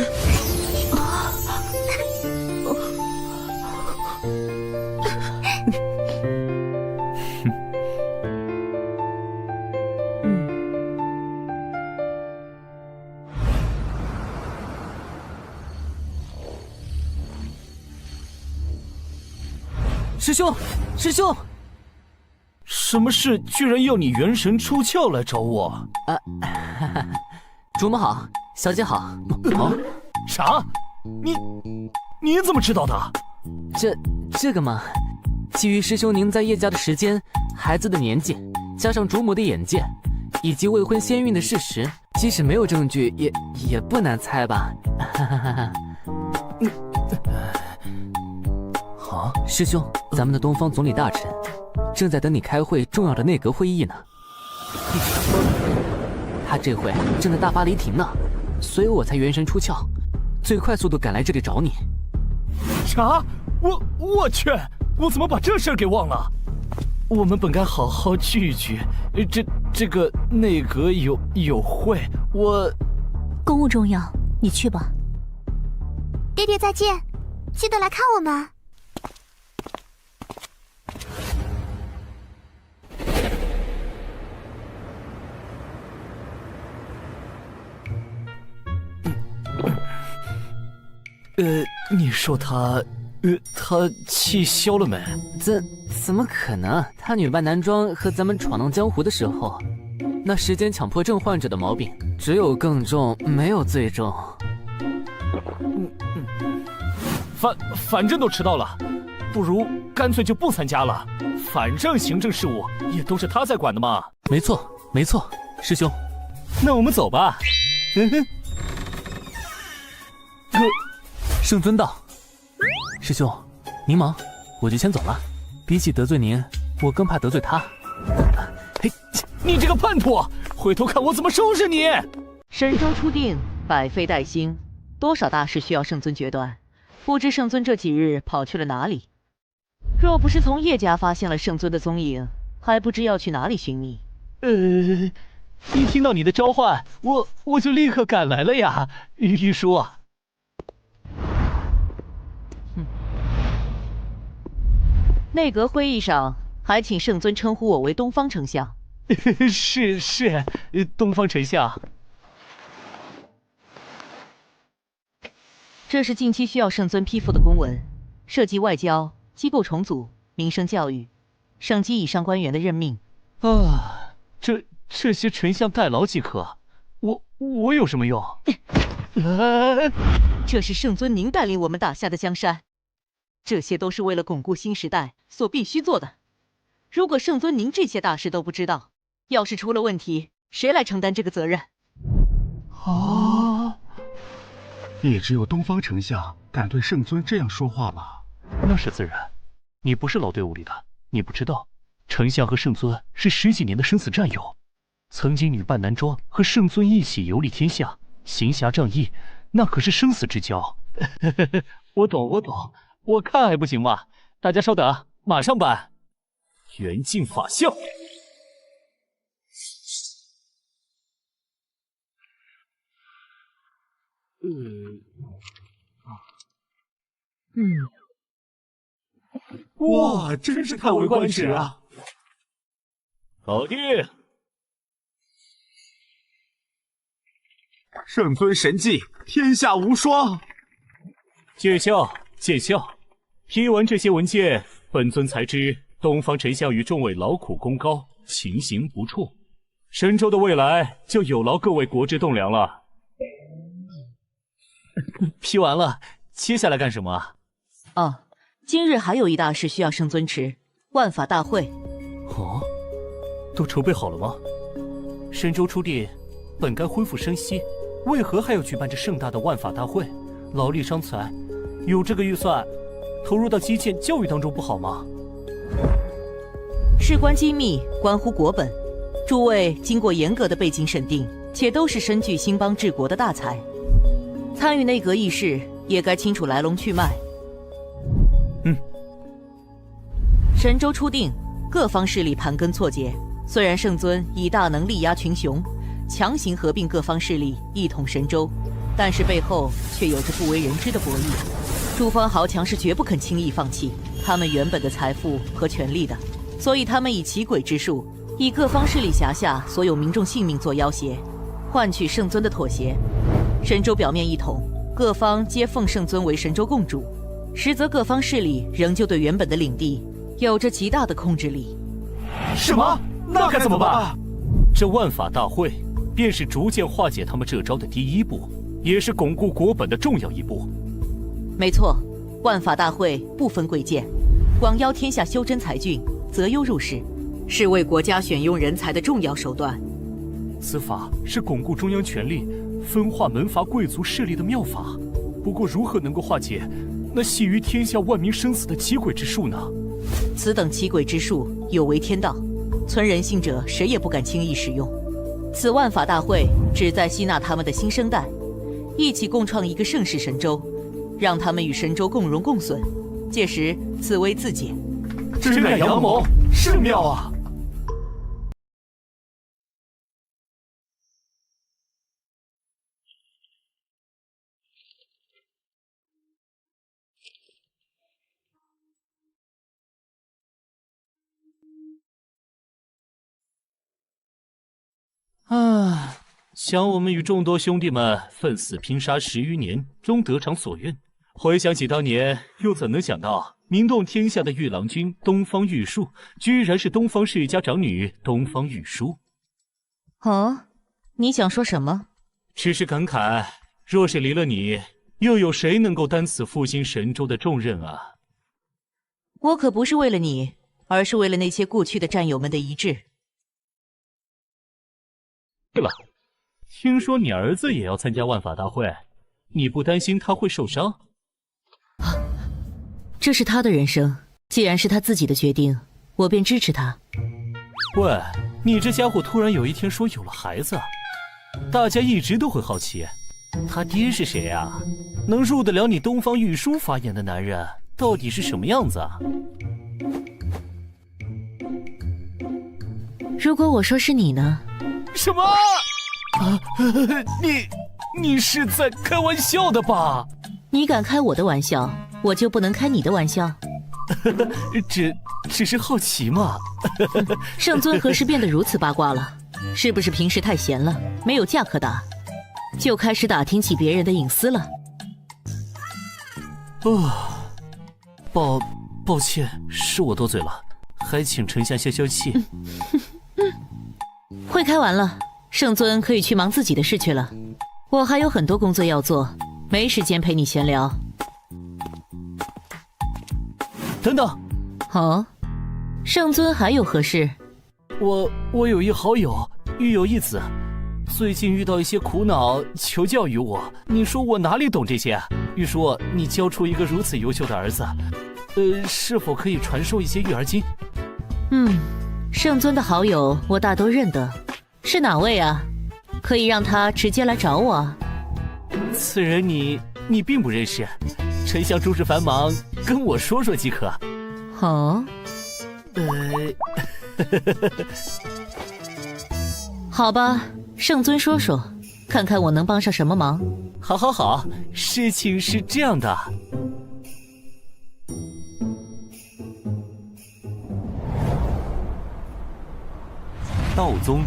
师兄，师兄，什么事居然要你元神出窍来找我？主母好，小姐好。啊？啥？你怎么知道的？这个嘛，基于师兄您在叶家的时间、孩子的年纪，加上主母的眼界，以及未婚先孕的事实，即使没有证据，也不难猜吧。啊，师兄，咱们的东方总理大臣正在等你开会重要的内阁会议呢。他这回正在大发雷霆呢，所以我才元神出窍，最快速度赶来这里找你。啥？我去！我怎么把这事儿给忘了？我们本该好好聚一聚。这个内阁有会，我公务重要，你去吧。爹爹再见，记得来看我们。你说他气消了没？怎么可能？他女扮男装和咱们闯荡江湖的时候，那时间强迫症患者的毛病只有更重，没有最重。反正都迟到了，不如干脆就不参加了，反正行政事务也都是他在管的嘛。没错，没错，师兄，那我们走吧。圣尊道，师兄，您忙，我就先走了。比起得罪您，我更怕得罪他。嘿，你这个叛徒，回头看我怎么收拾你！神州初定，百废待兴，多少大事需要圣尊决断，不知圣尊这几日跑去了哪里？若不是从叶家发现了圣尊的踪影，还不知要去哪里寻觅。一听到你的召唤，我就立刻赶来了呀，玉叔。内阁会议上还请圣尊称呼我为东方丞相。是，东方丞相。这是近期需要圣尊批复的公文，涉及外交、机构重组、民生教育、省级以上官员的任命。啊，这些丞相代劳即可，我有什么用？这是圣尊您带领我们打下的江山，这些都是为了巩固新时代所必须做的。如果圣尊您这些大事都不知道，要是出了问题，谁来承担这个责任？也只有东方丞相敢对圣尊这样说话吧？那是自然，你不是老队伍里的，你不知道，丞相和圣尊是10几年的生死战友，曾经女扮男装和圣尊一起游历天下，行侠仗义，那可是生死之交。我懂，我看还不行吗？大家稍等，马上办。元镜法相。哇，真是叹为观止啊！搞定。圣尊神迹，天下无双。见笑。批完这些文件，本尊才知东方丞相与众位劳苦功高，情形不错。神州的未来就有劳各位国之栋梁了。批完了，接下来干什么啊？今日还有一大事需要圣尊持，万法大会。哦，都筹备好了吗？神州初定，本该恢复生息，为何还要举办这盛大的万法大会？劳力伤财，有这个预算，投入到基建教育当中不好吗？事关机密，关乎国本，诸位经过严格的背景审定，且都是身具兴邦治国的大才，参与内阁议事也该清楚来龙去脉。神州初定，各方势力盘根错节。虽然圣尊以大能力压群雄，强行合并各方势力，一统神州，但是背后却有着不为人知的博弈。诸方豪强是绝不肯轻易放弃他们原本的财富和权力的，所以他们以奇诡之术，以各方势力辖下所有民众性命做要挟，换取圣尊的妥协。神州表面一统，各方皆奉圣尊为神州共主，实则各方势力仍旧对原本的领地有着极大的控制力。什么？那该怎么办？这万法大会便是逐渐化解他们这招的第一步，也是巩固国本的重要一步。没错，万法大会不分贵贱，广邀天下修真才俊，择优入仕，是为国家选用人才的重要手段。此法是巩固中央权力、分化门阀贵族势力的妙法。不过，如何能够化解那系于天下万民生死的奇诡之术呢？此等奇诡之术有违天道，存人性者谁也不敢轻易使用。此万法大会旨在吸纳他们的新生代，一起共创一个盛世神州，让他们与神州共荣共损，届时此危自解。真乃阳谋，甚妙啊！想我们与众多兄弟们奋死拼杀10余年，终得偿所愿。回想起当年，又怎能想到名动天下的玉郎君东方玉树，居然是东方世家长女东方玉书。你想说什么？只是感慨，若是离了你，又有谁能够担此复兴神州的重任啊？我可不是为了你，而是为了那些故去的战友们的遗志。对了，听说你儿子也要参加万法大会，你不担心他会受伤？这是他的人生，既然是他自己的决定，我便支持他。喂，你这家伙突然有一天说有了孩子，大家一直都会好奇，他爹是谁啊？能入得了你东方玉书法眼的男人到底是什么样子啊？如果我说是你呢？什么？你是在开玩笑的吧？你敢开我的玩笑，我就不能开你的玩笑？只是好奇嘛。圣尊何时变得如此八卦了？是不是平时太闲了，没有架可打，就开始打听起别人的隐私了？抱歉，是我多嘴了，还请丞相消消气。会开完了，圣尊可以去忙自己的事去了。我还有很多工作要做，没时间陪你闲聊。等等，哦，圣尊还有何事？我有一好友，育有一子，最近遇到一些苦恼，求教于我。你说我哪里懂这些？据说你教出一个如此优秀的儿子，是否可以传授一些育儿经？圣尊的好友我大都认得，是哪位啊？可以让他直接来找我啊。此人你并不认识，丞相诸事繁忙，跟我说说即可。哦，好吧，圣尊说说，看看我能帮上什么忙。好，事情是这样的。道宗，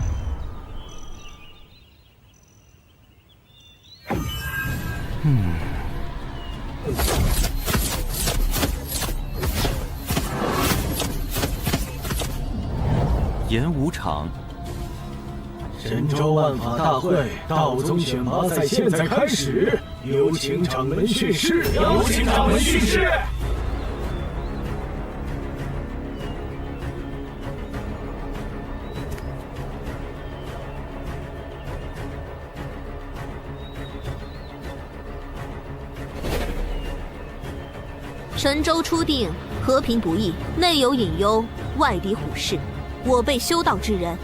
演武场，神州万法大会道宗选拔赛现在开始，有请掌门训示。神州初定，和平不易，内有隐忧，外敌虎视。我辈修道之人，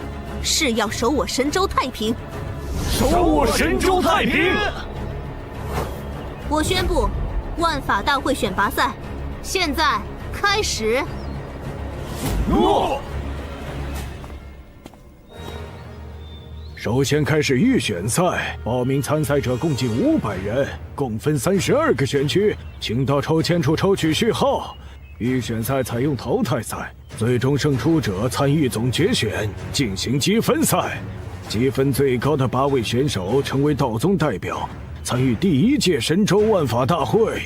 是要守我神州太平。守我神州太平！我宣布，万法大会选拔赛现在开始。诺。首先开始预选赛，报名参赛者共计500人，共分32个选区，请到抽签处抽取序号。预选赛采用淘汰赛，最终胜出者参与总决选，进行积分赛。积分最高的8位选手成为道宗代表，参与第1届神州万法大会。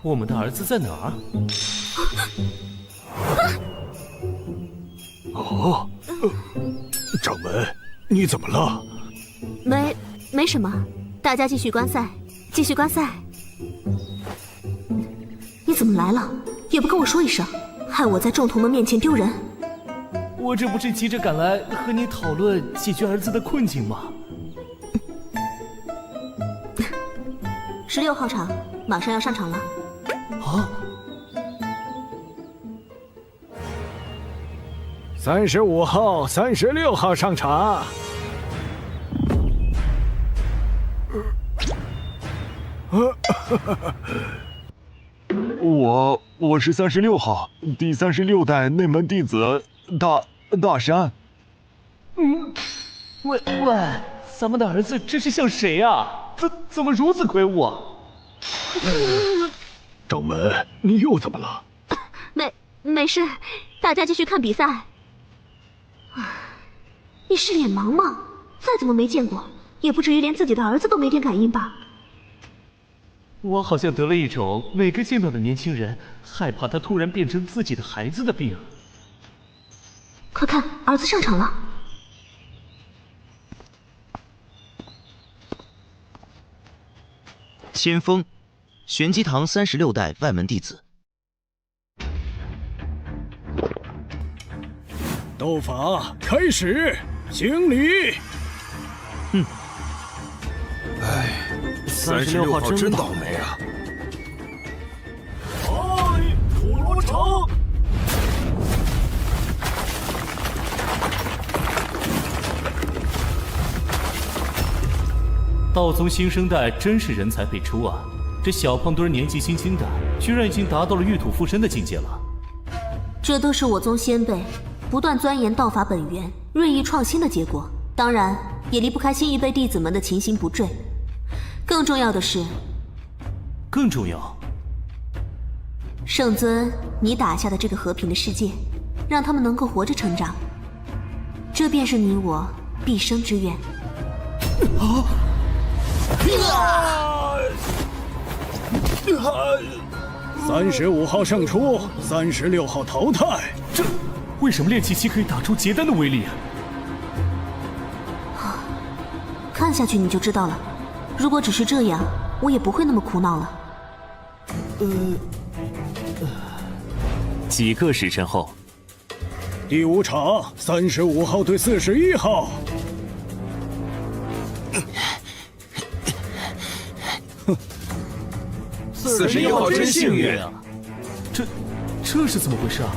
我们的儿子在哪儿？哦，掌门，你怎么了？没什么，大家继续观赛，继续观赛。你怎么来了？也不跟我说一声，害我在众同们面前丢人。我这不是急着赶来和你讨论解决儿子的困境吗？16号场马上要上场了。啊！35号、36号上场。我是36号，第36代内门弟子大山。喂，咱们的儿子这是像谁啊？怎么如此魁梧啊？掌门，你又怎么了？没事，大家继续看比赛。你是脸盲吗？再怎么没见过，也不至于连自己的儿子都没点感应吧？我好像得了一种每个见到的年轻人害怕他突然变成自己的孩子的病。快看，儿子上场了。先锋，玄机堂36代外门弟子。斗法开始，行礼。36号真倒霉啊！土罗城。道宗新生代真是人才辈出啊！这小胖墩年纪轻轻的，居然已经达到了玉土附身的境界了。这都是我宗先辈不断钻研道法本源、锐意创新的结果，当然也离不开新一辈弟子们的勤行不坠。更重要的是，圣尊，你打下的这个和平的世界，让他们能够活着成长，这便是你我毕生之愿。35号胜出，36号淘汰。这为什么炼气期可以打出结丹的威力啊？看下去你就知道了。如果只是这样，我也不会那么苦恼了。几个时辰后，第5场，35号对41号。41号真幸运啊！这是怎么回事啊？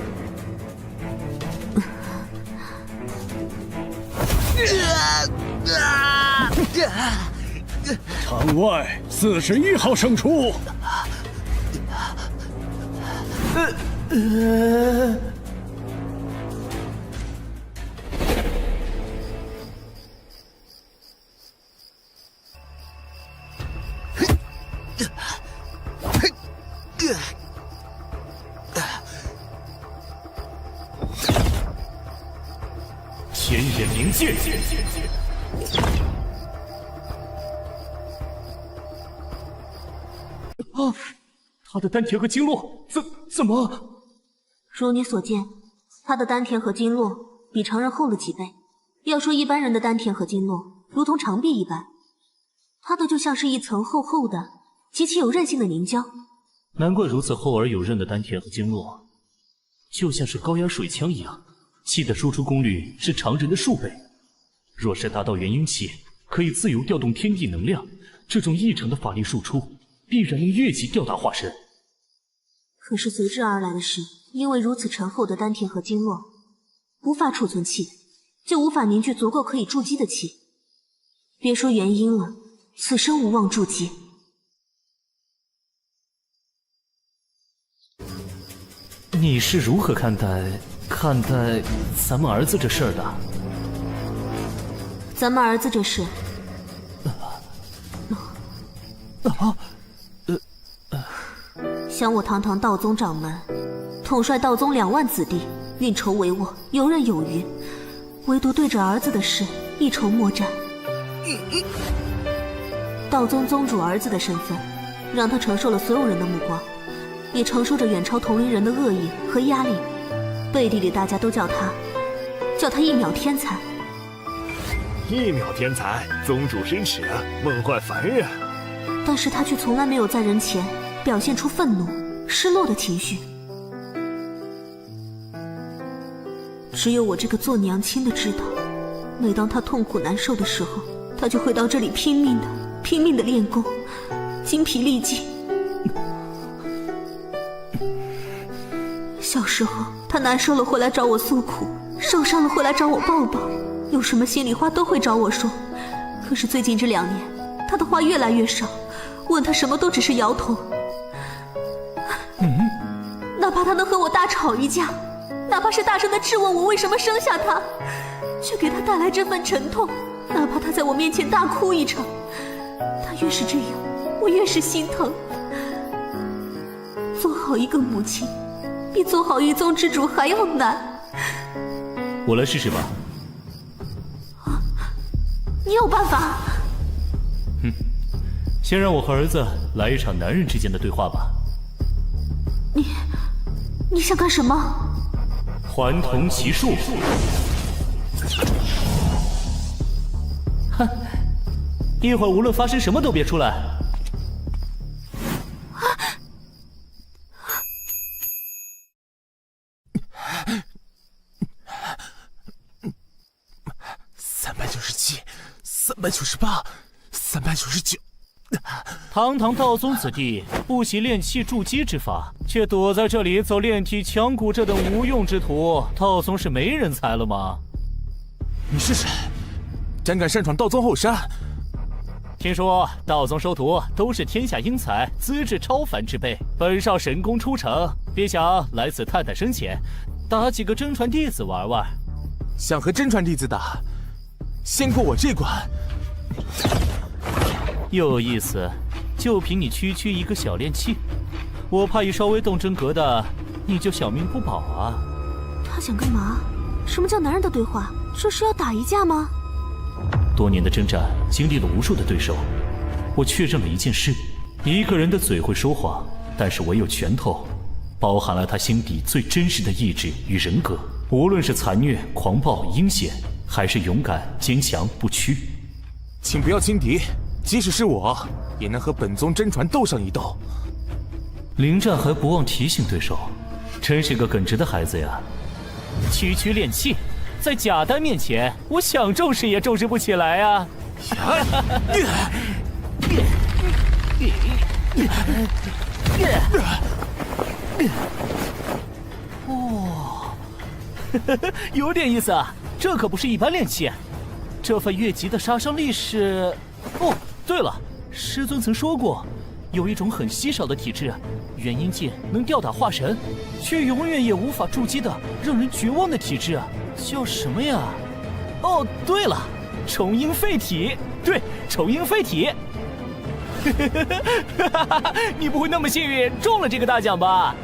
场外41号胜出。天眼灵剑。啊！他的丹田和经络怎么？如你所见，他的丹田和经络比常人厚了几倍。要说一般人的丹田和经络如同长壁一般，他的就像是一层厚厚的、极其有韧性的凝胶。难怪如此厚而有韧的丹田和经络，就像是高压水枪一样，气的输出功率是常人的数倍。若是达到元婴期，可以自由调动天地能量，这种异常的法力输出，必然能越级吊打化身。可是随之而来的是，因为如此沉厚的丹田和经络无法储存气，就无法凝聚足够可以筑基的气。别说元婴了，此生无望筑基。你是如何看待咱们儿子这事儿的？咱们儿子这事，想我堂堂道宗掌门，统帅道宗2万子弟，运筹帷幄，游刃有余，唯独对着儿子的事一筹莫展。道宗宗主儿子的身份，让他承受了所有人的目光，也承受着远超同龄人的恶意和压力。背地里大家都叫他一秒天才。1秒天才，宗主失耻，梦幻凡人。但是他却从来没有在人前表现出愤怒、失落的情绪。只有我这个做娘亲的知道，每当他痛苦难受的时候，他就会到这里拼命的练功，精疲力尽。小时候他难受了会来找我诉苦，受伤了会来找我抱抱，有什么心里话都会找我说。可是最近这2年，他的话越来越少，问他什么都只是摇头。哪怕他能和我大吵一架，哪怕是大声的质问我为什么生下他，却给他带来这份沉痛，哪怕他在我面前大哭一场，他越是这样，我越是心疼。做好一个母亲，比做好一宗之主还要难。我来试试吧。你有办法？先让我和儿子来一场男人之间的对话吧。你想干什么？还童奇术。哼，一会儿无论发生什么都别出来。398，399。堂堂道宗子弟，不习炼气筑基之法，却躲在这里走炼体强骨这等无用之徒，道宗是没人才了吗？你是谁？胆敢擅闯道宗后山？听说道宗收徒都是天下英才，资质超凡之辈。本少神功出城，别想来此探探深浅，打几个真传弟子玩玩。想和真传弟子打，先过我这关。有意思，就凭你区区一个小炼器，我怕一稍微动真格的，你就小命不保啊！他想干嘛？什么叫男人的对话？这是要打一架吗？多年的征战，经历了无数的对手，我确认了一件事：一个人的嘴会说谎，但是唯有拳头，包含了他心底最真实的意志与人格。无论是残虐、狂暴、阴险，还是勇敢、坚强、不屈，请不要轻敌。即使是我，也能和本宗真传斗上一斗。临战还不忘提醒对手，真是个耿直的孩子呀！区区炼器，在假丹面前，我想重视也重视不起来啊！哦，有点意思啊！这可不是一般炼器，这份越级的杀伤力是……哦。对了，师尊曾说过，有一种很稀少的体质，元婴界能吊打化神，却永远也无法筑基的让人绝望的体质，叫什么呀？哦，对了，重婴废体。对，重婴废体。你不会那么幸运中了这个大奖吧？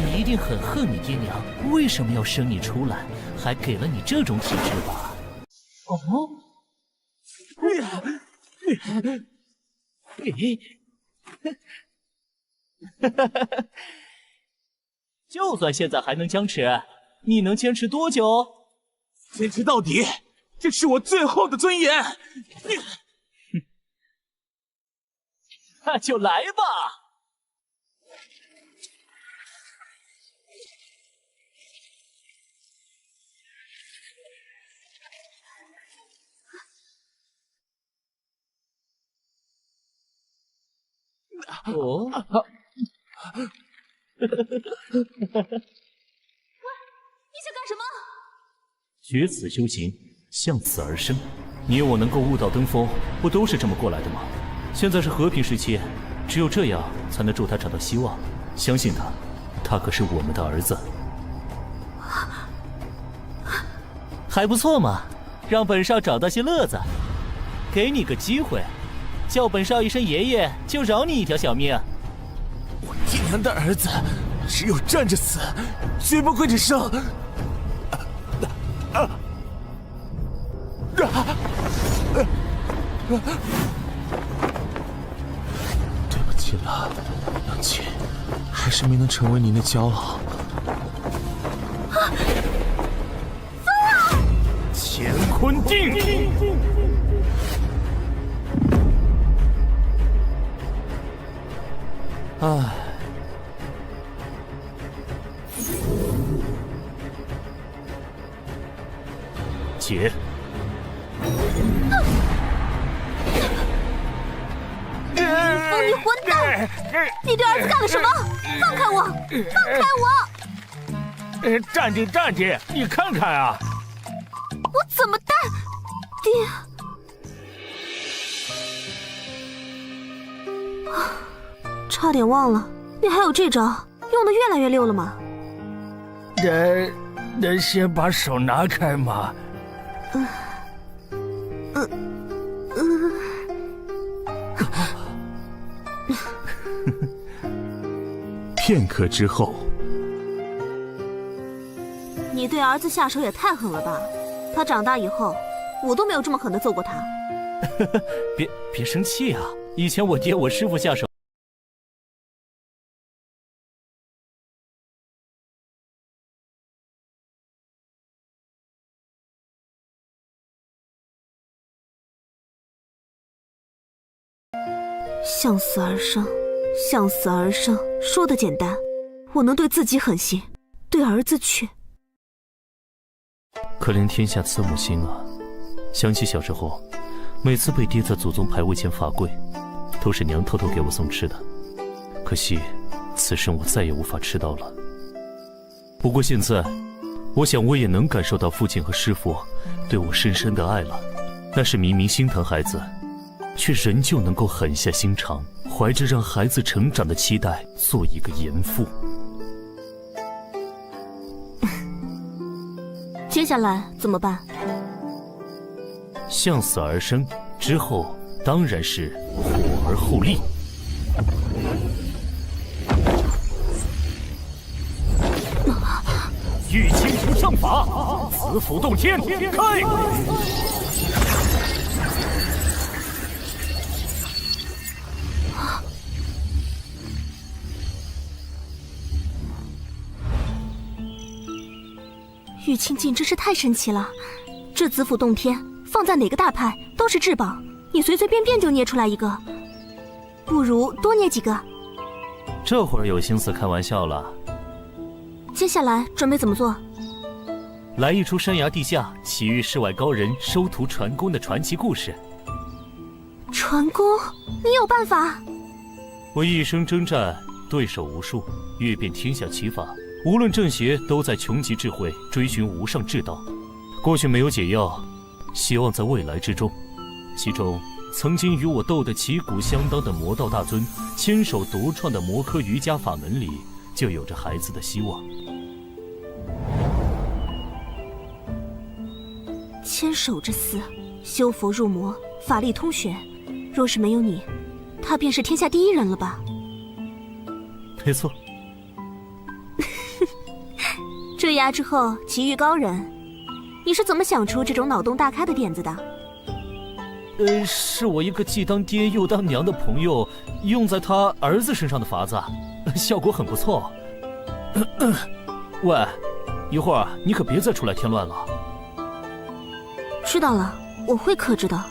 你一定很恨你爹娘为什么要生你出来，还给了你这种体质吧？哦。就算现在还能僵持，你能坚持多久？坚持到底，这是我最后的尊严。那就来吧。哦，喂，你想干什么？绝此修行，向此而生。你我能够悟道登峰，不都是这么过来的吗？现在是和平时期，只有这样才能助他找到希望。相信他，他可是我们的儿子。还不错嘛，让本少找到些乐子，给你个机会。叫本少一声爷爷，就饶你一条小命。我爹娘的儿子，只有站着死，绝不跪着生。对不起了，娘亲，还是没能成为您的骄傲。乾坤定。唉，姐，疯女混蛋！你对儿子干了什么？放开我！放开我！站定，站定！你看看啊！我怎么带？爹。差点忘了，你还有这招，用的越来越溜了吗？能先把手拿开吗？片刻之后，你对儿子下手也太狠了吧！他长大以后，我都没有这么狠的揍过他。别生气啊！以前我爹我师父下手。向死而生，向死而生，说的简单，我能对自己狠心，对儿子却……可怜天下慈母心啊！想起小时候，每次被跌在祖宗牌位前罚跪，都是娘偷偷给我送吃的。可惜，此生我再也无法吃到了。不过现在，我想我也能感受到父亲和师父对我深深的爱了。那是明明心疼孩子，却仍旧能够狠下心肠，怀着让孩子成长的期待，做一个严父。接下来怎么办？向死而生，之后当然是火而后立。玉清图上法，子府洞天，开！玉清镜真是太神奇了，这子府洞天放在哪个大派都是至宝，你随随便便就捏出来一个，不如多捏几个。这会儿有心思开玩笑了。接下来准备怎么做？来一出山崖地下，奇遇世外高人收徒传功的传奇故事。传功？你有办法？我一生征战，对手无数，阅遍天下奇法，无论正邪，都在穷极智慧，追寻无上至道。过去没有解药，希望在未来之中。其中，曾经与我斗得旗鼓相当的魔道大尊，亲手独创的魔科瑜伽法门里，就有着孩子的希望。千手之思，修佛入魔，法力通玄。若是没有你，他便是天下第一人了吧？没错。坠崖之后奇遇高人，你是怎么想出这种脑洞大开的点子的？是我一个既当爹又当娘的朋友用在他儿子身上的法子，效果很不错。喂，一会儿你可别再出来添乱了。知道了，我会克制的，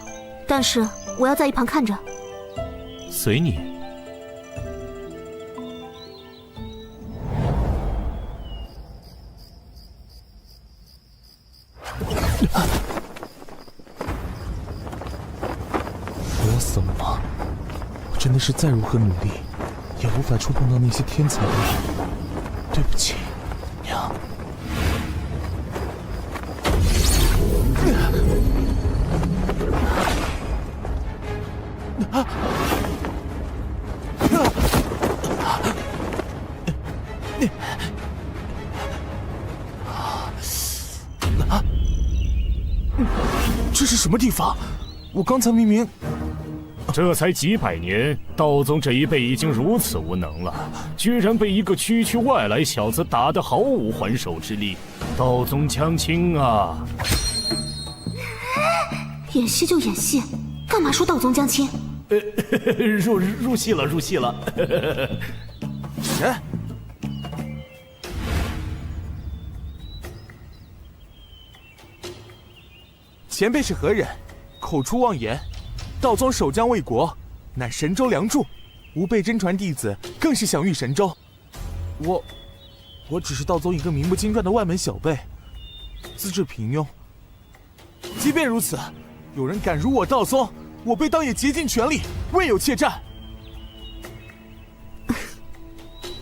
但是我要在一旁看着。随你。我要死了吗？我真的是再如何努力，也无法触碰到那些天才的人。对不起，娘。这是什么地方？我刚才明明……这才几百年，道宗这一辈已经如此无能了，居然被一个区区外来小子打得毫无还手之力。道宗将倾啊！演戏就演戏，干嘛说道宗将倾？入戏了，入戏了。谁？前辈是何人？口出妄言。道宗守将卫国，乃神州梁柱，吾辈真传弟子更是享誉神州。我只是道宗一个名不经传的外门小辈，资质平庸。即便如此，有人敢辱我道宗，我辈当也竭尽全力，未有怯战。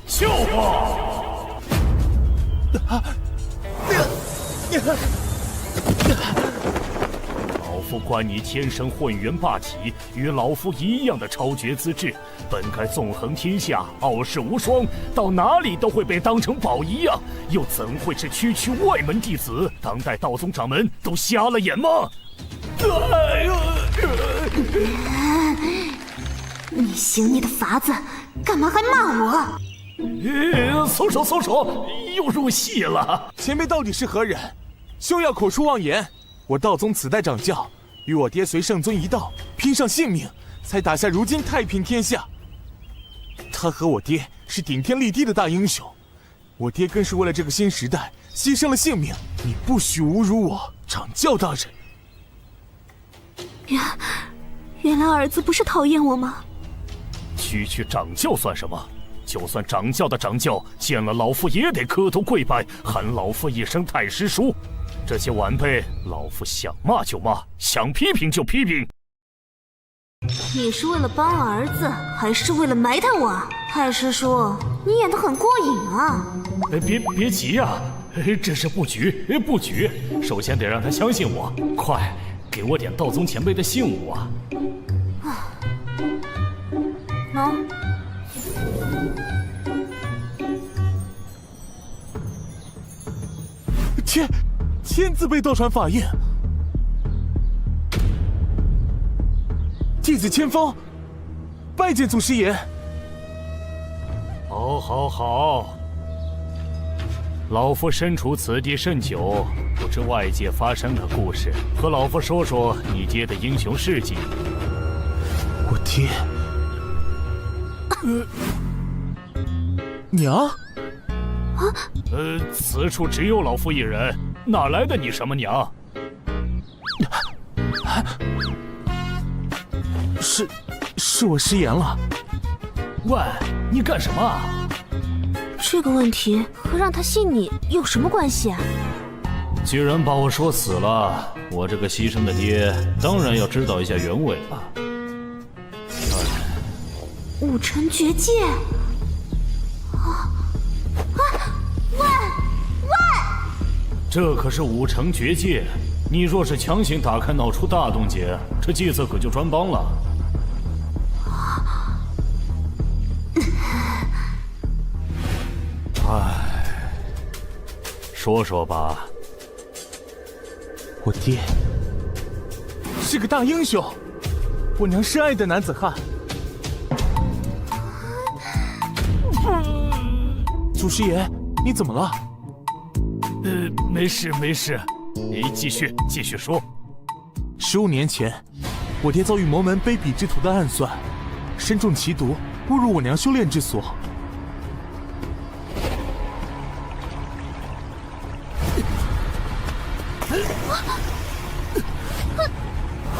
笑话！老夫观你天生混元霸体，与老夫一样的超绝资质，本该纵横天下，傲视无双，到哪里都会被当成宝一样，又怎会是区区外门弟子？当代道宗掌门都瞎了眼吗？你行你的法子，干嘛还骂我？松手松手，又入戏了。前辈到底是何人？休要口出妄言。我道宗此代掌教，与我爹随圣尊一道，拼上性命，才打下如今太平天下。他和我爹是顶天立地的大英雄，我爹更是为了这个新时代牺牲了性命。你不许侮辱我，掌教大人。原来儿子不是讨厌我吗？区区掌教算什么？就算掌教的掌教，见了老夫也得磕头跪拜，喊老夫一声太师叔。这些晚辈，老夫想骂就骂，想批评就批评。你是为了帮儿子，还是为了埋汰我？太师叔，你演得很过瘾啊！别急呀，这是布局，布局。首先得让他相信我，快给我点道宗前辈的信物啊！喏。千字辈道传法印，弟子千峰，拜见祖师爷。好，老夫身处此地甚久，不知外界发生的故事，和老夫说说你爹的英雄事迹。我爹，娘。此处只有老夫一人，哪来的你什么娘？是我失言了。喂，你干什么？这个问题和让他信你有什么关系啊？既然把我说死了，我这个牺牲的爹当然要知道一下原委了。武尘绝界。这可是武城绝界，你若是强行打开，闹出大动静，这计策可就穿帮了。说说吧。我爹是个大英雄，我娘深爱的男子汉。祖师爷，你怎么了？没事，你继续说。15年前，我爹遭遇魔门卑鄙之徒的暗算，身中奇毒，误入我娘修炼之所。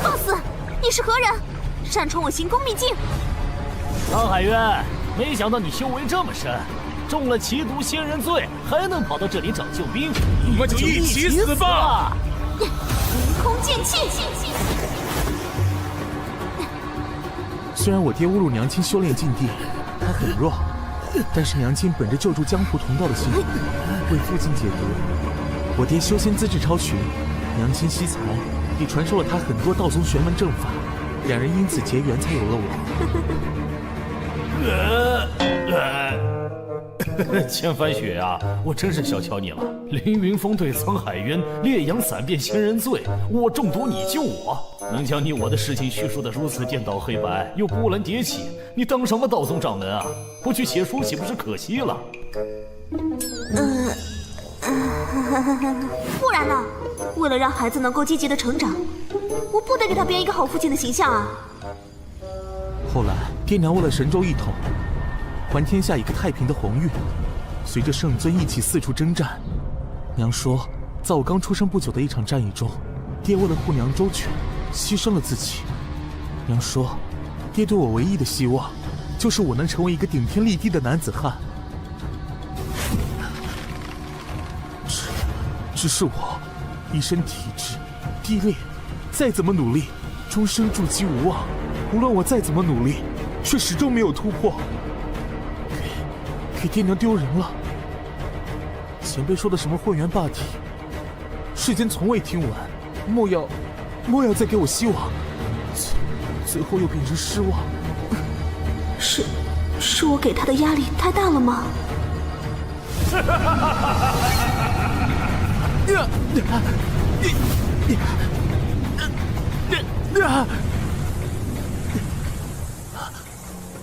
放肆！你是何人？擅闯我行宫秘境！苍海渊，没想到你修为这么深。中了奇毒仙人罪，还能跑到这里找救兵，我们就一起死吧！凌空剑气。虽然我爹误入娘亲修炼禁地，他很弱，但是娘亲本着救助江湖同道的心，为父亲解毒。我爹修仙资质超群，娘亲惜才，也传授了他很多道宗玄门正法，两人因此结缘，才有了我。千帆雪啊，我真是小瞧你了。凌云峰对沧海渊，烈阳散遍仙人罪，我中毒你救我，能将你我的事情叙述得如此颠倒黑白，又波澜迭起，你当什么道宗掌门啊？不去写书岂不是可惜了？不然呢？为了让孩子能够积极的成长，我不得给他编一个好父亲的形象啊！后来，爹娘为了神州一统，还天下一个太平的宏愿，随着圣尊一起四处征战。娘说，在我刚出生不久的一场战役中，爹为了护娘周全，牺牲了自己。娘说，爹对我唯一的希望，就是我能成为一个顶天立地的男子汉。只是我一身体质低劣，再怎么努力，终生筑基无望。无论我再怎么努力，却始终没有突破，给爹娘丢人了。前辈说的什么混元霸体，世间从未听闻，莫要再给我希望，最后又变成失望。是我给他的压力太大了吗？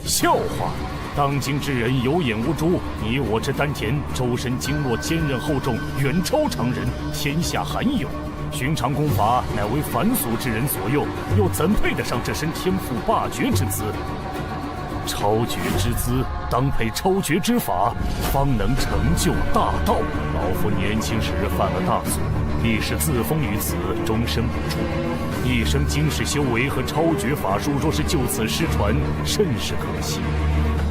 笑话！当今之人有眼无珠，你我之丹田，周身经络坚韧厚重，远超常人，天下罕有。寻常功法乃为凡俗之人所用，又怎配得上这身天赋霸绝之姿？超绝之姿，当配超绝之法，方能成就大道。老夫年轻时犯了大错，历史自封于此，终身不出。一生经世修为和超绝法术，若是就此失传，甚是可惜。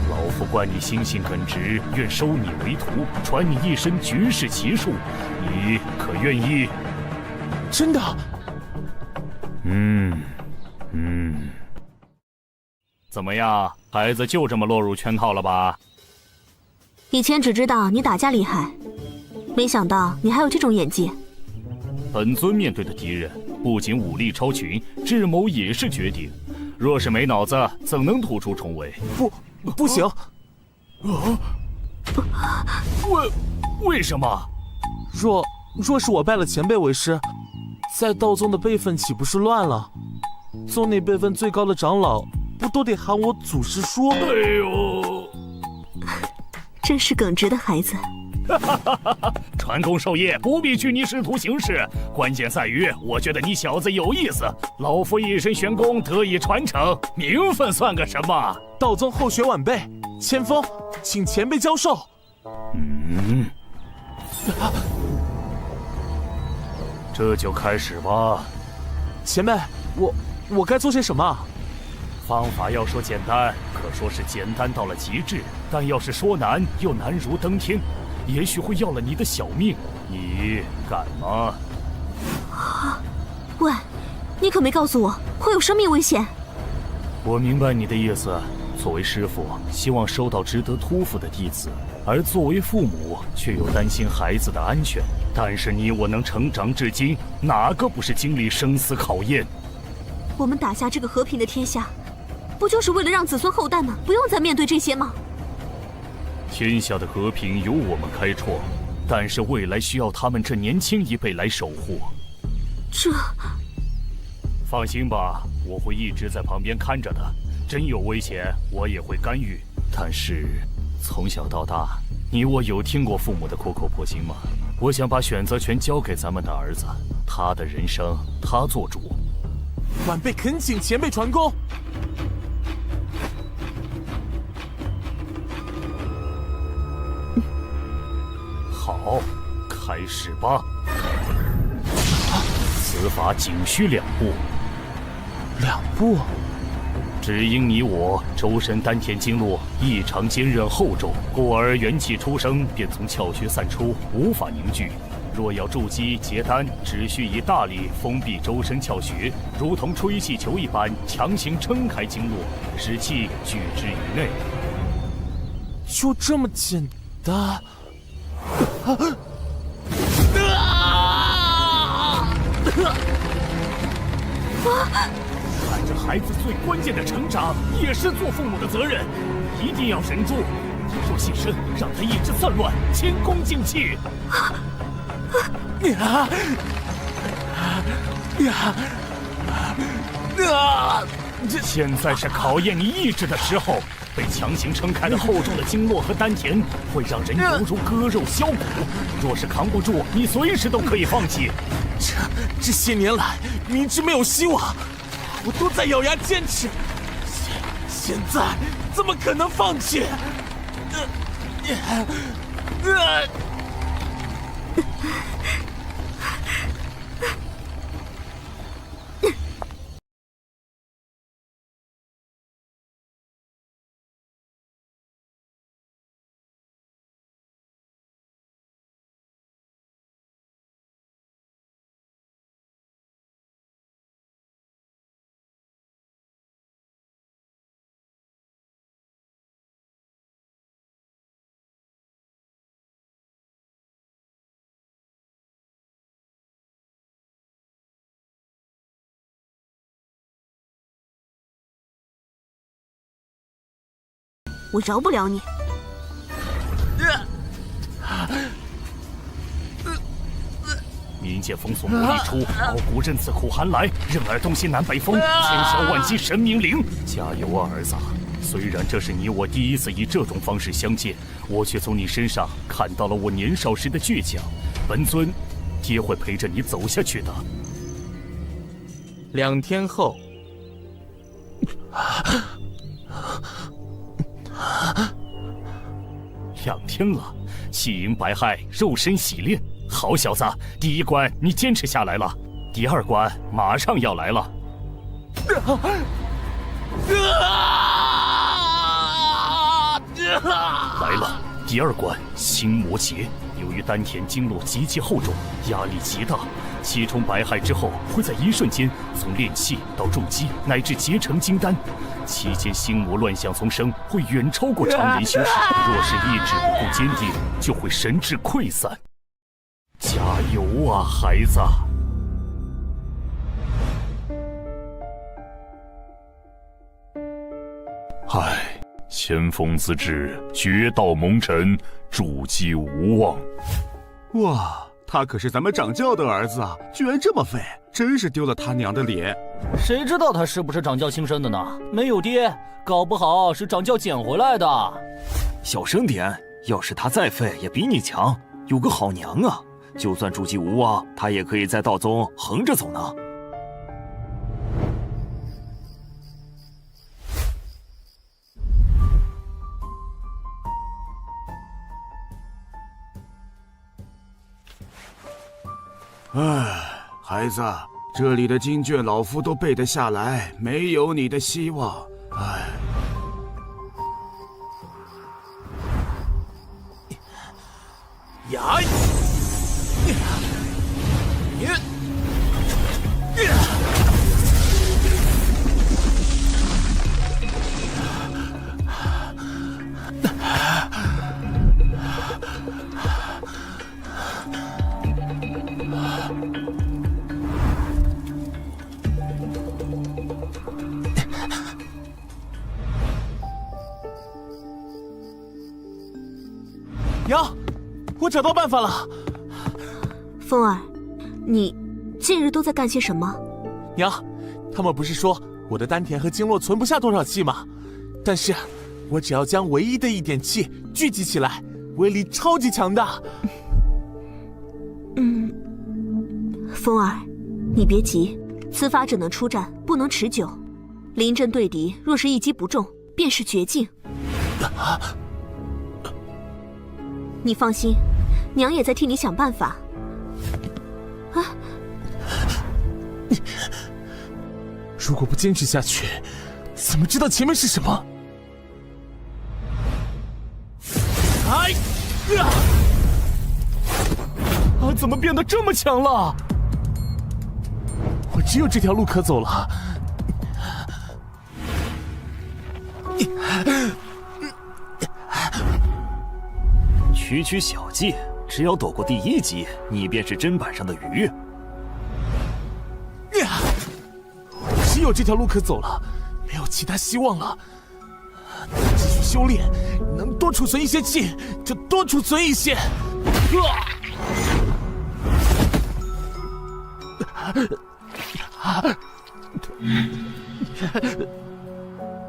老夫观你心性耿直，愿收你为徒，传你一身绝世奇术，你可愿意？真的。怎么样，孩子就这么落入圈套了吧？以前只知道你打架厉害，没想到你还有这种演技。本尊面对的敌人不仅武力超群，智谋也是绝顶。若是没脑子，怎能突出重围？不行！为什么？若是我拜了前辈为师，在道宗的辈分岂不是乱了？宗内辈分最高的长老，不都得喊我祖师叔？哎呦，真是耿直的孩子。传功授业不必拘泥师徒形式，关键在于我觉得你小子有意思。老夫一身玄功得以传承，名分算个什么？道宗后学晚辈，千锋，请前辈教授。这就开始吧。前辈，我该做些什么？方法要说简单，可说是简单到了极致；但要是说难，又难如登天。也许会要了你的小命，你敢吗？喂，你可没告诉我会有生命危险。我明白你的意思。作为师父，希望收到值得托付的弟子，而作为父母，却又担心孩子的安全。但是你我能成长至今，哪个不是经历生死考验？我们打下这个和平的天下，不就是为了让子孙后代们不用再面对这些吗？天下的和平由我们开创，但是未来需要他们这年轻一辈来守护。放心吧，我会一直在旁边看着的。真有危险，我也会干预。但是，从小到大，你我有听过父母的苦口婆心吗？我想把选择权交给咱们的儿子，他的人生他做主。晚辈恳请前辈传功。好，开始吧。此法仅需2步。2步？只因你我周身丹田经络异常坚韧厚重，故而元气出生便从窍穴散出，无法凝聚。若要筑基结丹，只需以大力封闭周身窍穴，如同吹气球一般，强行撑开经络，使气聚之于内。就这么简单？看着孩子最关键的成长，也是做父母的责任，一定要忍住。你若现身，让他意志散乱，前功尽弃。现在是考验你意志的时候。被强行撑开了厚重的经络和丹田，会让人犹如割肉削骨。若是扛不住，你随时都可以放弃。这些年来，明知没有希望，我都在咬牙坚持。现在怎么可能放弃？我饶不了你！冥界封锁魔力出，傲骨刃刺苦寒来，任尔东西南北风，千消万息神明灵。加油啊，儿子！虽然这是你我第一次以这种方式相见，我却从你身上看到了我年少时的倔强。本尊，爹会陪着你走下去的。2天后。2天了，气盈白骸，肉身洗炼。好小子，第1关你坚持下来了，第2关马上要来了。来了，第2关心魔劫，由于丹田经络极其厚重，压力极大，气冲百骸之后，会在一瞬间从炼气到重击，乃至结成金丹。期间心魔乱象丛生，会远超过常人修士。若是意志不够坚定，就会神志溃散。加油啊，孩子！唉，先锋自至，绝道蒙尘，主机无望。哇，他可是咱们掌教的儿子啊，居然这么废，真是丢了他娘的脸。谁知道他是不是掌教亲生的呢？没有爹，搞不好是掌教捡回来的。小声点，要是他再废，也比你强，有个好娘啊！就算主机无望，他也可以在道宗横着走呢。唉，孩子，这里的经卷老夫都背得下来，没有你的希望。唉。呀！娘，我找到办法了。风儿，你近日都在干些什么？娘，他们不是说我的丹田和经络存不下多少气吗？但是，我只要将唯一的一点气聚集起来，威力超级强大。风儿，你别急，此法只能出战，不能持久。临阵对敌，若是一击不中，便是绝境。你放心，娘也在替你想办法。啊！如果不坚持下去，怎么知道前面是什么？哎呀！啊，怎么变得这么强了？我只有这条路可走了。区区小技，只要躲过第一击，你便是砧板上的鱼。只有这条路可走了，没有其他希望了。继续修炼，能多储存一些气就多储存一些。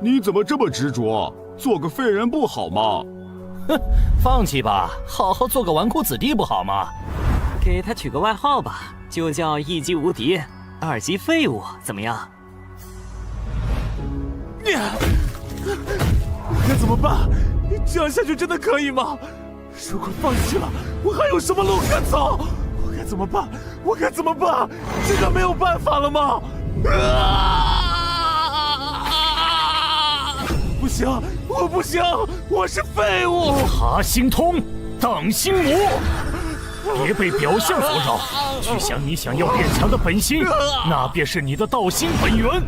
你怎么这么执着？做个废人不好吗？哼，放弃吧，好好做个纨绔子弟不好吗？给他取个外号吧，就叫一击无敌，二级废物，怎么样？我该怎么办？这样下去真的可以吗？如果放弃了，我还有什么路可走？我该怎么办？我该怎么办？真的没有办法了吗？不行，我不行，我是废物！爬星通，挡星魔，别被表象所扰，去想你想要变强的本心，那便是你的道心本源。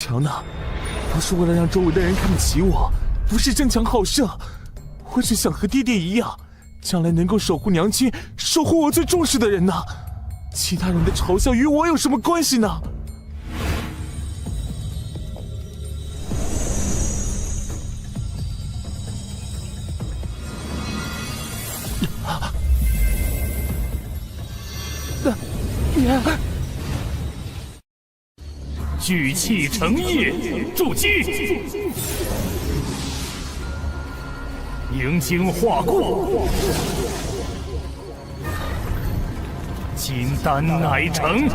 强呢？不是为了让周围的人看不起我，不是争强好胜，我只想和爹爹一样，将来能够守护娘亲，守护我最重视的人呢。其他人的嘲笑与我有什么关系呢？聚气成液，筑基；凝精化固，金丹乃成。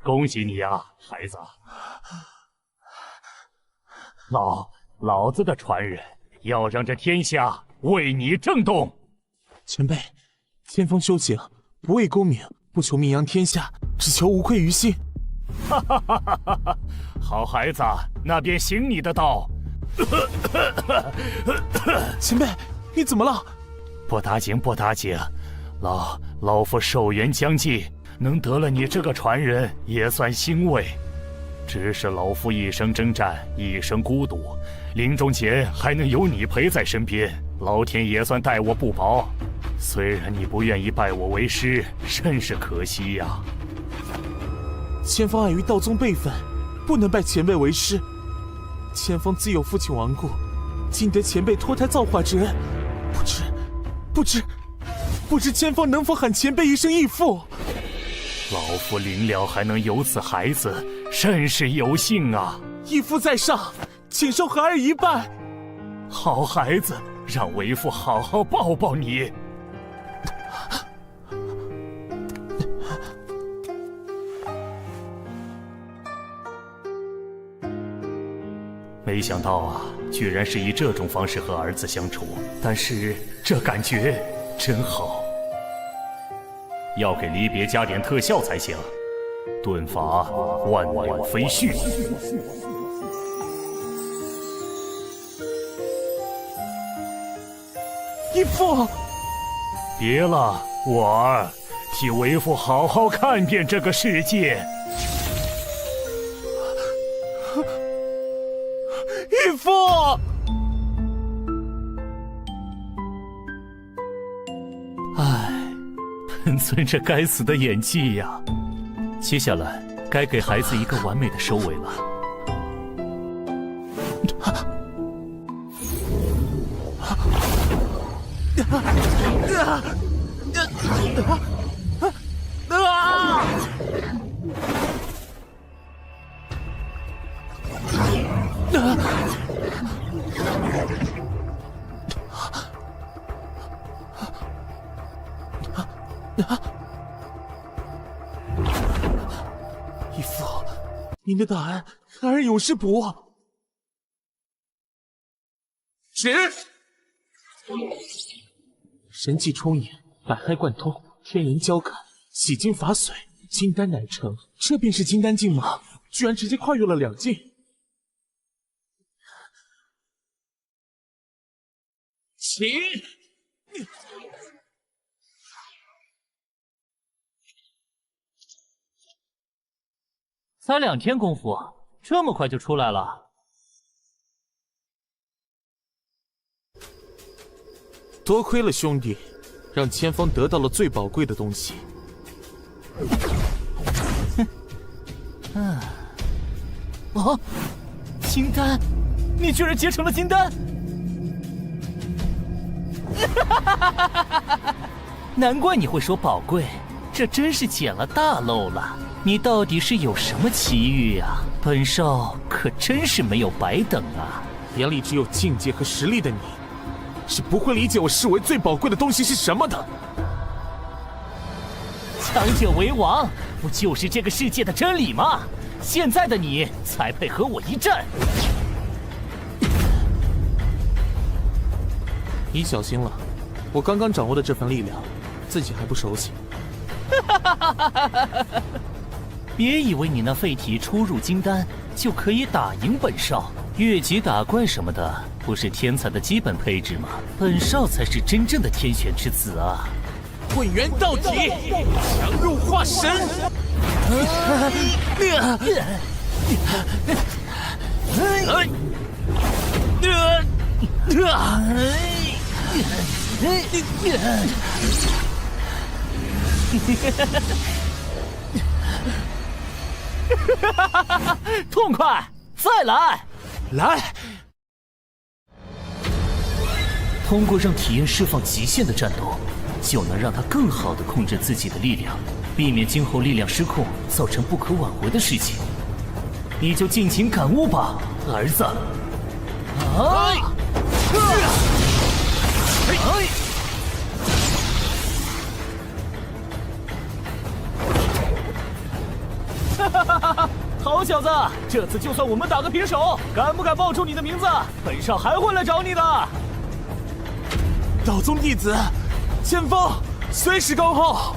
恭喜你呀，孩子！老子的传人要让这天下为你震动。前辈，天风修行，不为功名，不求名扬天下，只求无愧于心。哈哈哈哈哈哈！好孩子，那便行你的道。前辈，你怎么了？不打紧，不打紧。老夫寿元将近。能得了你这个传人，也算欣慰。只是老夫一生征战，一生孤独，临终前还能有你陪在身边，老天也算待我不薄。虽然你不愿意拜我为师，甚是可惜呀。千方碍于道宗辈分，不能拜前辈为师。千方自有父亲亡故，今得前辈脱胎造化之恩，不知千方能否喊前辈一声义父？老夫临了还能有此孩子，甚是有幸啊！义父在上，请受孩儿一拜。好孩子，让为父好好抱抱你。没想到啊，居然是以这种方式和儿子相处，但是这感觉真好。要给离别加点特效才行，遁法万鸟飞絮。义父，别了，我儿，替为父好好看遍这个世界。义父。本尊这该死的演技呀！接下来该给孩子一个完美的收尾了。义父，您的大恩，孩儿永世不忘。止！神迹充盈，百骸贯通，天人交感，洗精法髓，金丹乃成。这便是金丹境吗？居然直接跨越了2境。起！才2天功夫，这么快就出来了？多亏了兄弟，让千方得到了最宝贵的东西。哦，金丹，你居然结成了金丹！难怪你会说宝贵，这真是捡了大漏了。你到底是有什么奇遇呀？本少可真是没有白等啊！眼里只有境界和实力的你，是不会理解我视为最宝贵的东西是什么的。强者为王，不就是这个世界的真理吗？现在的你才配和我一战。你小心了，我刚刚掌握的这份力量，自己还不熟悉。别以为你那废体初入金丹就可以打赢本少，越级打怪什么的不是天才的基本配置吗？本少才是真正的天选之子啊！混元到底，强入化神。痛快！再来！来！通过让体验释放极限的战斗，就能让他更好地控制自己的力量，避免今后力量失控造成不可挽回的事情。你就尽情感悟吧，儿子。哈哈哈哈！好小子，这次就算我们打个平手，敢不敢报出你的名字？本少还会来找你的。道宗弟子，前方随时恭候。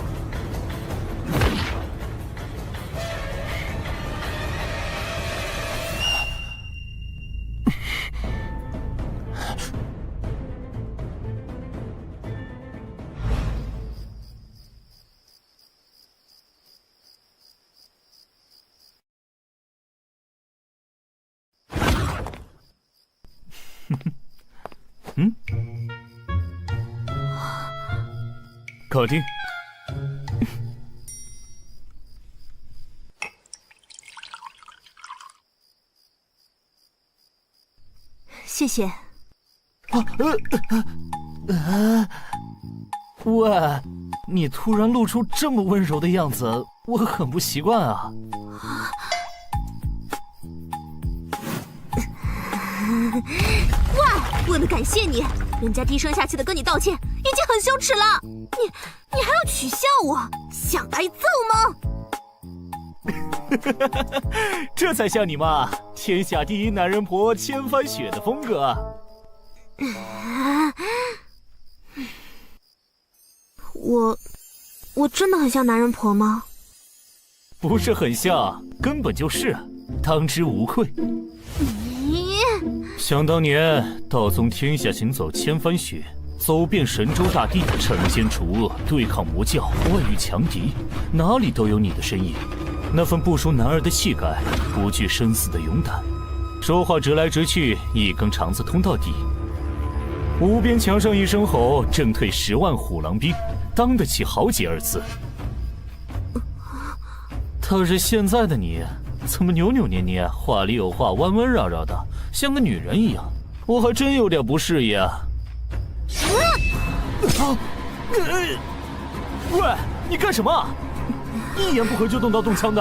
搞定。谢谢。喂，你突然露出这么温柔的样子，我很不习惯啊。喂，为了感谢你，人家低声下气的跟你道歉，已经很羞耻了。你还要取笑我，想挨揍吗？这才像你嘛，天下第一男人婆千帆雪的风格。我真的很像男人婆吗？不是很像，根本就是，当之无愧。想当年，道宗天下行走千帆雪，走遍神州大地，惩奸除恶，对抗魔教，外遇强敌，哪里都有你的身影。那份不输男儿的气概，不惧生死的勇敢，说话直来直去，一根肠子通到底。无边墙上一声吼，震退10万虎狼兵，当得起豪杰2字。倒是现在的你，怎么扭扭捏捏，话里有话，弯弯绕绕的，像个女人一样，我还真有点不适应啊。喂，你干什么？一言不合就动刀动枪的。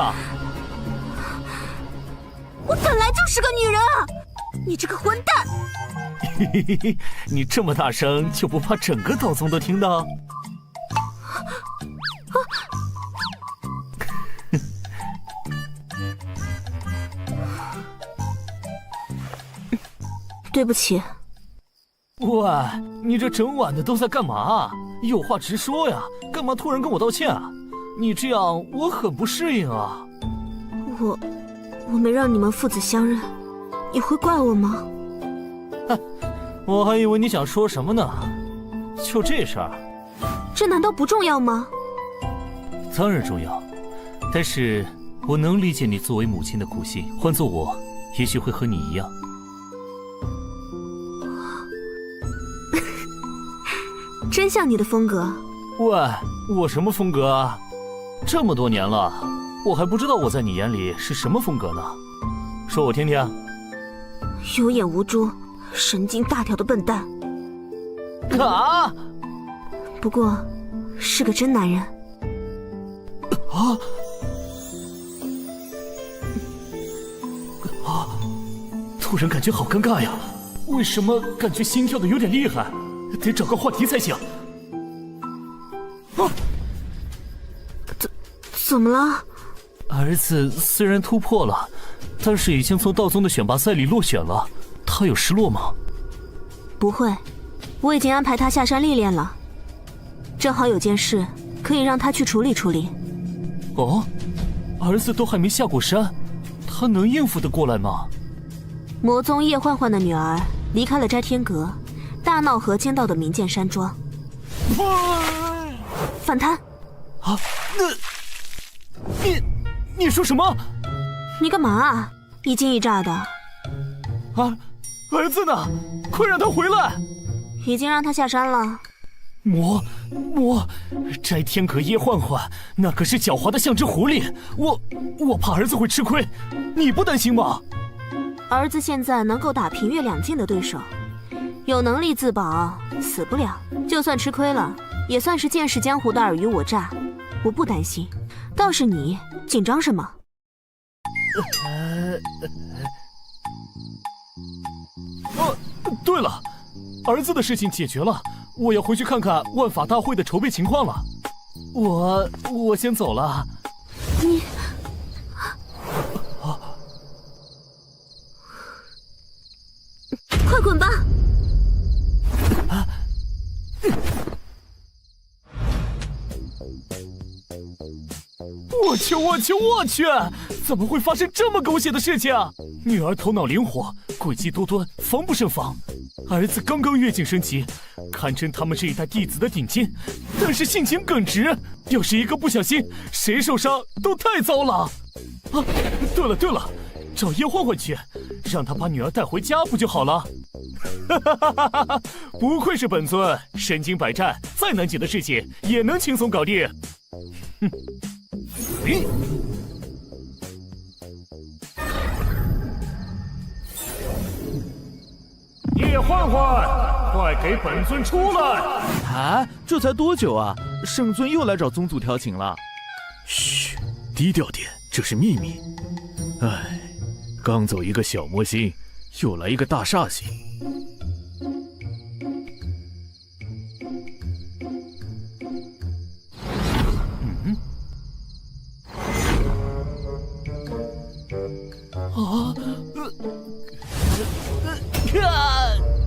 我本来就是个女人啊！你这个混蛋！嘿嘿嘿，你这么大声，就不怕整个道宗都听到？对不起。喂，你这整晚的都在干嘛？有话直说呀，干嘛突然跟我道歉啊？你这样我很不适应啊。我没让你们父子相认，你会怪我吗？我还以为你想说什么呢。就这事儿，这难道不重要吗？当然重要，但是我能理解你作为母亲的苦心，换做我，也许会和你一样。真像你的风格。喂，我什么风格啊？这么多年了，我还不知道我在你眼里是什么风格呢？说我听听。有眼无珠，神经大条的笨蛋。啊！不过，是个真男人。突然感觉好尴尬呀！为什么感觉心跳的有点厉害？得找个话题才行。怎么了？儿子虽然突破了，但是已经从道宗的选拔赛里落选了，他有失落吗？不会，我已经安排他下山历练了。正好有件事可以让他去处理处理。哦，儿子都还没下过山，他能应付得过来吗？魔宗叶焕焕的女儿离开了斋天阁，大闹河间道的名剑山庄。反贪！你说什么？你干嘛啊？一惊一乍的。儿子呢？快让他回来！已经让他下山了。魔，摘天阁叶幻幻，那可是狡猾的像只狐狸。我怕儿子会吃亏，你不担心吗？儿子现在能够打平越两境的对手，有能力自保，死不了。就算吃亏了，也算是见识江湖的尔虞我诈，我不担心。倒是你紧张什么？对了，儿子的事情解决了，我要回去看看万法大会的筹备情况了。我先走了。你，快滚吧！我去！怎么会发生这么狗血的事情？女儿头脑灵活，诡计多端，防不胜防。儿子刚刚跃进升级，堪称他们这一代弟子的顶尖，但是性情耿直，要是一个不小心，谁受伤都太糟了。对了，找叶幻幻去，让他把女儿带回家不就好了？不愧是本尊，身经百战，再难解的事情也能轻松搞定。叶幻幻，快给本尊出来！啊，这才多久啊？圣尊又来找宗祖调情了。嘘，低调点，这是秘密。唉，刚走一个小魔星，又来一个大煞星。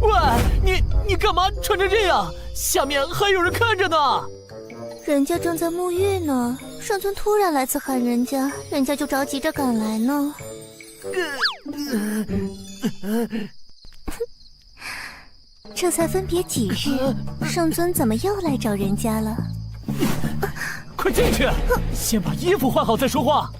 喂，你干嘛穿成这样？下面还有人看着呢。人家正在沐浴呢，圣尊突然来此喊人家，人家就着急着赶来呢。这才分别几日，圣尊怎么又来找人家了？快进去，先把衣服换好再说话。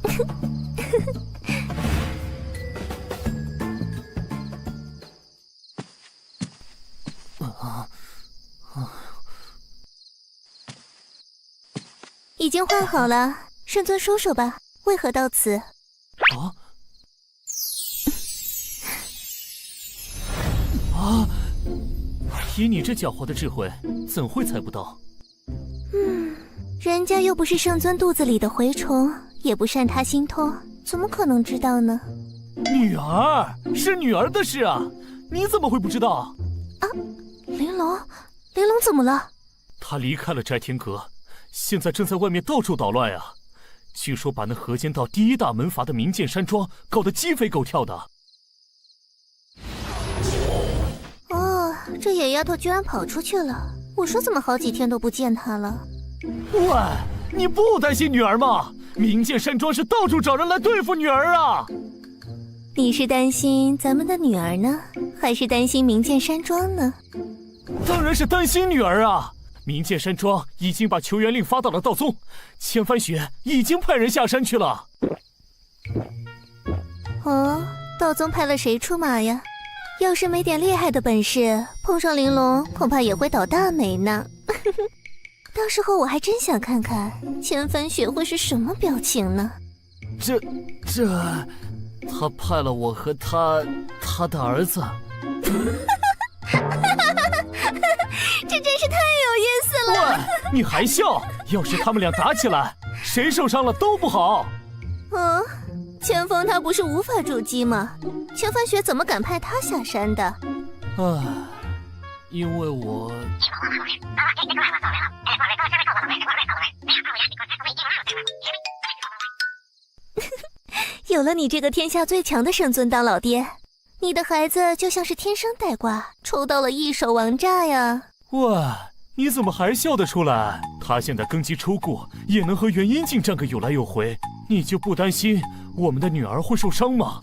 已经换好了，圣尊说说吧，为何到此？以你这狡猾的智慧，怎会猜不到？人家又不是圣尊肚子里的蛔虫，也不善他心通，怎么可能知道呢？女儿是女儿的事啊，你怎么会不知道？玲珑怎么了？她离开了斋天阁，现在正在外面到处捣乱啊！据说把那河间道第一大门阀的明剑山庄搞得鸡飞狗跳的。这野丫头居然跑出去了！我说怎么好几天都不见她了？喂，你不担心女儿吗？明剑山庄是到处找人来对付女儿啊！你是担心咱们的女儿呢，还是担心明剑山庄呢？当然是担心女儿啊！明剑山庄已经把求援令发到了道宗，千帆雪已经派人下山去了。道宗派了谁出马呀？要是没点厉害的本事，碰上玲珑恐怕也会倒大霉呢。到时候我还真想看看千帆雪会是什么表情呢。他派了我和他的儿子。这真是太有意思了！喂，你还笑？要是他们俩打起来，谁受伤了都不好。千峰他不是无法筑基吗？千帆雪怎么敢派他下山的？因为我……有了你这个天下最强的圣尊当老爹，你的孩子就像是天生带挂，抽到了一手王炸呀！喂，你怎么还笑得出来？他现在根基抽过，也能和元婴境战个有来有回，你就不担心我们的女儿会受伤吗？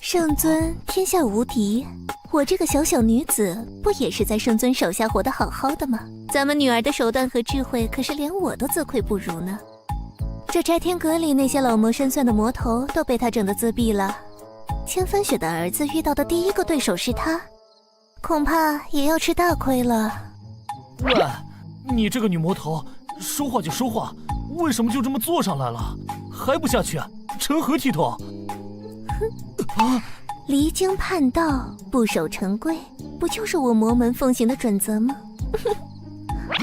圣尊天下无敌，我这个小小女子不也是在圣尊手下活得好好的吗？咱们女儿的手段和智慧，可是连我都自愧不如呢。这摘天阁里那些老谋深算的魔头都被他整得自闭了。千帆雪的儿子遇到的第一个对手是他，恐怕也要吃大亏了。喂，你这个女魔头，说话就说话，为什么就这么坐上来了？还不下去？成何体统？哼，离经叛道，不守成规，不就是我魔门奉行的准则吗？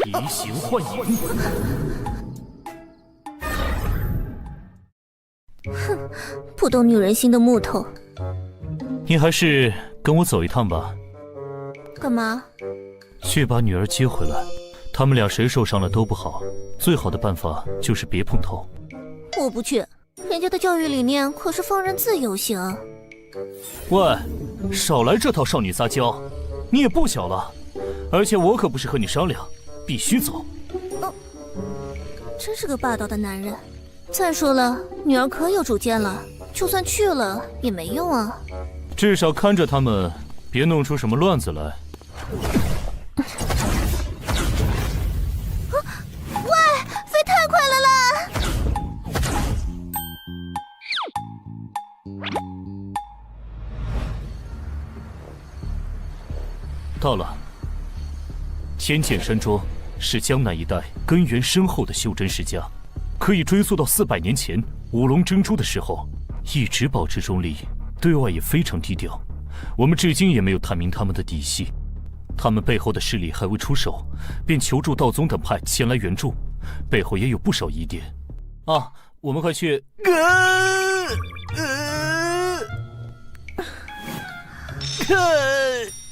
移形换影。哼，不懂女人心的木头。你还是跟我走一趟吧。干嘛？去把女儿接回来。他们俩谁受伤了都不好，最好的办法就是别碰头。我不去，人家的教育理念可是放任自由型。喂，少来这套少女撒娇，你也不小了，而且我可不是和你商量，必须走。真是个霸道的男人。再说了，女儿可有主见了，就算去了也没用啊。至少看着他们，别弄出什么乱子来。喂，飞太快了啦！到了。天剑山庄是江南一带根源深厚的修真世家，可以追溯到400年前五龙争珠的时候，一直保持中立，对外也非常低调。我们至今也没有探明他们的底细，他们背后的势力还未出手，便求助道宗等派前来援助，背后也有不少疑点。啊，我们快去！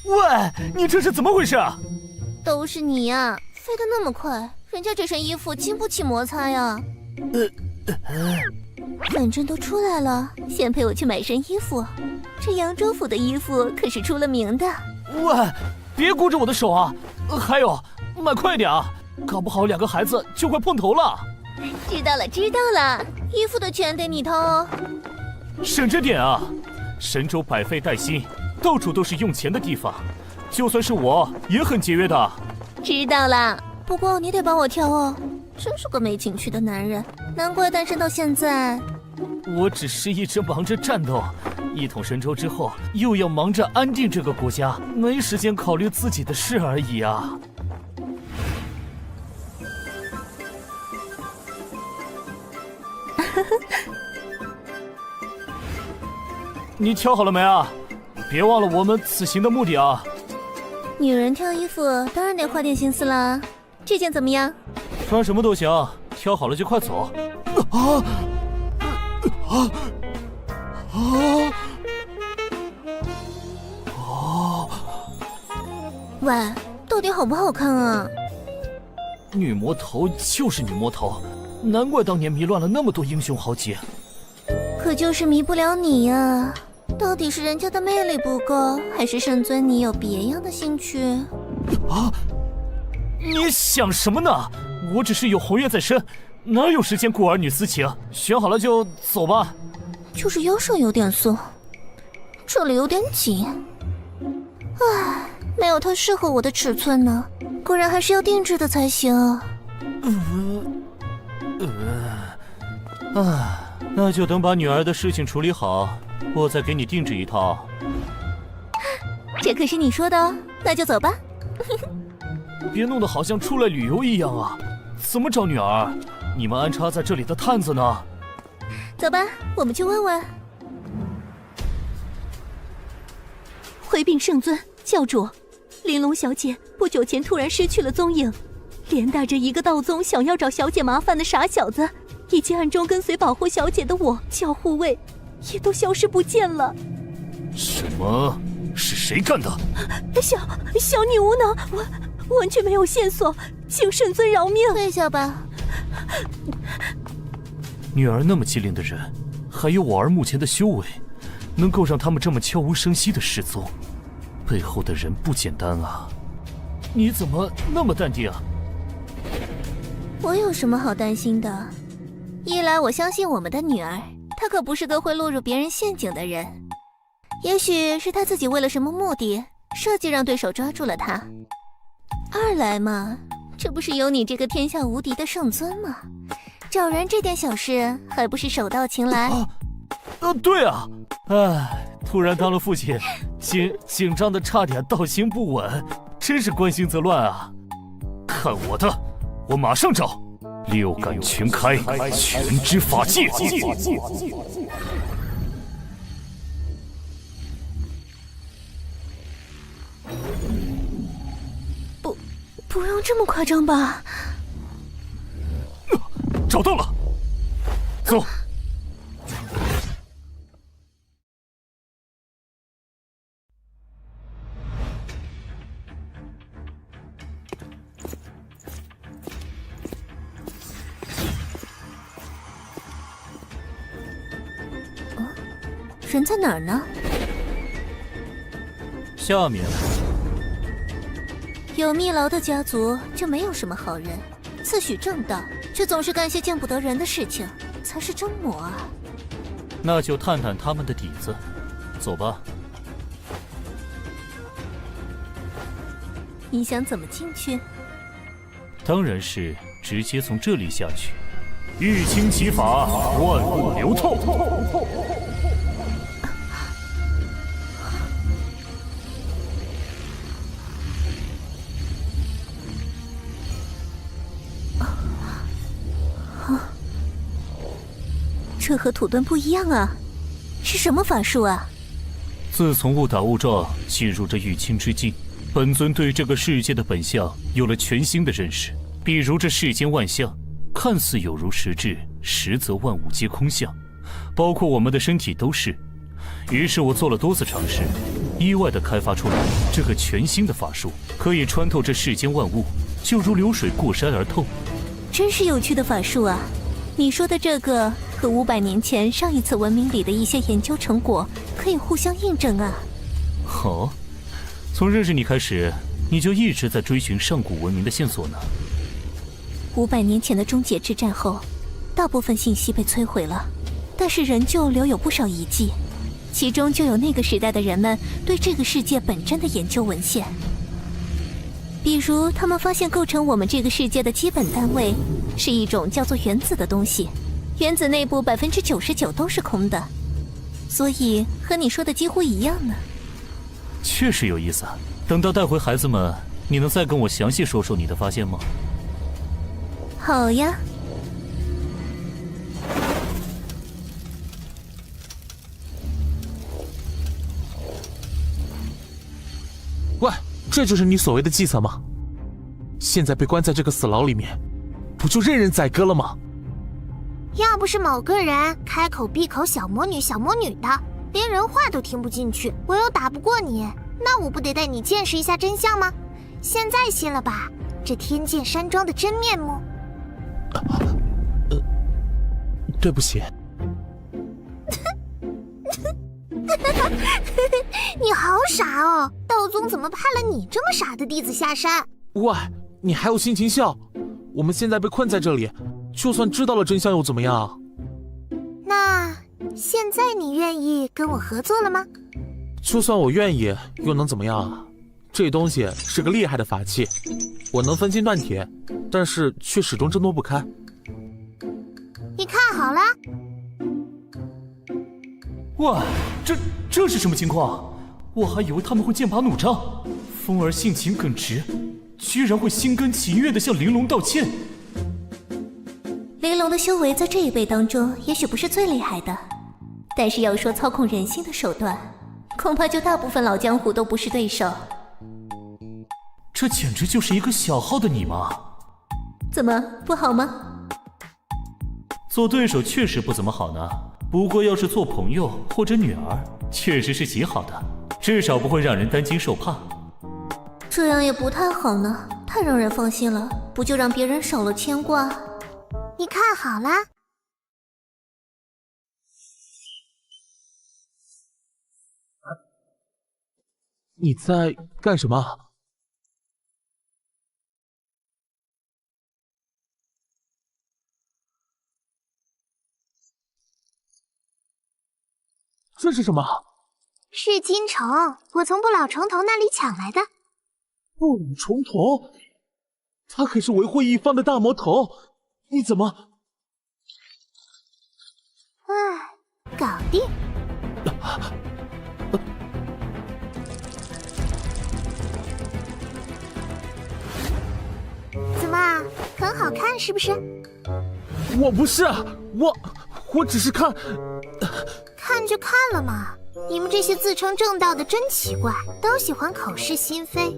喂，你这是怎么回事啊？都是你呀，飞得那么快，人家这身衣服经不起摩擦呀。反正都出来了，先陪我去买身衣服。这扬州府的衣服可是出了名的。喂，别顾着我的手啊！还有，买快点啊，搞不好2个孩子就快碰头了。知道了，知道了，衣服的钱得你掏。省着点啊！神州百废待兴，到处都是用钱的地方，就算是我也很节约的。知道了，不过你得帮我挑哦。真是个没情趣的男人，难怪单身到现在。我只是一直忙着战斗，一统神州之后，又要忙着安定这个国家，没时间考虑自己的事而已啊。你挑好了没啊？别忘了我们此行的目的啊！女人挑衣服当然得花点心思啦。这件怎么样？穿什么都行，挑好了就快走。喂，到底好不好看啊？女魔头就是女魔头，难怪当年迷乱了那么多英雄豪杰。可就是迷不了你呀。到底是人家的魅力不够，还是圣尊你有别样的兴趣？啊！你想什么呢？我只是有红月在身，哪有时间顾儿女私情？选好了就走吧。就是腰上有点松，这里有点紧。唉，没有它适合我的尺寸呢，果然还是要定制的才行。那就等把女儿的事情处理好，我再给你定制一套。这可是你说的哦，那就走吧。别弄得好像出来旅游一样啊！怎么找女儿？你们安插在这里的探子呢？走吧，我们去问问。回禀圣尊，教主，玲珑小姐不久前突然失去了踪影，连带着一个道宗想要找小姐麻烦的傻小子，以及暗中跟随保护小姐的我教护卫，也都消失不见了。什么？是谁干的？小女无能，我完全没有线索，请圣尊饶命。退下吧。女儿那么机灵的人，还有我儿目前的修为，能够让他们这么悄无声息的失踪，背后的人不简单啊！你怎么那么淡定啊？我有什么好担心的？一来我相信我们的女儿，她可不是个会落入别人陷阱的人。也许是她自己为了什么目的设计让对手抓住了她。二来嘛，这不是有你这个天下无敌的圣尊吗？找人这点小事还不是手到擒来？对啊，突然当了父亲，紧张的差点道心不稳，真是关心则乱啊！看我的，我马上找，六感全开，全知法界。不用这么夸张吧？找到了，走。人在哪儿呢？下面。有密劳的家族就没有什么好人，自诩正道，却总是干些见不得人的事情，才是真魔啊！那就探探他们的底子，走吧。你想怎么进去？当然是直接从这里下去。玉清奇法，万物流透。这和土遁不一样啊，是什么法术啊？自从误打误撞进入这玉清之境，本尊对这个世界的本相有了全新的认识。比如这世间万象，看似有如实质，实则万物皆空相，包括我们的身体都是。于是我做了多次尝试，意外地开发出来这个全新的法术，可以穿透这世间万物，就如流水过山而透。真是有趣的法术啊！你说的这个和500年前上一次文明里的一些研究成果可以互相印证啊。哦，从认识你开始，你就一直在追寻上古文明的线索呢。500年前的终结之战后，大部分信息被摧毁了，但是仍旧留有不少遗迹，其中就有那个时代的人们对这个世界本真的研究文献。比如他们发现构成我们这个世界的基本单位是一种叫做原子的东西，原子内部99%都是空的，所以和你说的几乎一样呢。确实有意思，等到带回孩子们，你能再跟我详细说说你的发现吗？好呀。喂，这就是你所谓的计策吗？现在被关在这个死牢里面，不就任人宰割了吗？要不是某个人开口闭口小魔女小魔女的，连人话都听不进去，我又打不过你，那我不得带你见识一下真相吗？现在信了吧，这天剑山庄的真面目。对不起。你好傻哦，道宗怎么派了你这么傻的弟子下山？喂，你还有心情笑？我们现在被困在这里，就算知道了真相又怎么样？那现在你愿意跟我合作了吗？就算我愿意，又能怎么样啊？这东西是个厉害的法器，我能分金断铁，但是却始终挣脱不开。你看好了。哇，这是什么情况？我还以为他们会剑拔弩张，风儿性情耿直，居然会心甘情愿地向玲珑道歉。玲珑的修为在这一辈当中也许不是最厉害的，但是要说操控人心的手段，恐怕就大部分老江湖都不是对手。这简直就是一个小号的你嘛！怎么不好吗？做对手确实不怎么好呢，不过要是做朋友或者女儿，确实是极好的，至少不会让人担惊受怕。这样也不太好呢，太让人放心了，不就让别人少了牵挂？你看好了。你在干什么？这是什么？是金虫，我从不老虫头那里抢来的。不老虫头？他可是维护一方的大魔头，你怎么？搞定。怎么，很好看是不是？我不是，我只是看。看就看了嘛。你们这些自称正道的真奇怪，都喜欢口是心非。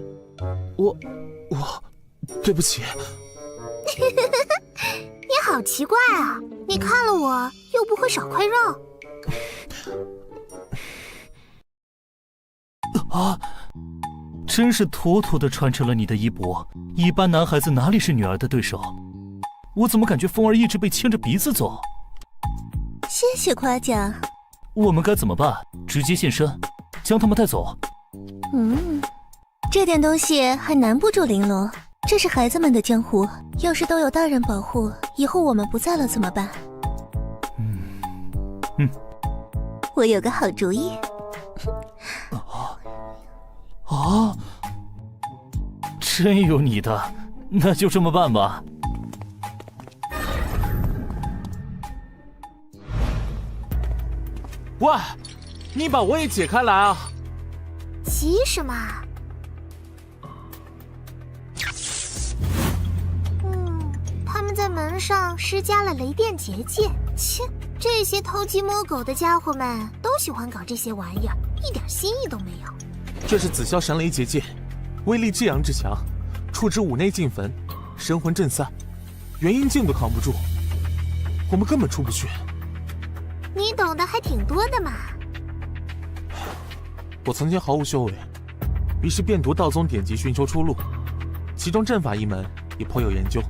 我，对不起。你好奇怪啊！你看了我又不会少块肉。啊！真是妥妥的传承了你的衣钵。一般男孩子哪里是女儿的对手？我怎么感觉风儿一直被牵着鼻子走？谢谢夸奖。我们该怎么办？直接现身，将他们带走？这点东西还难不住玲珑。这是孩子们的江湖，要是都有大人保护，以后我们不在了怎么办？我有个好主意。真有你的，那就这么办吧。喂，你把我也解开来啊！急什么？他们在门上施加了雷电结界。切，这些偷鸡摸狗的家伙们都喜欢搞这些玩意儿，一点新意都没有。这是紫霄神雷结界，威力至阳至强，触之五内尽焚，神魂震散，元婴境都扛不住，我们根本出不去。你懂得还挺多的嘛。我曾经毫无修为，于是便读道宗典籍寻求出路，其中阵法一门也颇有研究。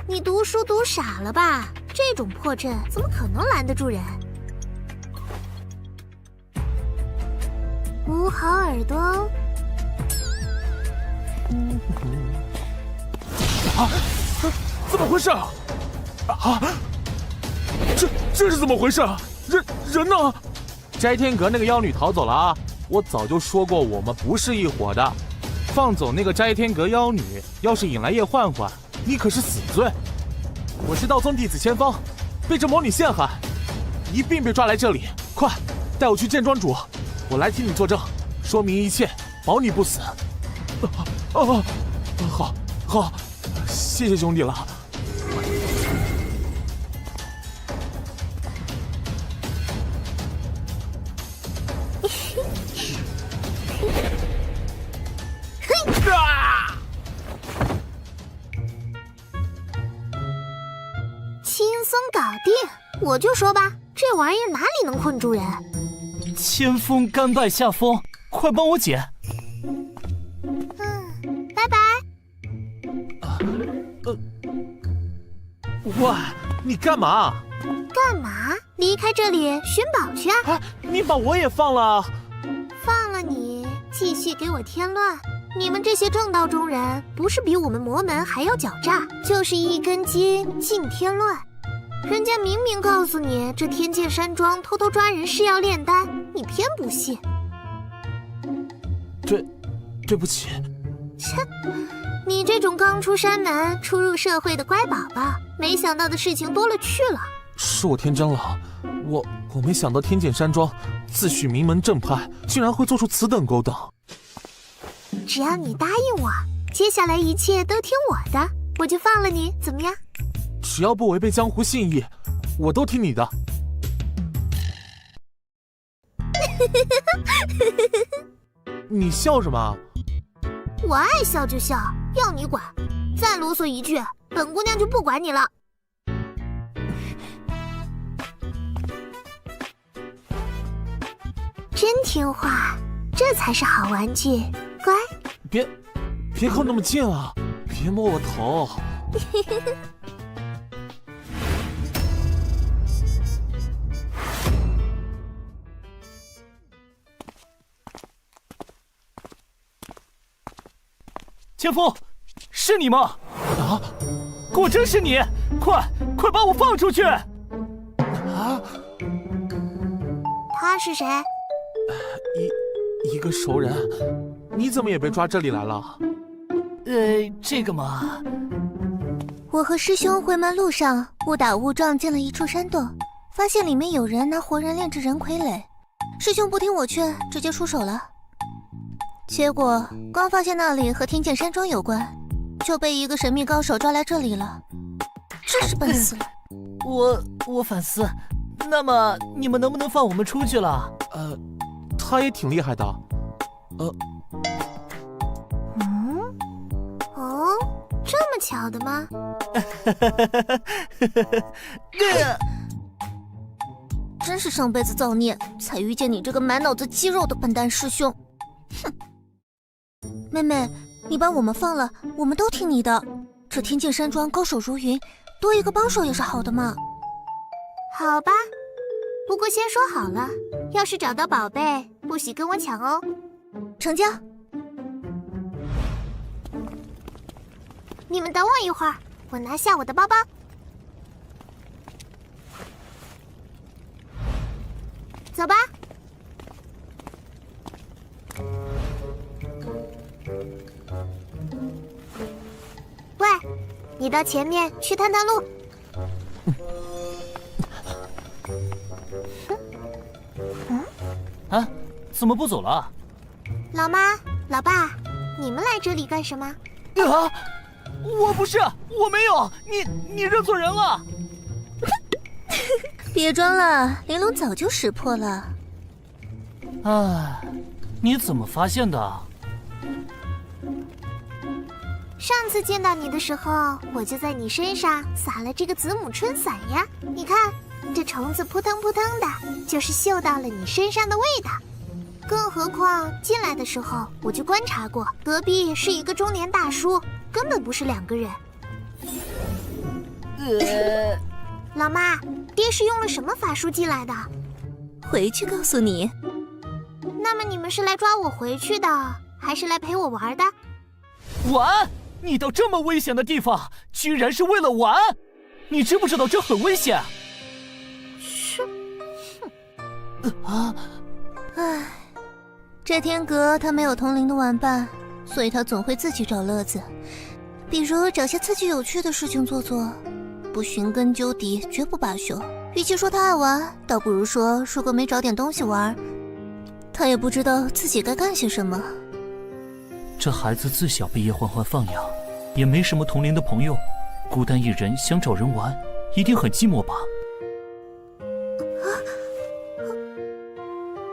你读书读傻了吧？这种破阵怎么可能拦得住人？捂好耳朵哦。怎么回事？这是怎么回事？人呢？斋天阁那个妖女逃走了啊！我早就说过我们不是一伙的。放走那个斋天阁妖女，要是引来叶焕焕，你可是死罪。我是道宗弟子千芳，被这魔女陷害，一并被抓来这里。快，带我去见庄主，我来替你作证，说明一切，保你不死。好，谢谢兄弟了。轻松搞定，我就说吧，这玩意儿哪里能困住人？千锋甘拜下风，快帮我解。拜拜。喂，你干嘛？干嘛？离开这里寻宝去啊！你把我也放了。放了你，继续给我添乱。你们这些正道中人，不是比我们魔门还要狡诈，就是一根筋尽添乱。人家明明告诉你，这天剑山庄偷偷抓人是要炼丹，你偏不信。对不起。切，你这种刚出山门、初入社会的乖宝宝，没想到的事情多了去了。是我天真了，我没想到天剑山庄自诩名门正派，竟然会做出此等勾当。只要你答应我，接下来一切都听我的，我就放了你，怎么样？只要不违背江湖信义，我都听你的。你笑什么？我爱笑就笑，要你管。再啰嗦一句，本姑娘就不管你了。真听话，这才是好玩具，乖。别靠那么近啊！别摸我头。千锋，是你吗？啊，果真是你！快把我放出去！啊！他是谁？一个熟人。你怎么也被抓这里来了？这个嘛，我和师兄回门路上误打误撞进了一处山洞，发现里面有人拿活人炼制人傀儡，师兄不听我劝，直接出手了。结果刚发现那里和天剑山庄有关，就被一个神秘高手抓来这里了，真是笨死了。我反思，那么你们能不能放我们出去了？他也挺厉害的。这么巧的吗？真是上辈子造孽，才遇见你这个满脑子肌肉的笨蛋师兄。哼！妹妹，你把我们放了，我们都听你的。这天剑山庄高手如云，多一个帮手也是好的嘛。好吧，不过先说好了，要是找到宝贝，不许跟我抢哦。成交。你们等我一会儿，我拿下我的包包。走吧。喂，你到前面去探探路。啊，怎么不走了？老妈、老爸，你们来这里干什么？啊！我不是，我没有，你认错人了。别装了，玲珑早就识破了。哎，你怎么发现的？上次见到你的时候，我就在你身上撒了这个子母春伞呀。你看，这虫子扑腾扑腾的，就是嗅到了你身上的味道。更何况进来的时候我就观察过，隔壁是一个中年大叔，根本不是两个人。老妈，爹是用了什么法术进来的？回去告诉你。那么你们是来抓我回去的，还是来陪我玩的？玩？你到这么危险的地方，居然是为了玩？你知不知道这很危险？是。唉，这天阁他没有同龄的玩伴，所以他总会自己找乐子，比如找些刺激有趣的事情做做。不寻根究底，绝不罢休。与其说他爱玩，倒不如说如果没找点东西玩，他也不知道自己该干些什么。这孩子自小被叶欢欢放养，也没什么同龄的朋友，孤单一人想找人玩，一定很寂寞吧？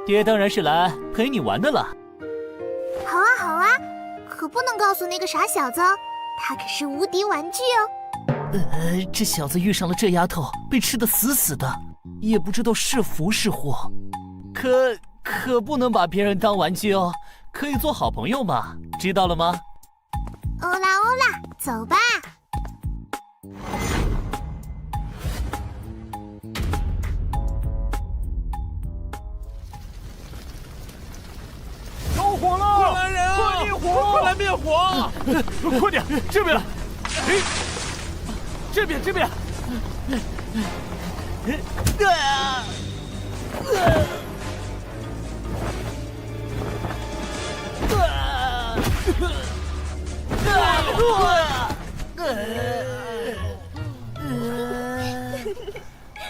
爹当然是来陪你玩的了。好啊好啊，可不能告诉那个傻小子哦，他可是无敌玩具哦。这小子遇上了这丫头，被吃得死死的，也不知道是福是祸。可不能把别人当玩具哦，可以做好朋友嘛，知道了吗？欧啦欧啦，走吧。着火了！快来人啊！快灭火！快来灭火！快点，这边来！这边！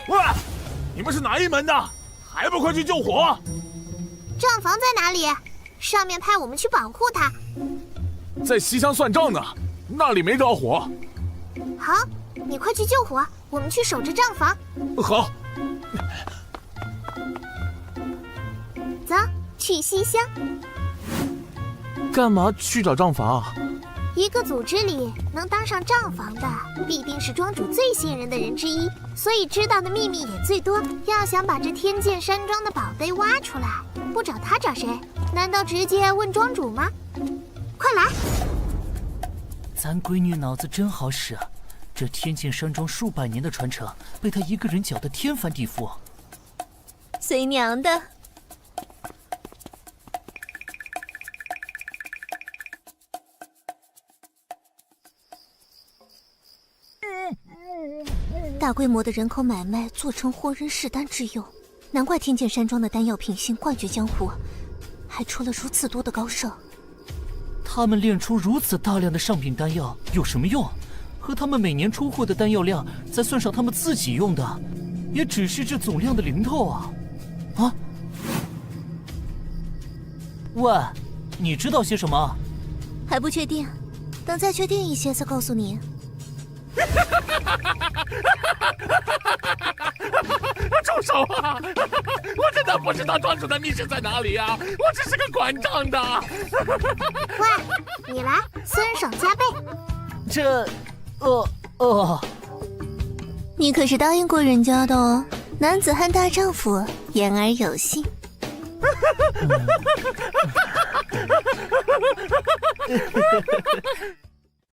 喂，你们是哪一门的？还不快去救火！账房在哪里？上面派我们去保护他。在西厢算账呢，那里没着火。好，你快去救火，我们去守着账房。好。走，去西厢。干嘛去找账房啊？一个组织里能当上账房的，必定是庄主最信任的人之一，所以知道的秘密也最多。要想把这天剑山庄的宝贝挖出来，不找他找谁？难道直接问庄主吗？快来！咱闺女脑子真好使啊！这天剑山庄数百年的传承，被她一个人搅得天翻地覆。随娘的。大规模的人口买卖做成活人试丹之用，难怪天剑山庄的丹药品性冠绝江湖，还出了如此多的高手。他们炼出如此大量的上品丹药有什么用？和他们每年出货的丹药量，再算上他们自己用的，也只是这总量的零头啊！啊？喂，你知道些什么？还不确定，等再确定一些再告诉你。住手啊！我真的不知道庄主的密室在哪里啊！我只是个管账的。喂，你来，孙爽加倍。这，你可是答应过人家的哦，男子汉大丈夫，言而有信。